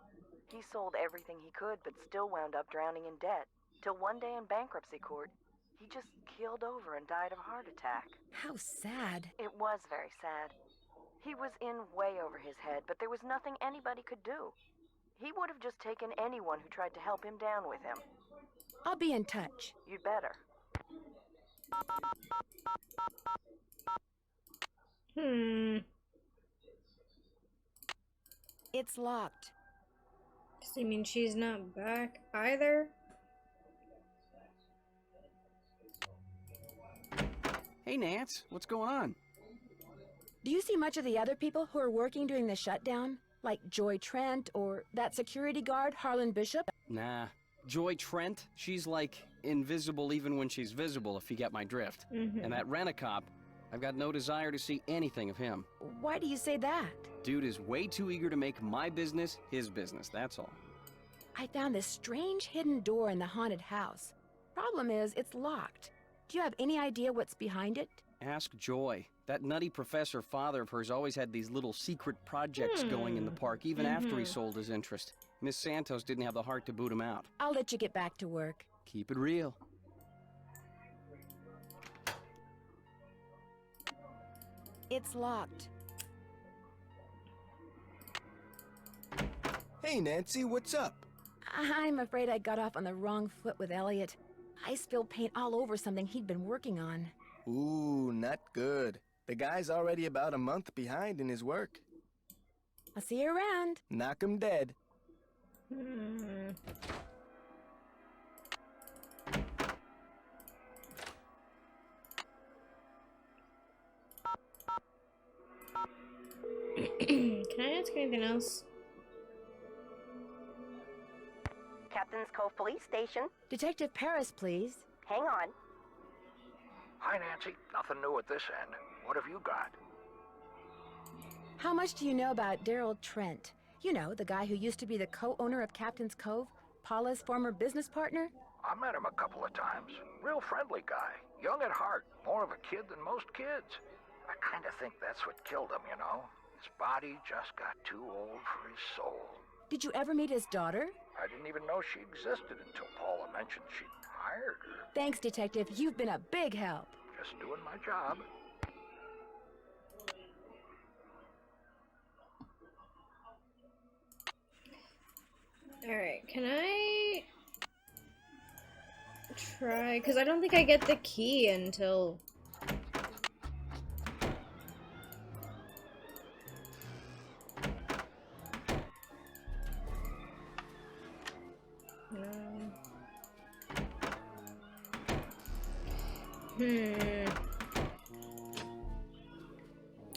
He sold everything he could, but still wound up drowning in debt. Till one day in bankruptcy court, he just keeled over and died of a heart attack. How sad. It was very sad. He was in way over his head, but there was nothing anybody could do. He would have just taken anyone who tried to help him down with him. I'll be in touch. You'd better. It's locked. Does it mean she's not back either? Hey, Nance, what's going on? Do you see much of the other people who are working during the shutdown? Like Joy Trent or that security guard, Harlan Bishop? Nah. Joy Trent, she's like invisible even when she's visible, if you get my drift. And that rent-a-cop, I've got no desire to see anything of him. Why do you say that? Dude is way too eager to make my business his business, that's all. I found this strange hidden door in the haunted house. Problem is, it's locked. Do you have any idea what's behind it? Ask Joy. That nutty professor father of hers always had these little secret projects going in the park, even after he sold his interest. Miss Santos didn't have the heart to boot him out. I'll let you get back to work. Keep it real. It's locked. Hey, Nancy, what's up? I'm afraid I got off on the wrong foot with Elliot. I spilled paint all over something he'd been working on. Ooh, not good. The guy's already about a month behind in his work. I'll see you around. Knock him dead. Can I ask anything else? Captain's Cove Police Station. Detective Paris, please. Hang on. Hi, Nancy. Nothing new at this end. What have you got? How much do you know about Daryl Trent? You know, the guy who used to be the co-owner of Captain's Cove, Paula's former business partner? I met him a couple of times. Real friendly guy. Young at heart. More of a kid than most kids. I kind of think that's what killed him, you know? His body just got too old for his soul. Did you ever meet his daughter? I didn't even know she existed until Paula mentioned she'd hired her. Thanks, Detective. You've been a big help. Just doing my job. Alright, can I try? Because I don't think I get the key until...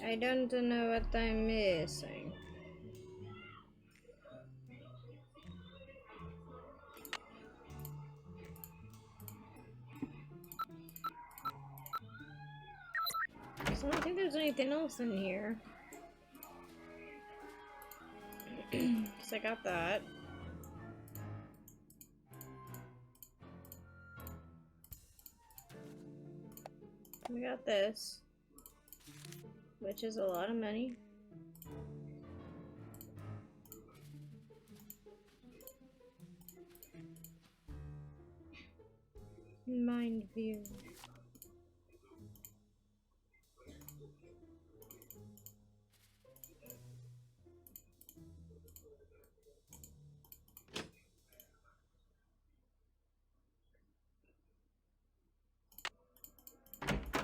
I don't know what I'm missing. So I don't think there's anything else in here. Because I got that. We got this, which is a lot of money. Mind view.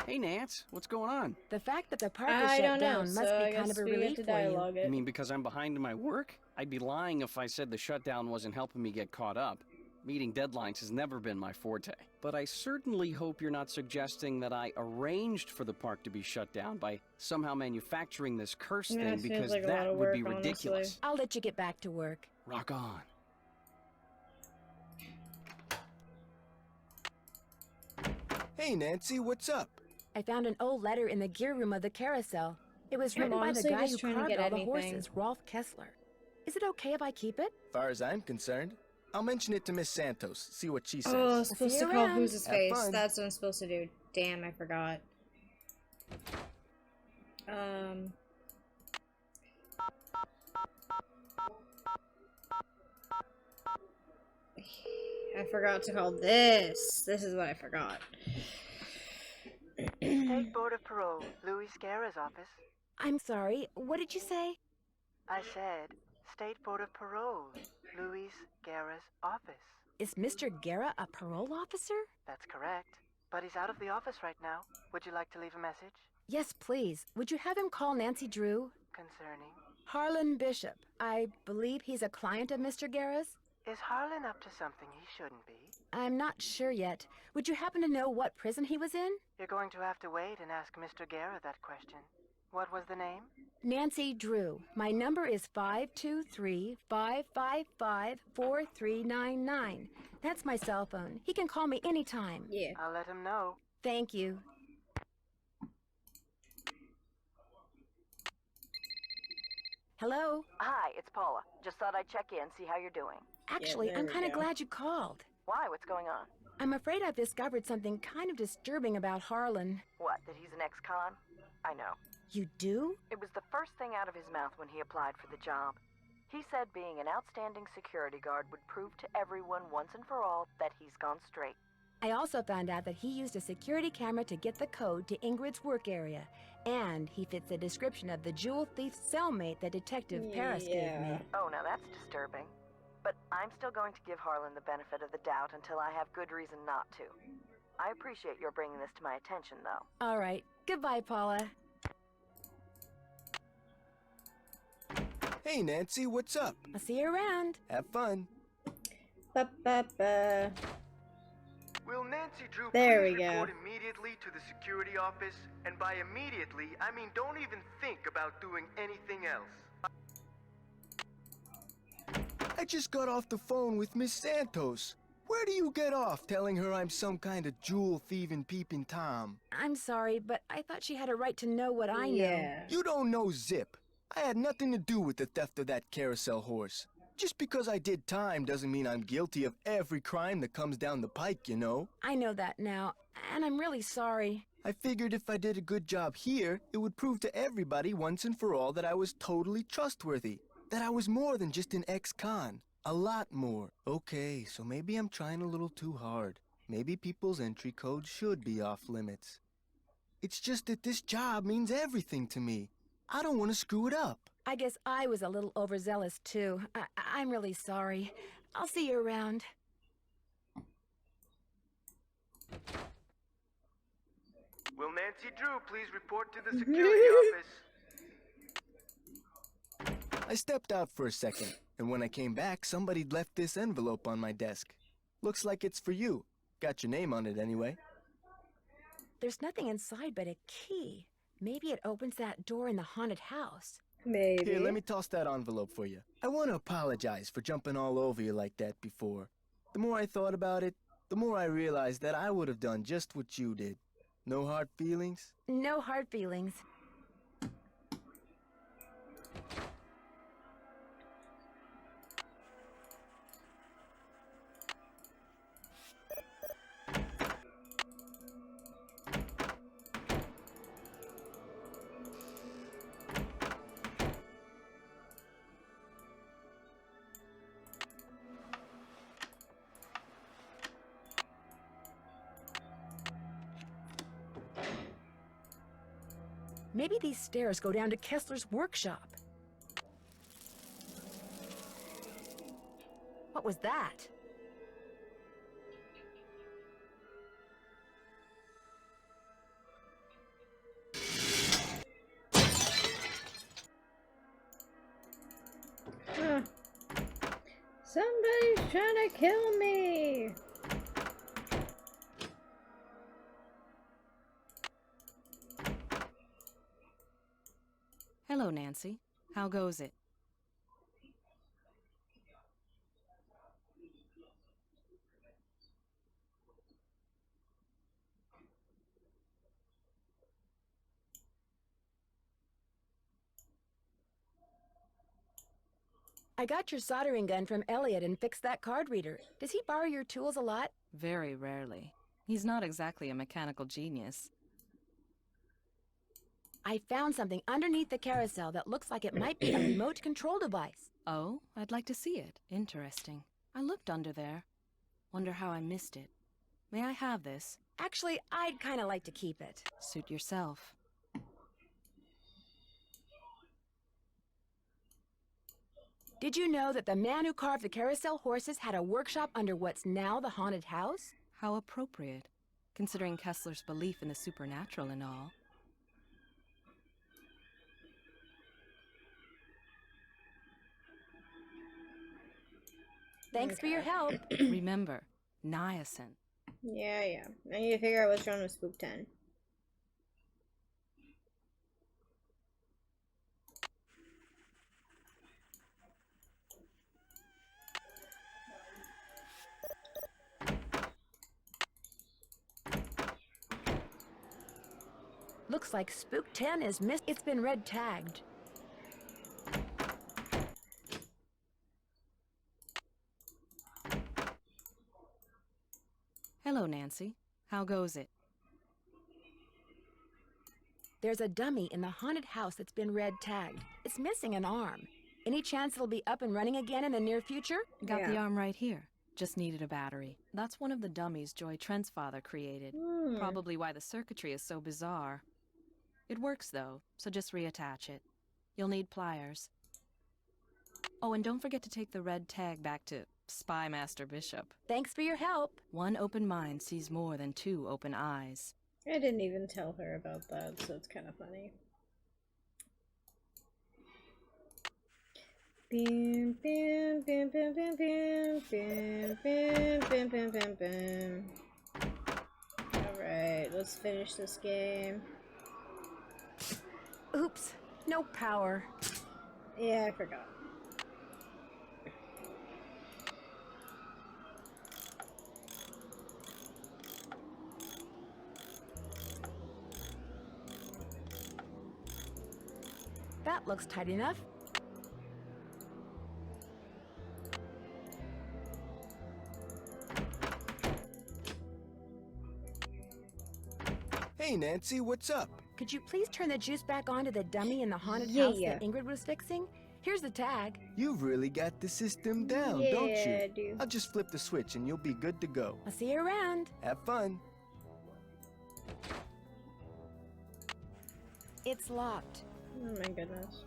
Hey, Nance, what's going on? The fact that the park is I shut don't know, down must so I be kind guess of a we get relief to for you. dialogue it. You mean because I'm behind in my work? I'd be lying if I said the shutdown wasn't helping me get caught up. Meeting deadlines has never been my forte. But I certainly hope you're not suggesting that I arranged for the park to be shut down by somehow manufacturing this curse Yeah, thing, it feels because like a lot that of would be work, ridiculous. honestly. I'll let you get back to work. Rock on. Hey, Nancy, what's up? I found an old letter in the gear room of the Carousel. It was I'm written by the honestly guy just who trying to carved get all the anything. horses, Rolf Kessler. Is it okay if I keep it? Far as I'm concerned, I'll mention it to Miss Santos, see what she says. Oh, I was supposed to call Who's His Have Face. fun. That's what I'm supposed to do. Damn, I forgot. I forgot to call this. This is what I forgot. State Board of Parole, Louis Guerra's office. I'm sorry, what did you say? I said, State Board of Parole, Louis Guerra's office. Is Mr. Guerra a parole officer? That's correct. But he's out of the office right now. Would you like to leave a message? Yes, please. Would you have him call Nancy Drew? Concerning? Harlan Bishop. I believe he's a client of Mr. Guerra's. Is Harlan up to something he shouldn't be? I'm not sure yet. Would you happen to know what prison he was in? You're going to have to wait and ask Mr. Guerra that question. What was the name? Nancy Drew. My number is 523-555-4399. That's my cell phone. He can call me anytime. Yeah. I'll let him know. Thank you. Hello? Hi, it's Paula. Just thought I'd check in, see how you're doing. Actually, I'm kind of glad you called. Why? What's going on? I'm afraid I've discovered something kind of disturbing about Harlan. What, that he's an ex-con? I know. You do? It was the first thing out of his mouth when he applied for the job. He said being an outstanding security guard would prove to everyone once and for all that he's gone straight. I also found out that he used a security camera to get the code to Ingrid's work area. And he fits the description of the jewel thief's cellmate that Detective Paris gave me. Oh, now that's disturbing. But I'm still going to give Harlan the benefit of the doubt until I have good reason not to. I appreciate your bringing this to my attention, though. All right. Goodbye, Paula. Hey, Nancy, what's up? I'll see you around. Have fun. Ba-ba-ba. Will Nancy Drew There please we go. report immediately to the security office? And by immediately, I mean don't even think about doing anything else. I just got off the phone with Miss Santos. Where do you get off telling her I'm some kind of jewel-thieving peeping Tom? I'm sorry, but I thought she had a right to know what I know. You don't know zip. I had nothing to do with the theft of that carousel horse. Just because I did time doesn't mean I'm guilty of every crime that comes down the pike, you know? I know that now, and I'm really sorry. I figured if I did a good job here, it would prove to everybody once and for all that I was totally trustworthy. That I was more than just an ex-con. A lot more. Okay, so maybe I'm trying a little too hard. Maybe people's entry codes should be off limits. It's just that this job means everything to me. I don't want to screw it up. I guess I was a little overzealous, too. I'm really sorry. I'll see you around. Will Nancy Drew please report to the security office? I stepped out for a second, and when I came back, somebody'd left this envelope on my desk. Looks like it's for you. Got your name on it anyway. There's nothing inside but a key. Maybe it opens that door in the haunted house. Maybe. Here, let me toss that envelope for you. I want to apologize for jumping all over you like that before. The more I thought about it, the more I realized that I would have done just what you did. No hard feelings? No hard feelings. Maybe these stairs go down to Kessler's workshop. What was that? Somebody's trying to kill me! Hello, Nancy. How goes it? I got your soldering gun from Elliot and fixed that card reader. Does he borrow your tools a lot? Very rarely. He's not exactly a mechanical genius. I found something underneath the carousel that looks like it might be a remote control device. Oh, I'd like to see it. Interesting. I looked under there. Wonder how I missed it. May I have this? Actually, I'd kind of like to keep it. Suit yourself. Did you know that the man who carved the carousel horses had a workshop under what's now the haunted house? How appropriate, considering Kessler's belief in the supernatural and all. Thanks for your help. Remember, niacin. Yeah. I need to figure out what's wrong with Spook 10. Looks like Spook 10 is missed. It's been red tagged. Hello, Nancy. How goes it? There's a dummy in the haunted house that's been red tagged. It's missing an arm. Any chance it'll be up and running again in the near future? Got the arm right here. Just needed a battery. That's one of the dummies Joy Trent's father created. Probably why the circuitry is so bizarre. It works though, so just reattach it. You'll need pliers. Oh, and don't forget to take the red tag back to Spy Master Bishop. Thanks for your help. One open mind sees more than two open eyes. I didn't even tell her about that, so it's kind of funny. Bam, bam, bam, bam, bam, bam, bam, bam, bam, bam, bam, bam. Alright, let's finish this game. Oops, no power. Yeah, I forgot. That looks tight enough. Hey, Nancy, what's up? Could you please turn the juice back on to the dummy in the haunted house that Ingrid was fixing? Here's the tag. You've really got the system down, don't you? Yeah, I do. I'll just flip the switch and you'll be good to go. I'll see you around. Have fun. It's locked. Oh my goodness.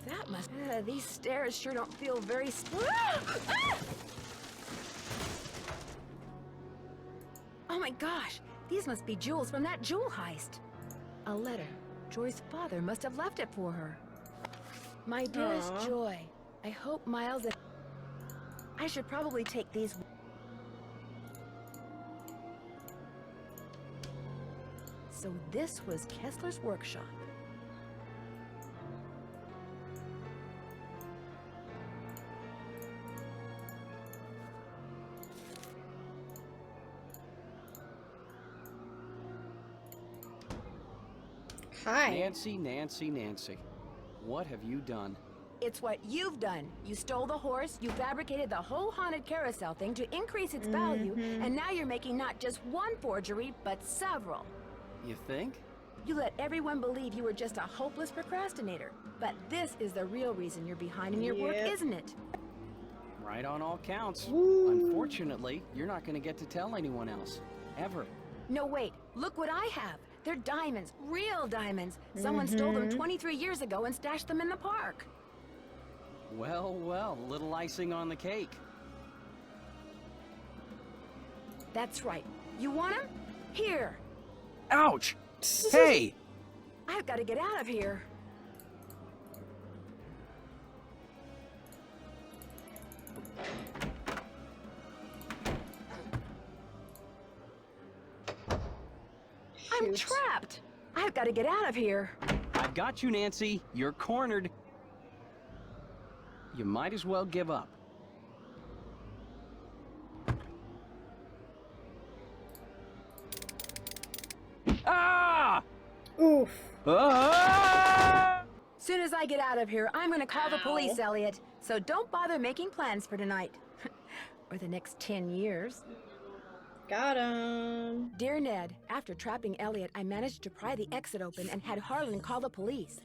That must... these stairs sure don't feel very... Oh my gosh! These must be jewels from that jewel heist. A letter. Joy's father must have left it for her. My dearest Joy, I hope Miles... I should probably take these... So this was Kessler's workshop. Hi. Nancy. What have you done? It's what you've done. You stole the horse, you fabricated the whole haunted carousel thing to increase its value, and now you're making not just one forgery, but several. You think? You let everyone believe you were just a hopeless procrastinator. But this is the real reason you're behind in your work, isn't it? Right on all counts. Unfortunately, you're not going to get to tell anyone else. Ever. No, wait. Look what I have. They're diamonds. Real diamonds. Someone stole them 23 years ago and stashed them in the park. Well, well, a little icing on the cake. That's right. You want them? Here. Ouch! Hey! I've got to get out of here. I'm trapped. I've got to get out of here. I've got you, Nancy. You're cornered. You might as well give up. Ah! Oof. Ah! Soon as I get out of here, I'm gonna call the police, Elliot. So don't bother making plans for tonight. Or the next 10 years. Got him. Dear Ned, after trapping Elliot, I managed to pry the exit open and had Harlan call the police.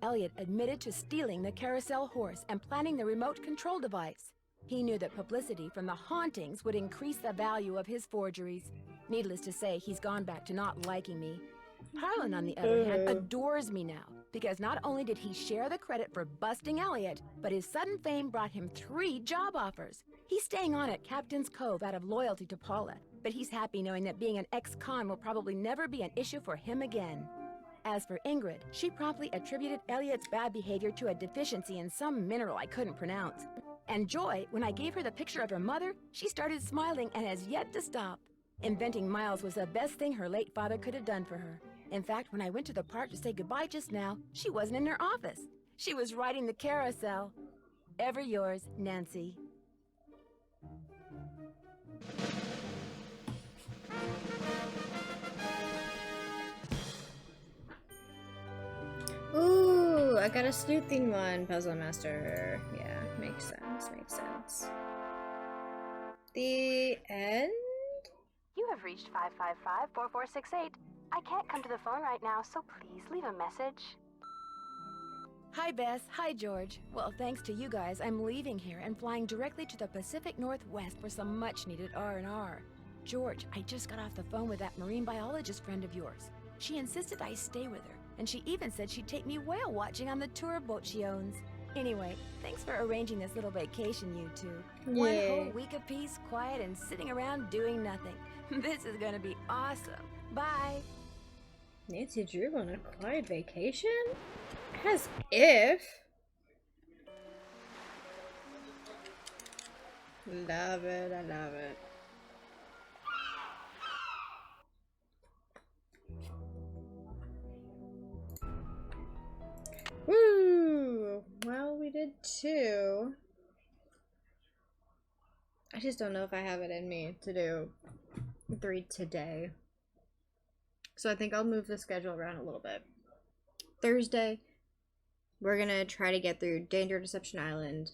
Elliot admitted to stealing the carousel horse and planning the remote control device. He knew that publicity from the hauntings would increase the value of his forgeries. Needless to say, he's gone back to not liking me. Harlan, on the other hand, adores me now, because not only did he share the credit for busting Elliot, but his sudden fame brought him 3 job offers. He's staying on at Captain's Cove out of loyalty to Paula, but he's happy knowing that being an ex-con will probably never be an issue for him again. As for Ingrid, she promptly attributed Elliot's bad behavior to a deficiency in some mineral I couldn't pronounce. And Joy, when I gave her the picture of her mother, she started smiling and has yet to stop. Inventing Miles was the best thing her late father could have done for her. In fact, when I went to the park to say goodbye just now, she wasn't in her office. She was riding the carousel. Ever yours, Nancy. Ooh, I got a sleuthing one, Puzzle Master. Yeah, makes sense, makes sense. The end? You have reached 555-4468. I can't come to the phone right now, so please leave a message. Hi, Bess. Hi, George. Well, thanks to you guys, I'm leaving here and flying directly to the Pacific Northwest for some much-needed R&R. George, I just got off the phone with that marine biologist friend of yours. She insisted I stay with her, and she even said she'd take me whale watching on the tour boat she owns. Anyway, thanks for arranging this little vacation, you two. One whole week of peace, quiet, and sitting around doing nothing. This is gonna be awesome. Bye. Nancy Drew on a quiet vacation? As if. Love it, I love it. Woo! Well, we did 2. I just don't know if I have it in me to do 3 today. So I think I'll move the schedule around a little bit. Thursday, we're gonna try to get through Danger, Deception Island,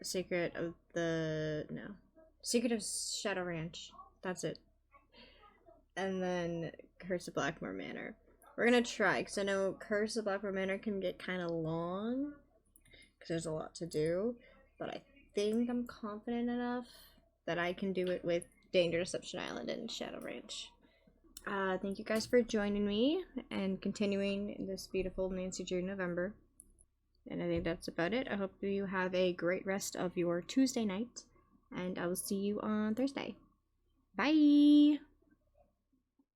Secret of Shadow Ranch. That's it. And then Curse of Blackmore Manor. We're gonna try, because I know Curse of Blackmore Manor can get kind of long, because there's a lot to do, but I think I'm confident enough that I can do it with Danger, Deception Island and Shadow Ranch. Thank you guys for joining me and continuing this beautiful Nancy Drew November. And I think that's about it. I hope you have a great rest of your Tuesday night, and I will see you on Thursday. Bye!